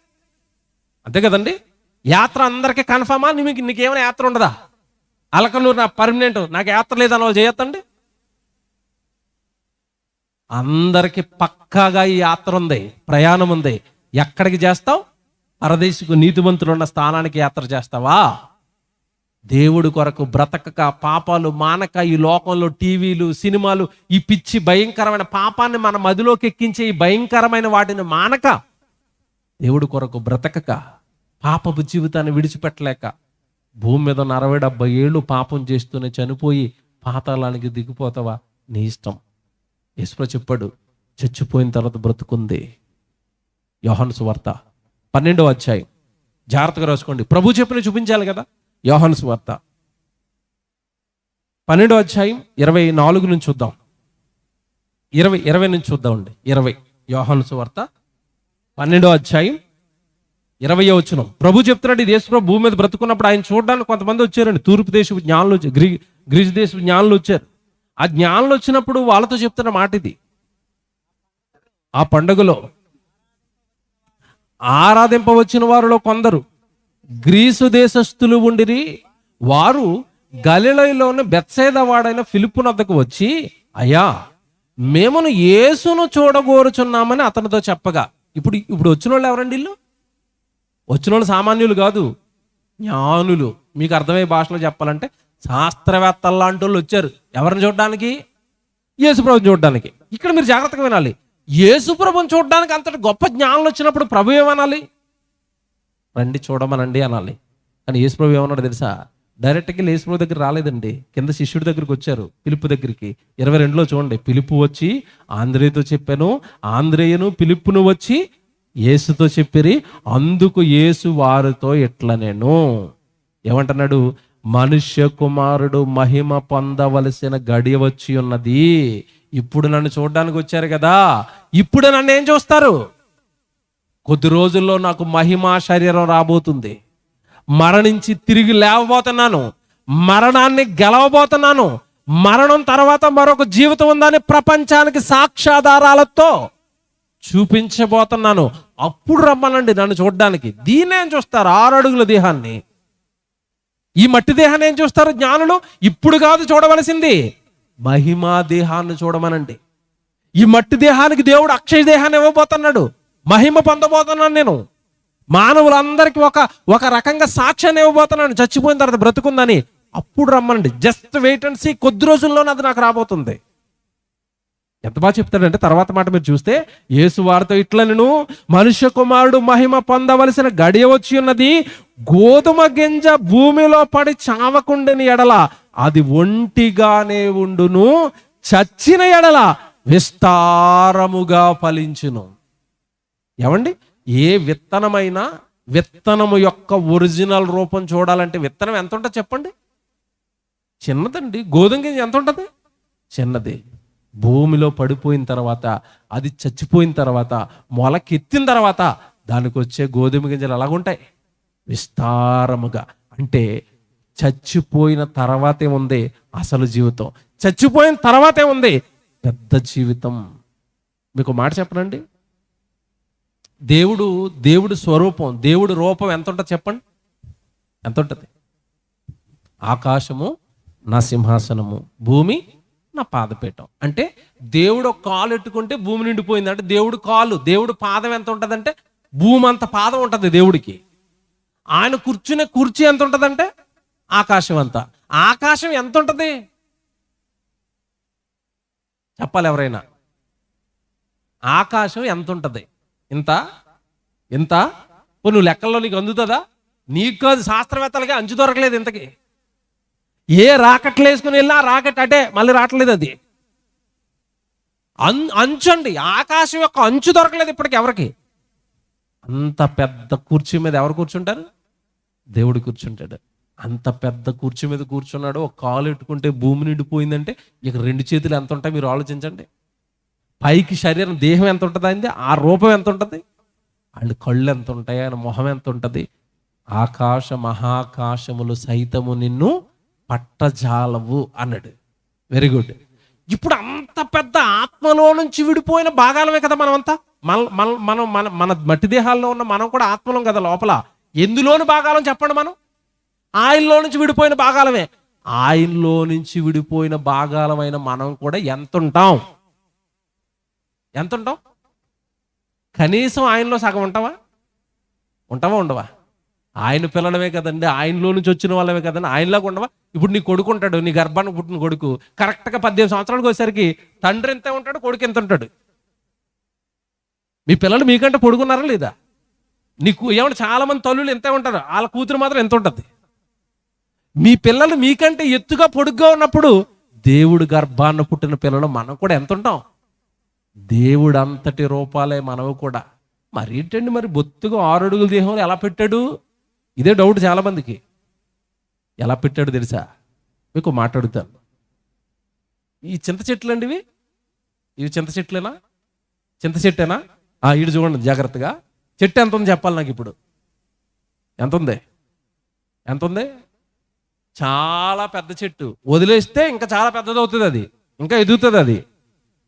అంతే కదండి. యాత్ర అందరికీ కన్ఫర్మా? నీకేమైనా యాత్ర ఉండదా? అలకనూరు నా పర్మనెంట్, నాకు యాత్ర లేదని వాళ్ళు చేయొద్దండి. అందరికి పక్కాగా ఈ యాత్ర ఉంది, ప్రయాణం ఉంది. ఎక్కడికి చేస్తావు? పరదేశకు నీతిమంతులు ఉన్న స్థానానికి యాత్ర చేస్తావా? దేవుడి కొరకు బ్రతకక, పాపాలు మానక, ఈ లోకంలో టీవీలు, సినిమాలు, ఈ పిచ్చి భయంకరమైన పాపాన్ని మన మదిలోకి ఎక్కించే ఈ భయంకరమైన వాటిని మానక, దేవుడి కొరకు బ్రతకక, పాపపు జీవితాన్ని విడిచిపెట్టలేక, భూమి మీద 60-70 ఏళ్ళు పాపం చేస్తూనే చనిపోయి పాతాళానికి దిగిపోతావా? నీ ఇష్టం. యేసు చెప్పాడు, చచ్చిపోయిన తర్వాత బ్రతుకుంది. యోహాను సువార్త 12వ అధ్యాయం, జాగ్రత్తగా రాసుకోండి. ప్రభు చెప్పిన చూపించాలి కదా. యోహాను సువార్త 12వ అధ్యాయం 24 నుంచి చూద్దాం. 20 నుంచి చూద్దామండి. 20 యోహాను సువార్త 12వ అధ్యాయం 20వ వచనం. ప్రభు చెప్తున్నాడు, ఇది యేసు ప్రభు భూమి మీద బ్రతుకున్నప్పుడు ఆయన చూడడానికి కొంతమంది వచ్చారండి. తూర్పు దేశపు జ్ఞానులు వచ్చారు, గ్రీసు దేశపు జ్ఞానులు వచ్చారు. ఆ జ్ఞానులు వచ్చినప్పుడు వాళ్ళతో చెప్తున్న మాట ఇది: ఆ పండుగలో ఆరాధింపవచ్చిన వారిలో కొందరు గ్రీసు దేశస్థులు ఉండిరి. వారు గలిలయలోని బెత్సైదా వాడైన ఫిలిప్పు వద్దకు వచ్చి, అయ్యా, మేమును యేసును చూడగోరుచున్నామని అతనితో చెప్పగా. ఇప్పుడు వచ్చిన వాళ్ళు ఎవరండి? వీళ్ళు వచ్చిన వాళ్ళు సామాన్యులు కాదు, జ్ఞానులు. మీకు అర్థమయ్యే భాషలో చెప్పాలంటే శాస్త్రవేత్తలు లాంటి వాళ్ళు వచ్చారు. ఎవరిని చూడడానికి? యేసుప్రభుని చూడడానికి. ఇక్కడ మీరు జాగ్రత్తగా వినాలి. యేసుప్రభుని చూడడానికి అంతటి గొప్ప జ్ఞానులు వచ్చినప్పుడు ప్రభు ఏమనాలి? రండి చూడమనండి అనాలి. కానీ యేసుప్రభు ఏమన్నాడు తెలుసా? డైరెక్ట్గా యేసుప్రభు దగ్గర రాలేదండి, కింద శిష్యుడి దగ్గరికి వచ్చారు, పిలుపు దగ్గరికి. 22లో చూడండి. పిలుపు వచ్చి ఆంద్రేయతో చెప్పాను, ఆంద్రేయను పిలుపును వచ్చి యేసుతో చెప్పిరి. అందుకు యేసు వారితో ఇట్లా నేను ఏమంటున్నాడు? మనుష్య కుమారుడు మహిమ పొందవలసిన గడియ వచ్చి ఉన్నది. ఇప్పుడు నన్ను చూడడానికి వచ్చారు కదా, ఇప్పుడు నన్ను ఏం చూస్తారు? కొద్ది రోజుల్లో నాకు మహిమా శరీరం రాబోతుంది. మరణించి తిరిగి లేవబోతున్నాను, మరణాన్ని గెలవబోతున్నాను. మరణం తర్వాత మరొక జీవితం ఉందని ప్రపంచానికి సాక్ష్యాధారాలతో చూపించబోతున్నాను. అప్పుడు రమ్మనండి నన్ను చూడడానికి. దీన్ని ఏం చూస్తారు? 6 అడుగుల దేహాన్ని. ఈ మట్టి దేహాన్ని ఏం చూస్తారు జ్ఞానులు? ఇప్పుడు కాదు చూడవలసింది, మహిమా దేహాన్ని చూడమనండి. ఈ మట్టి దేహానికి దేవుడు అక్షయ దేహాన్ని ఇవ్వబోతున్నాడు. మహిమ పొందబోతున్నాను నేను. మానవులందరికీ ఒక రకంగా సాక్ష్యాన్ని ఇవ్వబోతున్నాను, చచ్చిపోయిన తర్వాత బ్రతుకుందని. అప్పుడు రమ్మనండి. Just wait and see. కొద్ది రోజుల్లోనే అది నాకు రాబోతుంది. ఎంత బాగా చెప్తాడంటే తర్వాత మాట మీరు చూస్తే, యేసు వారితో ఇట్లా నేను, మనుష్య కుమారుడు మహిమ పొందవలసిన గడియ వచ్చి ఉన్నది. గోధుమ గింజ భూమిలో పడి చావకుండని ఎడల అది ఒంటిగానే ఉండును, చచ్చిన ఎడల విస్తారముగా ఫలించును. ఏమండి, ఏ విత్తనమైనా విత్తనము యొక్క ఒరిజినల్ రూపం చూడాలంటే విత్తనం ఎంత ఉంటుంది చెప్పండి? చిన్నదండి. గోధుమ గింజ ఎంత ఉంటుంది? చిన్నది. భూమిలో పడిపోయిన తర్వాత, అది చచ్చిపోయిన తర్వాత, మొలకెత్తిన తర్వాత దానికి వచ్చే గోధుమ గింజలు అలాగుంటాయి, విస్తారముగా. అంటే చచ్చిపోయిన తర్వాతే ఉంది అసలు జీవితం. చచ్చిపోయిన తర్వాతే ఉంది పెద్ద జీవితం. మీకు మాట చెప్పనండి, దేవుడు స్వరూపం, దేవుడి రూపం ఎంత ఉంటుంది చెప్పండి? ఎంత ఉంటుంది? ఆకాశము నా సింహాసనము, భూమి నా పాదపీఠం. అంటే దేవుడు ఒక కాలు ఎట్టుకుంటే భూమి నిండిపోయింది. అంటే దేవుడు పాదం ఎంత ఉంటుందంటే భూమి అంత పాదం ఉంటుంది దేవుడికి. ఆయన కూర్చునే కుర్చీ ఎంత ఉంటుందంటే ఆకాశం అంత. ఆకాశం ఎంత ఉంటుంది చెప్పాలి ఎవరైనా? ఆకాశం ఎంత ఉంటుంది? ఇంత నువ్వు లెక్కల్లో నీకు అందుతుందా? నీకు కాదు, శాస్త్రవేత్తలకి అంచు దొరకలేదు ఇంతకి. ఏ రాకెట్లు వేసుకుని వెళ్ళినా రాకెట్ అటే మళ్ళీ రావట్లేదు. అది అంచండి, ఆకాశం యొక్క అంచు దొరకలేదు ఇప్పటికి ఎవరికి. అంత పెద్ద కుర్చీ మీద ఎవరు కూర్చుంటారు? దేవుడు కూర్చుంటాడు. అంత పెద్ద కుర్చీ మీద కూర్చున్నాడు. ఒక కాలు ఎట్టుకుంటే భూమి నిండిపోయిందంటే ఇక 2 చేతులు ఎంత ఉంటాయి మీరు ఆలోచించండి. పైకి శరీరం, దేహం ఎంత ఉంటుంది అయింది, ఆ రూపం ఎంత ఉంటుంది, ఆయన కళ్ళు ఎంత ఉంటాయి, ఆయన మొహం ఎంత ఉంటుంది. ఆకాశ మహాకాశములు సైతము నిన్ను పట్టజాలవు అన్నాడు. Very good. ఇప్పుడు అంత పెద్ద ఆత్మలో నుంచి విడిపోయిన భాగాలమే కదా మనమంతా. మన మట్టి దేహాల్లో ఉన్న మనం కూడా ఆత్మలం కదా లోపల. ఎందులోని భాగాలం చెప్పండి? మనం ఆయనలో నుంచి విడిపోయిన భాగాలమే. ఆయనలో నుంచి విడిపోయిన భాగాలమైన మనం కూడా ఎంత ఉంటాం? కనీసం ఆయనలో సగం ఉంటావా? ఉండవా? ఆయన పిల్లలమే కదండి, ఆయనలో నుంచి వచ్చిన వాళ్ళమే కదండి, ఆయనలాగా ఉండవా? ఇప్పుడు నీ కొడుకు ఉంటాడు, నీ గర్భానికి పుట్టిన కొడుకు కరెక్ట్గా 18 సంవత్సరాలకు వచ్చేసరికి తండ్రి ఎంత ఉంటాడు, కొడుకు ఎంత ఉంటాడు? మీ పిల్లలు మీకంటే పొడుగున్నారా లేదా? నీకు ఏమంటే చాలా మంది తల్లులు ఎంత ఉంటారు, వాళ్ళ కూతురు మాత్రం ఎంత ఉంటుంది. మీ పిల్లలు మీకంటే ఎత్తుగా పొడుగ్గా ఉన్నప్పుడు దేవుడు గర్భాన్ని పుట్టిన పిల్లలు మనం కూడా ఎంత ఉంటాం? దేవుడు అంతటి రూపాలే మనము కూడా. మరి ఏంటండి, మరి బొత్తుగా 6 అడుగుల దేహంలో ఎలా పెట్టాడు? ఇదే డౌట్ చాలా మందికి. ఎలా పెట్టాడు తెలుసా? మీకు మాట్లాడుతాను. ఈ చింత చెట్లు అండి, ఇవి చింత చెట్లేనా? చింత చెట్టేనా? ఇటు చూడండి జాగ్రత్తగా. చెట్టు ఎంత ఉంది చెప్పాలి నాకు ఇప్పుడు. ఎంత ఉంది? చాలా పెద్ద చెట్టు. వదిలేస్తే ఇంకా చాలా పెద్దది అవుతుంది, అది ఇంకా ఎదుగుతుంది. అది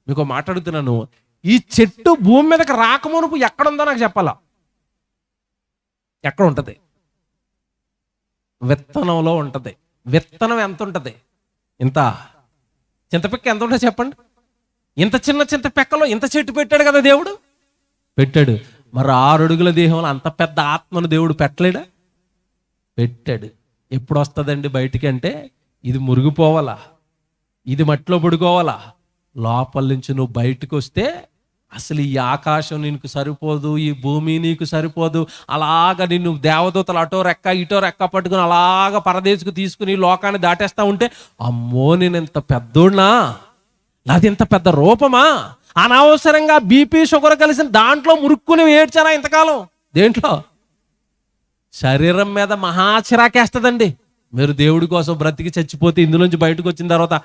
మీకు మాట్లాడుతున్నాను. ఈ చెట్టు భూమి మీదకి రాకమునుపు ఎక్కడుందో నాకు చెప్పాలా? ఎక్కడ ఉంటుంది? విత్తనంలో ఉంటుంది. విత్తనం ఎంత ఉంటుంది? ఇంత చింతపిక్క ఎంత ఉంటుంది చెప్పండి? ఇంత చిన్న చింతపిక్కలో ఇంత చెట్టు పెట్టాడు కదా దేవుడు, పెట్టాడు. మరి 6 అడుగుల దేహంలో అంత పెద్ద ఆత్మను దేవుడు పెట్టలేడా? పెట్టాడు. ఎప్పుడు వస్తుందండి బయటికి అంటే, ఇది మురిగిపోవాలా, ఇది మట్టిలో పడుకోవాలా. లోపల నుంచి నువ్వు బయటకు వస్తే అసలు ఈ ఆకాశం నీకు సరిపోదు, ఈ భూమి నీకు సరిపోదు. అలాగ నిన్ను దేవదూతలు అటో రెక్క ఇటో రెక్క పట్టుకుని అలాగ పరదేశకు తీసుకుని లోకాన్ని దాటేస్తా ఉంటే, అమ్మో నేను ఇంత పెద్దోడ్నా, నాది ఇంత పెద్ద రూపమా, అనవసరంగా బీపీ షుగర్ కలిసిన దాంట్లో మురుక్కుని ఏడ్చానా ఇంతకాలం. దేంట్లో? శరీరం మీద మహా చిరాకేస్తుందండి. మీరు దేవుడి కోసం బ్రతికి చచ్చిపోతే ఇందులోంచి బయటకు వచ్చిన తర్వాత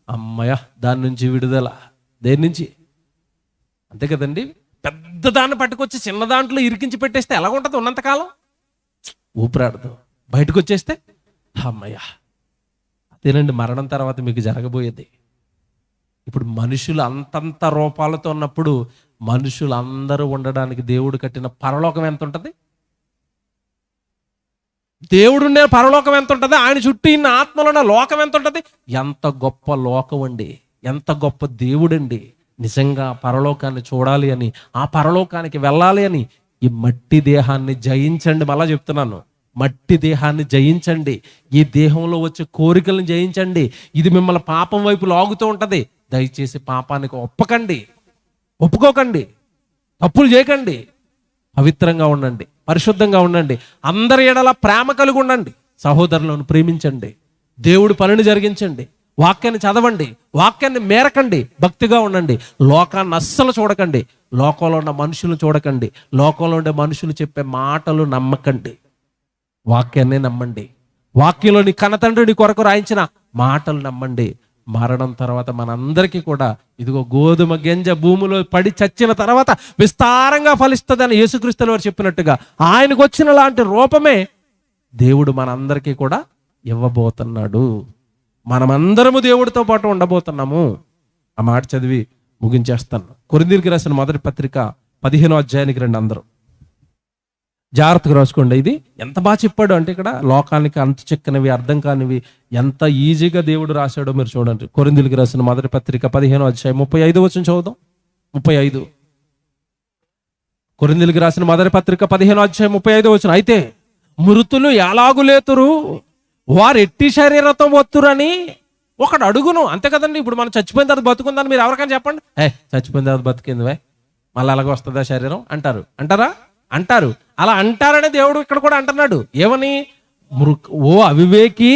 అమ్మయ్య దాని నుంచి విడుదల. దేని నుంచి? అంతే కదండి. పెద్ద దాన్ని పట్టుకొచ్చి చిన్న దాంట్లో ఇరికించి పెట్టేస్తే ఎలా ఉంటుంది ఉన్నంతకాలం? ఊపిరాడదు. బయటకు వచ్చేస్తే అమ్మయ్య. అదేనండి మరణం తర్వాత మీకు జరగబోయేది. ఇప్పుడు మనుషులు అంతంత రూపాలతో ఉన్నప్పుడు మనుషులు అందరూ ఉండడానికి దేవుడు కట్టిన పరలోకం ఎంత ఉంటుంది? దేవుడుండే పరలోకం ఎంత ఉంటుంది? ఆయన చుట్టూ ఇన్న ఆత్మలున్న లోకం ఎంత ఉంటుంది? ఎంత గొప్ప లోకం అండి, ఎంత గొప్ప దేవుడండి. నిజంగా పరలోకాన్ని చూడాలి అని, ఆ పరలోకానికి వెళ్ళాలి అని ఈ మట్టి దేహాన్ని జయించండి. మళ్ళా చెప్తున్నాను, మట్టి దేహాన్ని జయించండి. ఈ దేహంలో వచ్చే కోరికలను జయించండి. ఇది మిమ్మల్ని పాపం వైపు లాగుతూ ఉంటుంది. దయచేసి పాపానికి ఒప్పుకోకండి, తప్పులు చేయకండి, పవిత్రంగా ఉండండి, పరిశుద్ధంగా ఉండండి, అందరి ఎడల ప్రేమ కలిగి ఉండండి, సహోదరులను ప్రేమించండి, దేవుడి పనిని జరిగించండి, వాక్యాన్ని చదవండి, వాక్యాన్ని మేరకండి, భక్తిగా ఉండండి. లోకాన్ని అస్సలు చూడకండి, లోకంలో ఉన్న మనుషులను చూడకండి, లోకంలో ఉండే మనుషులు చెప్పే మాటలు నమ్మకండి, వాక్యాన్నే నమ్మండి. వాక్యంలోని కన్నతండ్రుని కొరకు రాయించిన మాటలు నమ్మండి. మరణం తర్వాత మనందరికీ కూడా ఇదిగో గోధుమ గింజ భూమిలో పడి చచ్చిన తర్వాత విస్తారంగా ఫలిస్తుందని యేసుక్రీస్తుల వారు చెప్పినట్టుగా ఆయనకు వచ్చిన లాంటి రూపమే దేవుడు మనందరికీ కూడా ఇవ్వబోతున్నాడు. మనమందరము దేవుడితో పాటు ఉండబోతున్నాము. ఆ మాట చదివి ముగించేస్తాను. కొరింథీయులకు రాసిన మొదటి పత్రిక 15వ అధ్యాయానికి రండి. అందరూ జాగ్రత్తగా రాసుకోండి. ఇది ఎంత బాగా చెప్పాడు అంటే, ఇక్కడ లోకానికి అంత చిక్కనివి అర్థం కానివి ఎంత ఈజీగా దేవుడు రాశాడో మీరు చూడండి. కొరింథీయులకు రాసిన మొదటి పత్రిక 15వ అధ్యాయం 35 వచనం చదువుదాం. 35 కొరింథీయులకు రాసిన మొదటి పత్రిక 15వ అధ్యాయం 35 వచనం. అయితే మృతులు ఎలాగు లేతురు, వారు ఎట్టి శరీరతో వత్తురని ఒకడు అడుగును. అంతే కదండి. ఇప్పుడు మనం చచ్చిపోయిన తర్వాత బతుకుందని మీరు ఎవరికైనా చెప్పండి, చచ్చిపోయిన తర్వాత బతికింది మళ్ళీ అలాగే వస్తుందా శరీరం అంటారు. అలా అంటారనే దేవుడు ఇక్కడ కూడా అంటున్నాడు. ఏమని? ఓ అవివేకి,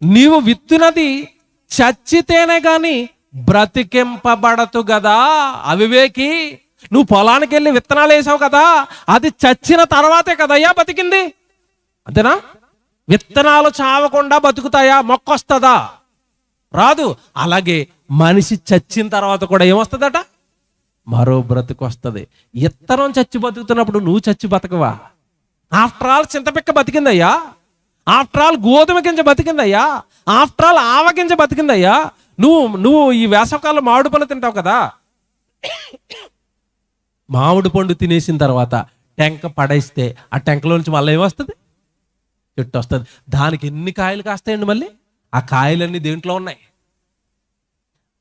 నీవు విత్తునది చచ్చితేనే గాని బ్రతికింపబడదు కదా. అవివేకి, నువ్వు పొలానికి వెళ్ళి విత్తనాలు వేసావు కదా, అది చచ్చిన తర్వాతే కదయ్యా బతికింది. అంతేనా? విత్తనాలు చావకుండా బతుకుతాయా? మొక్క వస్తుందా? రాదు. అలాగే మనిషి చచ్చిన తర్వాత కూడా ఏమొస్తుందట? మరో బ్రతుకు వస్తుంది. ఇత్తనం చచ్చి బతుకుతున్నప్పుడు నువ్వు చచ్చి బతకవా? ఆఫ్టర్ ఆల్ చింతపిక్క బతికిందయ్యా, ఆఫ్టర్ ఆల్ గోధుమ గింజ బతికిందయ్యా, ఆఫ్టర్ ఆల్ ఆవ గింజ బతికిందయ్యా. నువ్వు ఈ వేసవకాలం మామిడి పండు తింటావు కదా, మామిడి పండు తినేసిన తర్వాత టెంక పడేస్తే ఆ టెంకలో నుంచి మళ్ళీ ఏమొస్తుంది? చెట్టు వస్తుంది. దానికి ఎన్ని కాయలు కాస్తాయండి? మళ్ళీ ఆ కాయలన్నీ దేంట్లో ఉన్నాయి?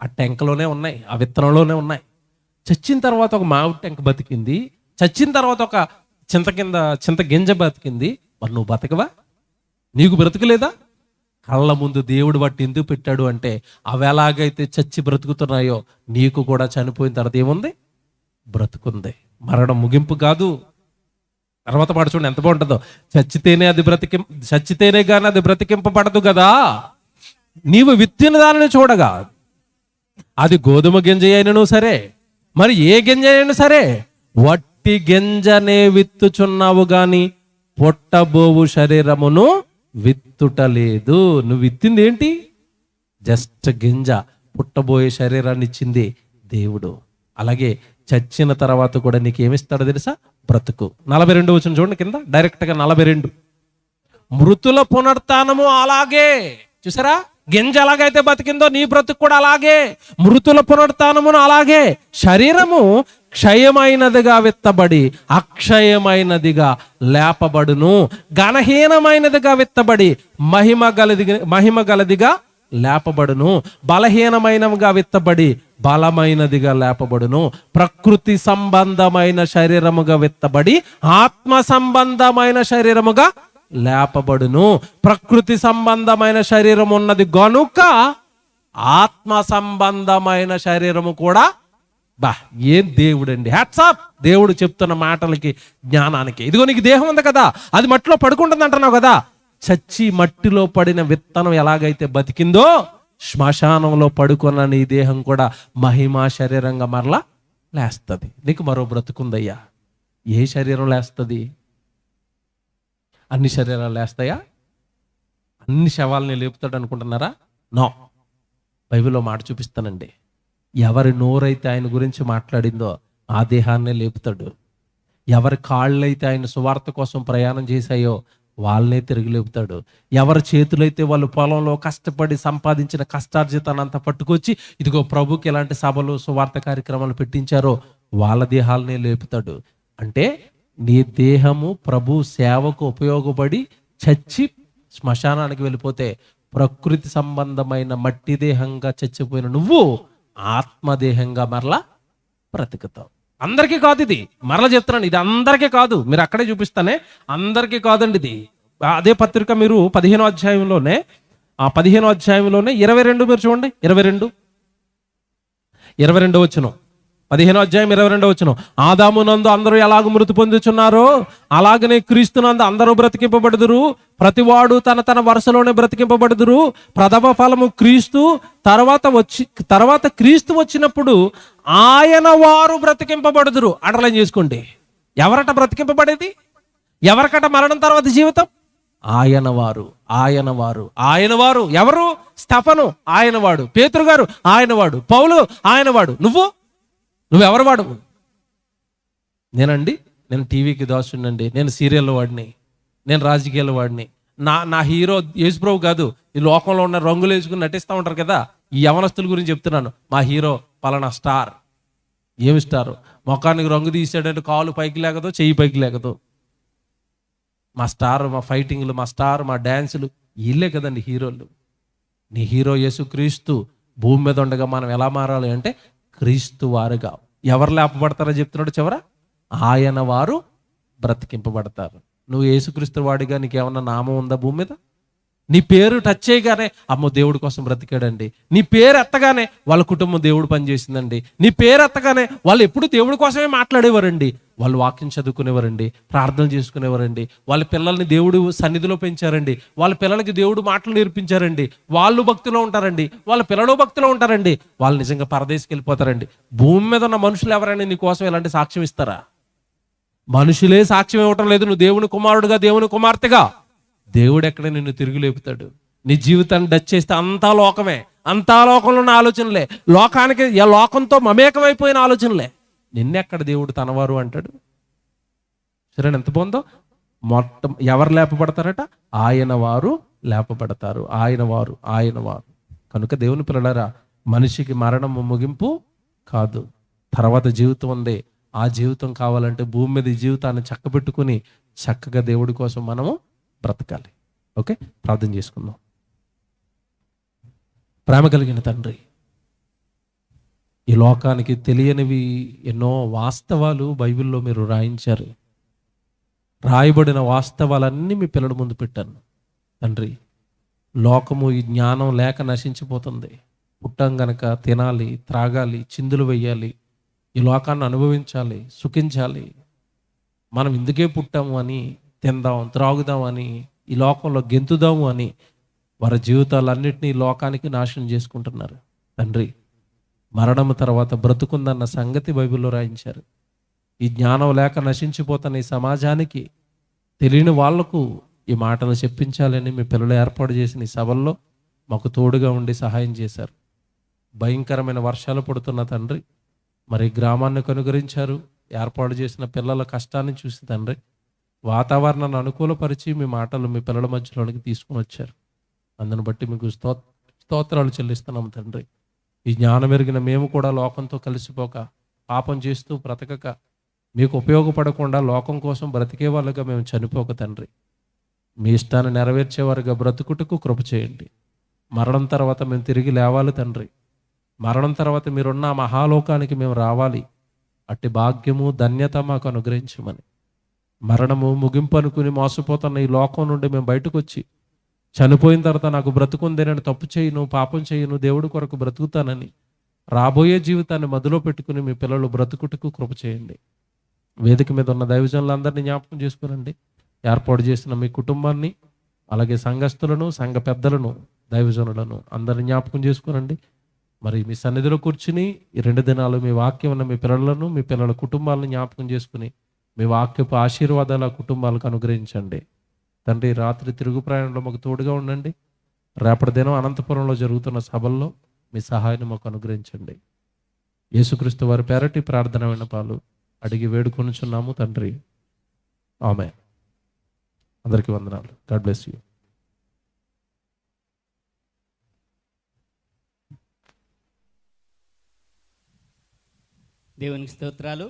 ఆ టెంకలోనే ఉన్నాయి, ఆ విత్తనంలోనే ఉన్నాయి. చచ్చిన తర్వాత ఒక మామిడి టెంక బతికింది, చచ్చిన తర్వాత ఒక చింత గింజ బతికింది. మరి నువ్వు బతకవా? నీకు బ్రతుకులేదా? కళ్ళ ముందు దేవుడు బట్టి ఎందుకు పెట్టాడు అంటే అవి ఎలాగైతే చచ్చి బ్రతుకుతున్నాయో నీకు కూడా చనిపోయిన తర్వాత ఏముంది? బ్రతుకుంది. మరణం ముగింపు కాదు. తర్వాత పాట చూడండి ఎంత బాగుంటుందో. చచ్చితేనే కానీ అది బ్రతికింపబడదు కదా. నీవు విత్తిన దానిని చూడగా అది గోధుమ గింజ అయినను సరే, మరి ఏ గింజ అయినా సరే, వట్టి గింజనే విత్తుచున్నావు గాని పొట్టబోవు శరీరమును విత్తుటలేదు. నువ్వు విత్తింది ఏంటి? జస్ట్ గింజ. పుట్టబోయే శరీరాన్ని ఇచ్చింది దేవుడు. అలాగే చచ్చిన తర్వాత కూడా నీకు ఏమిస్తాడో తెలుసా? బ్రతుకు. 42 వచనం చూడండి కింద డైరెక్ట్గా 42. మృతుల పునరుత్థానము అలాగే. చూసారా? గింజ ఎలాగైతే బతికిందో నీ బ్రతుకు కూడా అలాగే. మృతుల పునరుత్థానమును అలాగే. శరీరము క్షయమైనదిగా విత్తబడి అక్షయమైనదిగా లేపబడును, ఘనహీనమైనదిగా విత్తబడి మహిమ గలదిగా లేపబడును, బలహీనమైనవిగా విత్తబడి బలమైనదిగా లేపబడును, ప్రకృతి సంబంధమైన శరీరముగా విత్తబడి ఆత్మ సంబంధమైన శరీరముగా లేపబడును. ప్రకృతి సంబంధమైన శరీరం ఉన్నది గనుక ఆత్మ సంబంధమైన శరీరము కూడా. ఏం దేవుడండి! హ్యాట్సాప్ దేవుడు చెప్తున్న మాటలకి, జ్ఞానానికి. ఇదిగో నీకు దేహం ఉంది కదా, అది మట్టిలో పడుకుంటుంది అంటున్నావు కదా. చచ్చి మట్టిలో పడిన విత్తనం ఎలాగైతే బతికిందో శ్మశానంలో పడుకున్న నీ దేహం కూడా మహిమా శరీరంగా మరలా లేస్తుంది. నీకు మరో బ్రతుకుందయ్యా. ఏ శరీరం లేస్తుంది? అన్ని శరీరాలు లేస్తాయా? అన్ని శవాలని లేపుతాడు అనుకుంటున్నారా? నో. బైబిల్లో మాట చూపిస్తానండి. ఎవరి నోరైతే ఆయన గురించి మాట్లాడిందో ఆ దేహాన్నే లేపుతాడు. ఎవరి కాళ్ళైతే ఆయన సువార్త కోసం ప్రయాణం చేశాయో వాళ్ళనే తిరిగి లేపుతాడు. ఎవరి చేతులైతే వాళ్ళు పొలంలో కష్టపడి సంపాదించిన కష్టార్జితానంతా పట్టుకొచ్చి ఇదిగో ప్రభుకి ఎలాంటి సభలు సువార్త కార్యక్రమాలు పెట్టించారో వాళ్ళ దేహాలనే లేపుతాడు. అంటే నీ దేహము ప్రభు సేవకు ఉపయోగపడి చచ్చి శ్మశానానికి వెళ్ళిపోతే ప్రకృతి సంబంధమైన మట్టి దేహంగా చచ్చిపోయిన నువ్వు ఆత్మదేహంగా మరలా బ్రతుకుతావు. అందరికీ కాదు ఇది, మరలా చెప్తున్నాను, ఇది అందరికీ కాదు. మీరు అక్కడే చూపిస్తానే, అందరికీ కాదండి ఇది. అదే పత్రిక మీరు 15వ అధ్యాయంలోనే 22 మీరు చూడండి. 22 వచనం, 15వ అధ్యాయం 22వ వచనం. ఆదామునందు అందరూ ఎలాగ మృతి పొందుచున్నారో అలాగనే క్రీస్తునందు అందరూ బ్రతికింపబడుదురు. ప్రతివాడు తన వరుసలోనే బ్రతికింపబడుదురు. ప్రథమ ఫలము క్రీస్తు. తర్వాత క్రీస్తు వచ్చినప్పుడు ఆయన వారు బ్రతికింపబడుదురు. అండర్లైన్ చేసుకోండి. ఎవరట బ్రతికింపబడేది? ఎవరికట మరణం తర్వాత జీవితం? ఆయన వారు. ఎవరు? స్తెఫను ఆయనవాడు, పేతురు గారు ఆయనవాడు, పౌలు ఆయనవాడు. నువ్వెవరు వాడు? నేను టీవీకి దాసుండండి, నేను సీరియల్ వాడిని, నేను రాజకీయాల వాడిని. నా హీరో యేసుప్రభు కాదు. ఈ లోకంలో ఉన్న రంగులు వేసుకుని నటిస్తూ ఉంటారు కదా, ఈ యవనస్తుల గురించి చెప్తున్నాను. మా హీరో పలానా స్టార్. ఏమి స్టార్? ముఖానికి రంగు తీసాడంటే కాలు పైకి లేకదో, చెయ్యి పైకి లేకదో. మా స్టార్, మా ఫైటింగ్లు, మా స్టార్, మా డ్యాన్సులు, వీళ్ళే కదండి హీరోలు. నీ హీరో యేసుక్రీస్తు. భూమి మీద ఉండగా మనం ఎలా మారాలి అంటే క్రీస్తు వారుగా. ఎవరు లేపబడతారో చెప్తున్నాడు చివర, ఆయన వారు బ్రతికింపబడతారు. నువ్వు యేసుక్రీస్తు వాడిగా నీకేమన్నా నామం ఉందా భూమి మీద? నీ పేరు టచ్ చేయగానే అమ్మో దేవుడి కోసం బ్రతికాడండి. నీ పేరు ఎత్తగానే వాళ్ళ కుటుంబం దేవుడు పనిచేసిందండి. నీ పేరు ఎత్తగానే వాళ్ళు ఎప్పుడు దేవుడి కోసమే మాట్లాడేవారండి. వాళ్ళు వాక్యం చదువుకునేవారండి, ప్రార్థన చేసుకునేవారండి. వాళ్ళ పిల్లల్ని దేవుడు సన్నిధిలో పెంచారండి. వాళ్ళ పిల్లలకి దేవుడు మాటలు నేర్పించారండి. వాళ్ళు భక్తిలో ఉంటారండి, వాళ్ళ పిల్లలు భక్తిలో ఉంటారండి. వాళ్ళు నిజంగా పరదేశకి వెళ్ళిపోతారండి. భూమి మీద ఉన్న మనుషులు ఎవరైనా నీ కోసం ఇలాంటి సాక్ష్యం ఇస్తారా? మనుషులే సాక్ష్యం ఇవ్వటం లేదు. నువ్వు దేవుని కుమారుడుగా, దేవుని కుమార్తెగా, దేవుడు ఎక్కడ నిన్ను తిరిగి లేపుతాడు. నీ జీవితాన్ని టచ్ చేస్తే అంతా లోకమే, అంతా లోకంలో ఉన్న ఆలోచనలే, లోకానికి లోకంతో మమేకమైపోయిన ఆలోచనలే. నిన్నెక్కడ దేవుడు తనవారు అంటాడు? సరే, ఎంత బాగుందో. మొత్తం ఎవరు లేపబడతారట? ఆయన వారు లేపబడతారు. ఆయన వారు. కనుక దేవుని పిల్లలారా, మనిషికి మరణము ముగింపు కాదు, తర్వాత జీవితం ఉంది. ఆ జీవితం కావాలంటే భూమి మీద ఈ జీవితాన్ని చక్కబెట్టుకుని చక్కగా దేవుడి కోసం మనము బ్రతకాలి. ఓకే, ప్రార్థన చేసుకుందాం. ప్రేమ కలిగిన తండ్రి, ఈ లోకానికి తెలియనివి ఎన్నో వాస్తవాలు బైబిల్లో మీరు రాయించారు. రాయబడిన వాస్తవాలన్నీ మీ పిల్లల ముందు పెట్టాను తండ్రి. లోకము ఈ జ్ఞానం లేక నశించిపోతుంది. పుట్టం గనక తినాలి, త్రాగాలి, చిందులు వెయ్యాలి, ఈ లోకాన్ని అనుభవించాలి, సుఖించాలి. మనం ఇందుకే పుట్టాము అని తిందాం, త్రాగుదాం అని, ఈ లోకంలో గెంతుదాము అని వారి జీవితాలన్నింటినీ లోకానికి నాశనం చేసుకుంటున్నారు తండ్రి. మరణము తర్వాత బ్రతుకుందన్న సంగతి బైబిల్లో రాయించారు. ఈ జ్ఞానం లేక నశించిపోతున్న ఈ సమాజానికి తెలియని వాళ్లకు ఈ మాటలు చెప్పించాలని మీ పిల్లలు ఏర్పాటు చేసిన ఈ సభల్లో మాకు తోడుగా ఉండి సహాయం చేశారు. భయంకరమైన వర్షాలు పడుతున్న తండ్రి, మరి గ్రామాన్ని కనుగరించారు. ఏర్పాటు చేసిన పిల్లల కష్టాన్ని చూసి తండ్రి, వాతావరణాన్ని అనుకూలపరిచి మీ మాటలు మీ పిల్లల మధ్యలోనికి తీసుకుని వచ్చారు. అందును బట్టి మీకు స్తోత్రాలు చెల్లిస్తున్నాం తండ్రి. ఈ జ్ఞానం ఎరిగిన మేము కూడా లోకంతో కలిసిపోక, పాపం చేస్తూ బ్రతకక, మీకు ఉపయోగపడకుండా లోకం కోసం బ్రతికే వాళ్ళుగా మేము చనిపోక తండ్రి, మీ ఇష్టాన్ని నెరవేర్చేవారుగా బ్రతుకుటకు కృప చేయండి. మరణం తర్వాత మేము తిరిగి లేవాలి తండ్రి. మరణం తర్వాత మీరున్న మహాలోకానికి మేము రావాలి. అట్టి భాగ్యము, ధన్యత మాకు అనుగ్రహించమని, మరణము ముగింపు అనుకుని మోసపోతున్న ఈ లోకం నుండి మేము బయటకు వచ్చి, చనిపోయిన తర్వాత నాకు బ్రతుకుంది, నేను తప్పు చేయను, పాపం చేయను, దేవుడి కొరకు బ్రతుకుతానని రాబోయే జీవితాన్ని మదిలో పెట్టుకుని మీ పిల్లలు బ్రతుకుటకు కృప చేయండి. వేదిక మీద ఉన్న దైవజనులందరినీ జ్ఞాపకం చేసుకునండి. ఏర్పాటు చేసిన మీ కుటుంబాన్ని, అలాగే సంఘస్థులను, సంఘ పెద్దలను, దైవజనులను అందరిని జ్ఞాపకం చేసుకునండి. మరి మీ సన్నిధిలో కూర్చుని ఈ 2 దినాలు మీ వాక్యం ఉన్న మీ పిల్లలను, మీ పిల్లల కుటుంబాలను జ్ఞాపకం చేసుకుని మీ వాక్యపు ఆశీర్వాదాలు ఆ కుటుంబాలకు అనుగ్రహించండి తండ్రి. రాత్రి తిరుగు ప్రయాణంలో మాకు తోడుగా ఉండండి. రేపటి దినం అనంతపురంలో జరుగుతున్న సభల్లో మీ సహాయాన్ని మాకు అనుగ్రహించండి. యేసుక్రీస్తు వారి పేరటి ప్రార్థన విన్నపాలు అడిగి వేడుకొనుచున్నాము తండ్రి. ఆమేన్. అందరికీ వందనాలు. God bless you. దేవునికి స్తోత్రాలు.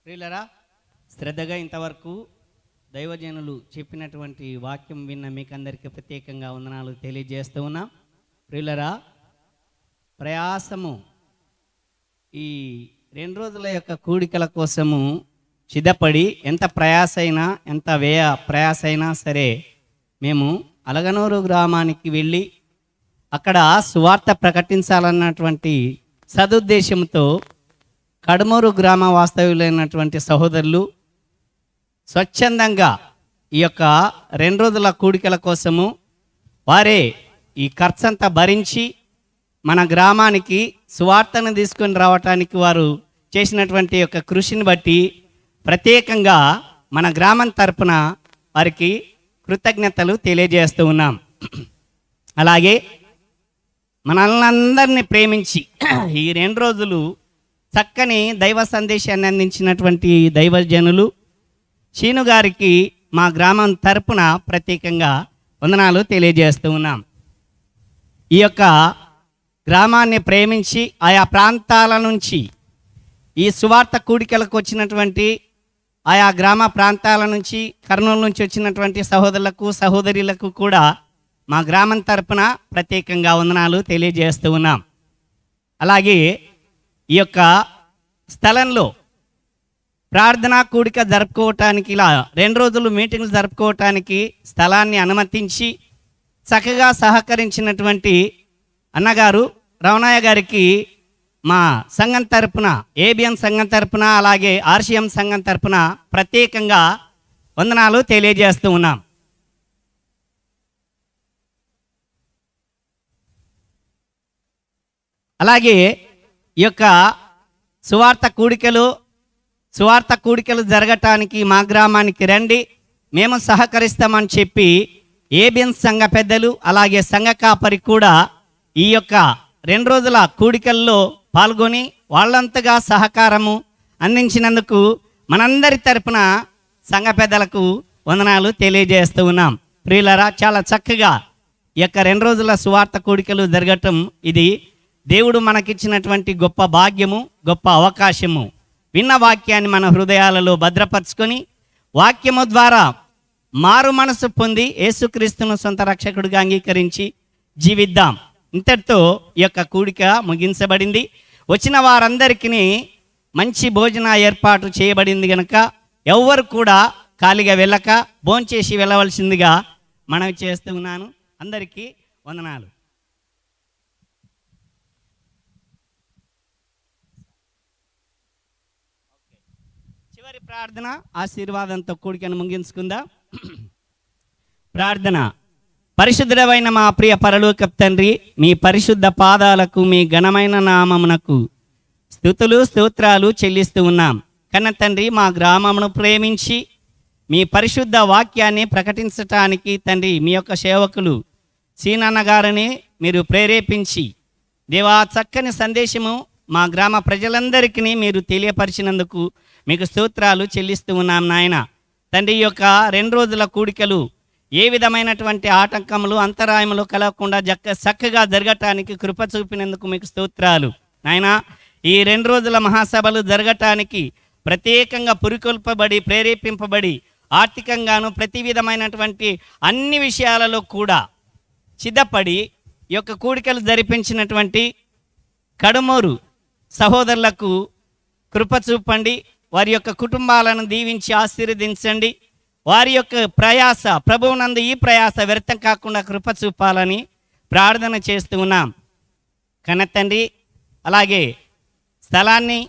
ప్రియులరా, శ్రద్ధగా ఇంతవరకు దైవజనులు చెప్పినటువంటి వాక్యం విన్న మీకందరికీ ప్రత్యేకంగా వందనాలు తెలియజేస్తూ ఉన్నాం. ప్రియులరా, ప్రయాసము ఈ 2 రోజుల యొక్క కూడికల కోసము సిద్ధపడి ఎంత ప్రయాసైనా, ఎంత ప్రయాసైనా సరే మేము అలగనూరు గ్రామానికి వెళ్ళి అక్కడ సువార్త ప్రకటించాలన్నటువంటి సదుద్దేశంతో కడమూరు గ్రామ వాస్తవ్యులైనటువంటి సహోదరులు స్వచ్ఛందంగా ఈ యొక్క 2 రోజుల కూడికల కోసము వారే ఈ ఖర్చంతా భరించి మన గ్రామానికి సువార్తను తీసుకొని రావటానికి వారు చేసినటువంటి యొక్క కృషిని బట్టి ప్రత్యేకంగా మన గ్రామం తరపున వారికి కృతజ్ఞతలు తెలియజేస్తూ ఉన్నాం. అలాగే మనల్ని ప్రేమించి ఈ 2 రోజులు చక్కని దైవ సందేశాన్ని అందించినటువంటి దైవజనులు శీను గారికి మా గ్రామం తరపున ప్రత్యేకంగా వందనాలు తెలియజేస్తూ ఉన్నాం. ఈ యొక్క గ్రామాన్ని ప్రేమించి ఆయా ప్రాంతాల నుంచి ఈ సువార్త కూడికలకు వచ్చినటువంటి ఆయా గ్రామ ప్రాంతాల నుంచి, కర్నూలు నుంచి వచ్చినటువంటి సహోదరులకు, సహోదరులకు కూడా మా గ్రామం తరపున ప్రత్యేకంగా వందనాలు తెలియజేస్తూ ఉన్నాం. అలాగే ఈ యొక్క స్థలంలో ప్రార్థనా కూడిక జరుపుకోవటానికి, ఇలా 2 రోజులు మీటింగ్లు జరుపుకోవటానికి స్థలాన్ని అనుమతించి చక్కగా సహకరించినటువంటి అన్నగారు రమణయ్య గారికి మా సంఘం తరపున, ఏబిఎం సంఘం తరపున, అలాగే ఆర్సిఎం సంఘం తరపున ప్రత్యేకంగా వందనాలు తెలియజేస్తూ ఉన్నాం. అలాగే ఈ యొక్క సువార్త కూడికలు జరగటానికి మా గ్రామానికి రండి, మేము సహకరిస్తామని చెప్పి ఏబిఎన్ సంఘ పెద్దలు, అలాగే సంఘ కాపరి కూడా ఈ యొక్క 2 రోజుల కూడికల్లో పాల్గొని వాళ్ళంతగా సహకారము అందించినందుకు మనందరి తరపున సంఘ పెద్దలకు వందనాలు తెలియజేస్తూ ఉన్నాం. ప్రియులరా, చాలా చక్కగా ఈ యొక్క 2 రోజుల సువార్త కూడికలు జరగటం ఇది దేవుడు మనకిచ్చినటువంటి గొప్ప భాగ్యము, గొప్ప అవకాశము. విన్న వాక్యాన్ని మన హృదయాలలో భద్రపరుచుకొని వాక్యము ద్వారా మారు మనసు పొంది యేసుక్రీస్తును సొంత రక్షకుడిగా అంగీకరించి జీవిద్దాం. ఇంతటితో ఈ యొక్క కూడిక ముగించబడింది. వచ్చిన వారందరికీ మంచి భోజన ఏర్పాటు చేయబడింది కనుక ఎవ్వరు కూడా ఖాళీగా వెళ్ళక భోంచేసి వెళ్ళవలసిందిగా మనవి చేస్తూ ఉన్నాను. అందరికీ వందనాలు. చివరి ప్రార్థన ఆశీర్వాదంతో కూడికను ముగించుకుందాం. ప్రార్థన. పరిశుద్ధుడైన మా ప్రియ పరలోకపు తండ్రి, మీ పరిశుద్ధ పాదాలకు మీ ఘనమైన నామమునకు స్తుతులు స్తోత్రాలు చెల్లిస్తూ ఉన్నాం. కన్న తండ్రి, మా గ్రామమును ప్రేమించి మీ పరిశుద్ధ వాక్యాన్ని ప్రకటించటానికి తండ్రి మీ యొక్క సేవకులు సీనన్న గారిని మీరు ప్రేరేపించి దేవా చక్కని సందేశము మా గ్రామ ప్రజలందరికీ మీరు తెలియపరిచినందుకు మీకు స్తోత్రాలు చెల్లిస్తూ ఉన్నాం నాయన. తండ్రి, ఈ యొక్క 2 రోజుల కూడికలు ఏ విధమైనటువంటి ఆటంకములు అంతరాయములు కలగకుండా చక్కగా జరగటానికి కృప చూపినందుకు మీకు స్తోత్రాలు నాయన. ఈ 2 రోజుల మహాసభలు జరగటానికి ప్రత్యేకంగా పురికొల్పబడి ప్రేరేపింపబడి ఆర్థికంగాను ప్రతి విధమైనటువంటి అన్ని విషయాలలో కూడా సిద్ధపడి ఈ యొక్క కూడికలు జరిపించినటువంటి కడుమూరు సహోదరులకు కృప చూపండి. వారి యొక్క కుటుంబాలను దీవించి ఆశీర్వదించండి. వారి యొక్క ప్రయాస ప్రభువునందు ఈ ప్రయాస వ్యర్థం కాకుండా కృప చూపాలని ప్రార్థన చేస్తూ ఉన్నాం. కన్నతండ్రి, అలాగే స్థలాన్ని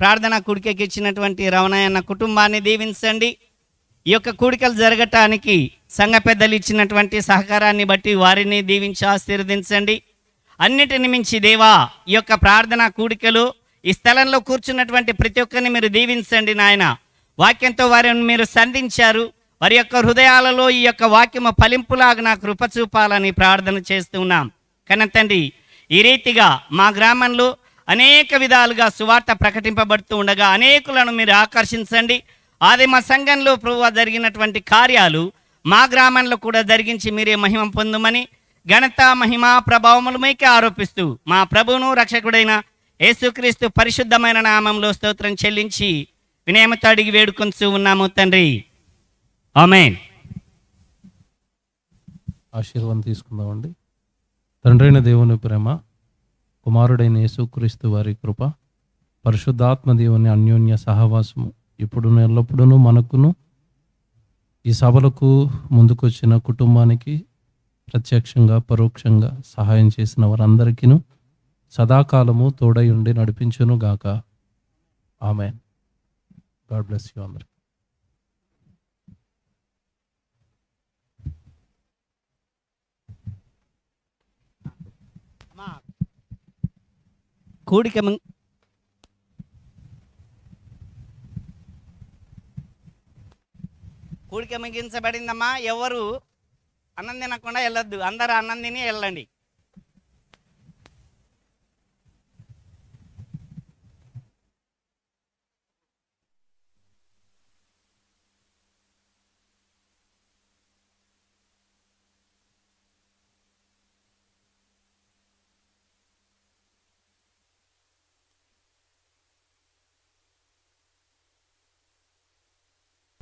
ప్రార్థన కూడికకి ఇచ్చినటువంటి రమణయ్యన్న కుటుంబాన్ని దీవించండి. ఈ యొక్క కూడికలు జరగటానికి సంఘ పెద్దలు ఇచ్చినటువంటి సహకారాన్ని బట్టి వారిని దీవించి ఆశీర్వదించండి. అన్నిటిని మించి దేవా, ఈ యొక్క ప్రార్థన కూడికలు ఈ స్థలంలో కూర్చున్నటువంటి ప్రతి ఒక్కరిని మీరు దీవించండి నాయన. వాక్యంతో వారిని మీరు సంధించారు. వారి యొక్క హృదయాలలో ఈ యొక్క వాక్యము ఫలింపులాగా నా కృప చూపాలని ప్రార్థన చేస్తూ ఉన్నాం. కన్న తండ్రి, ఈ రీతిగా మా గ్రామంలో అనేక విధాలుగా సువార్త ప్రకటింపబడుతూ ఉండగా అనేకులను మీరు ఆకర్షించండి. ఆదిమ సంఘంలో ప్రభువా జరిగినటువంటి కార్యాలు మా గ్రామంలో కూడా జరిగించి మీరే మహిమ పొందుమని ఘనత మహిమ ప్రభావములు మీకే ఆరోపిస్తూ మా ప్రభువును రక్షకుడైన యేసుక్రీస్తు పరిశుద్ధమైన నామంలో స్తోత్రం చెల్లించి వినయమతో అడిగి వేడుకొంచూ ఉన్నాము తండ్రి. ఆమేన్. ఆశీర్వాదం తీసుకుందామండి. తండ్రైన దేవుని ప్రేమ, కుమారుడైన యేసుక్రీస్తు వారి కృప, పరిశుద్ధాత్మ దేవుని అన్యోన్య సహవాసము ఇప్పుడు ఎల్లప్పుడూ మనకును ఈ సభలకు ముందుకొచ్చిన కుటుంబానికి ప్రత్యక్షంగా పరోక్షంగా సహాయం చేసిన వారందరికీ సదాకాలము తోడై ఉండి నడిపించును గాక. ఆమేన్. గాడ్ బ్లెస్ యూ అందరికి. కూడిక ముగించబడిందమ్మా. ఎవరు అన్నం తినకుండా వెళ్ళొద్దు, అందరూ అన్నం తిని వెళ్ళండి.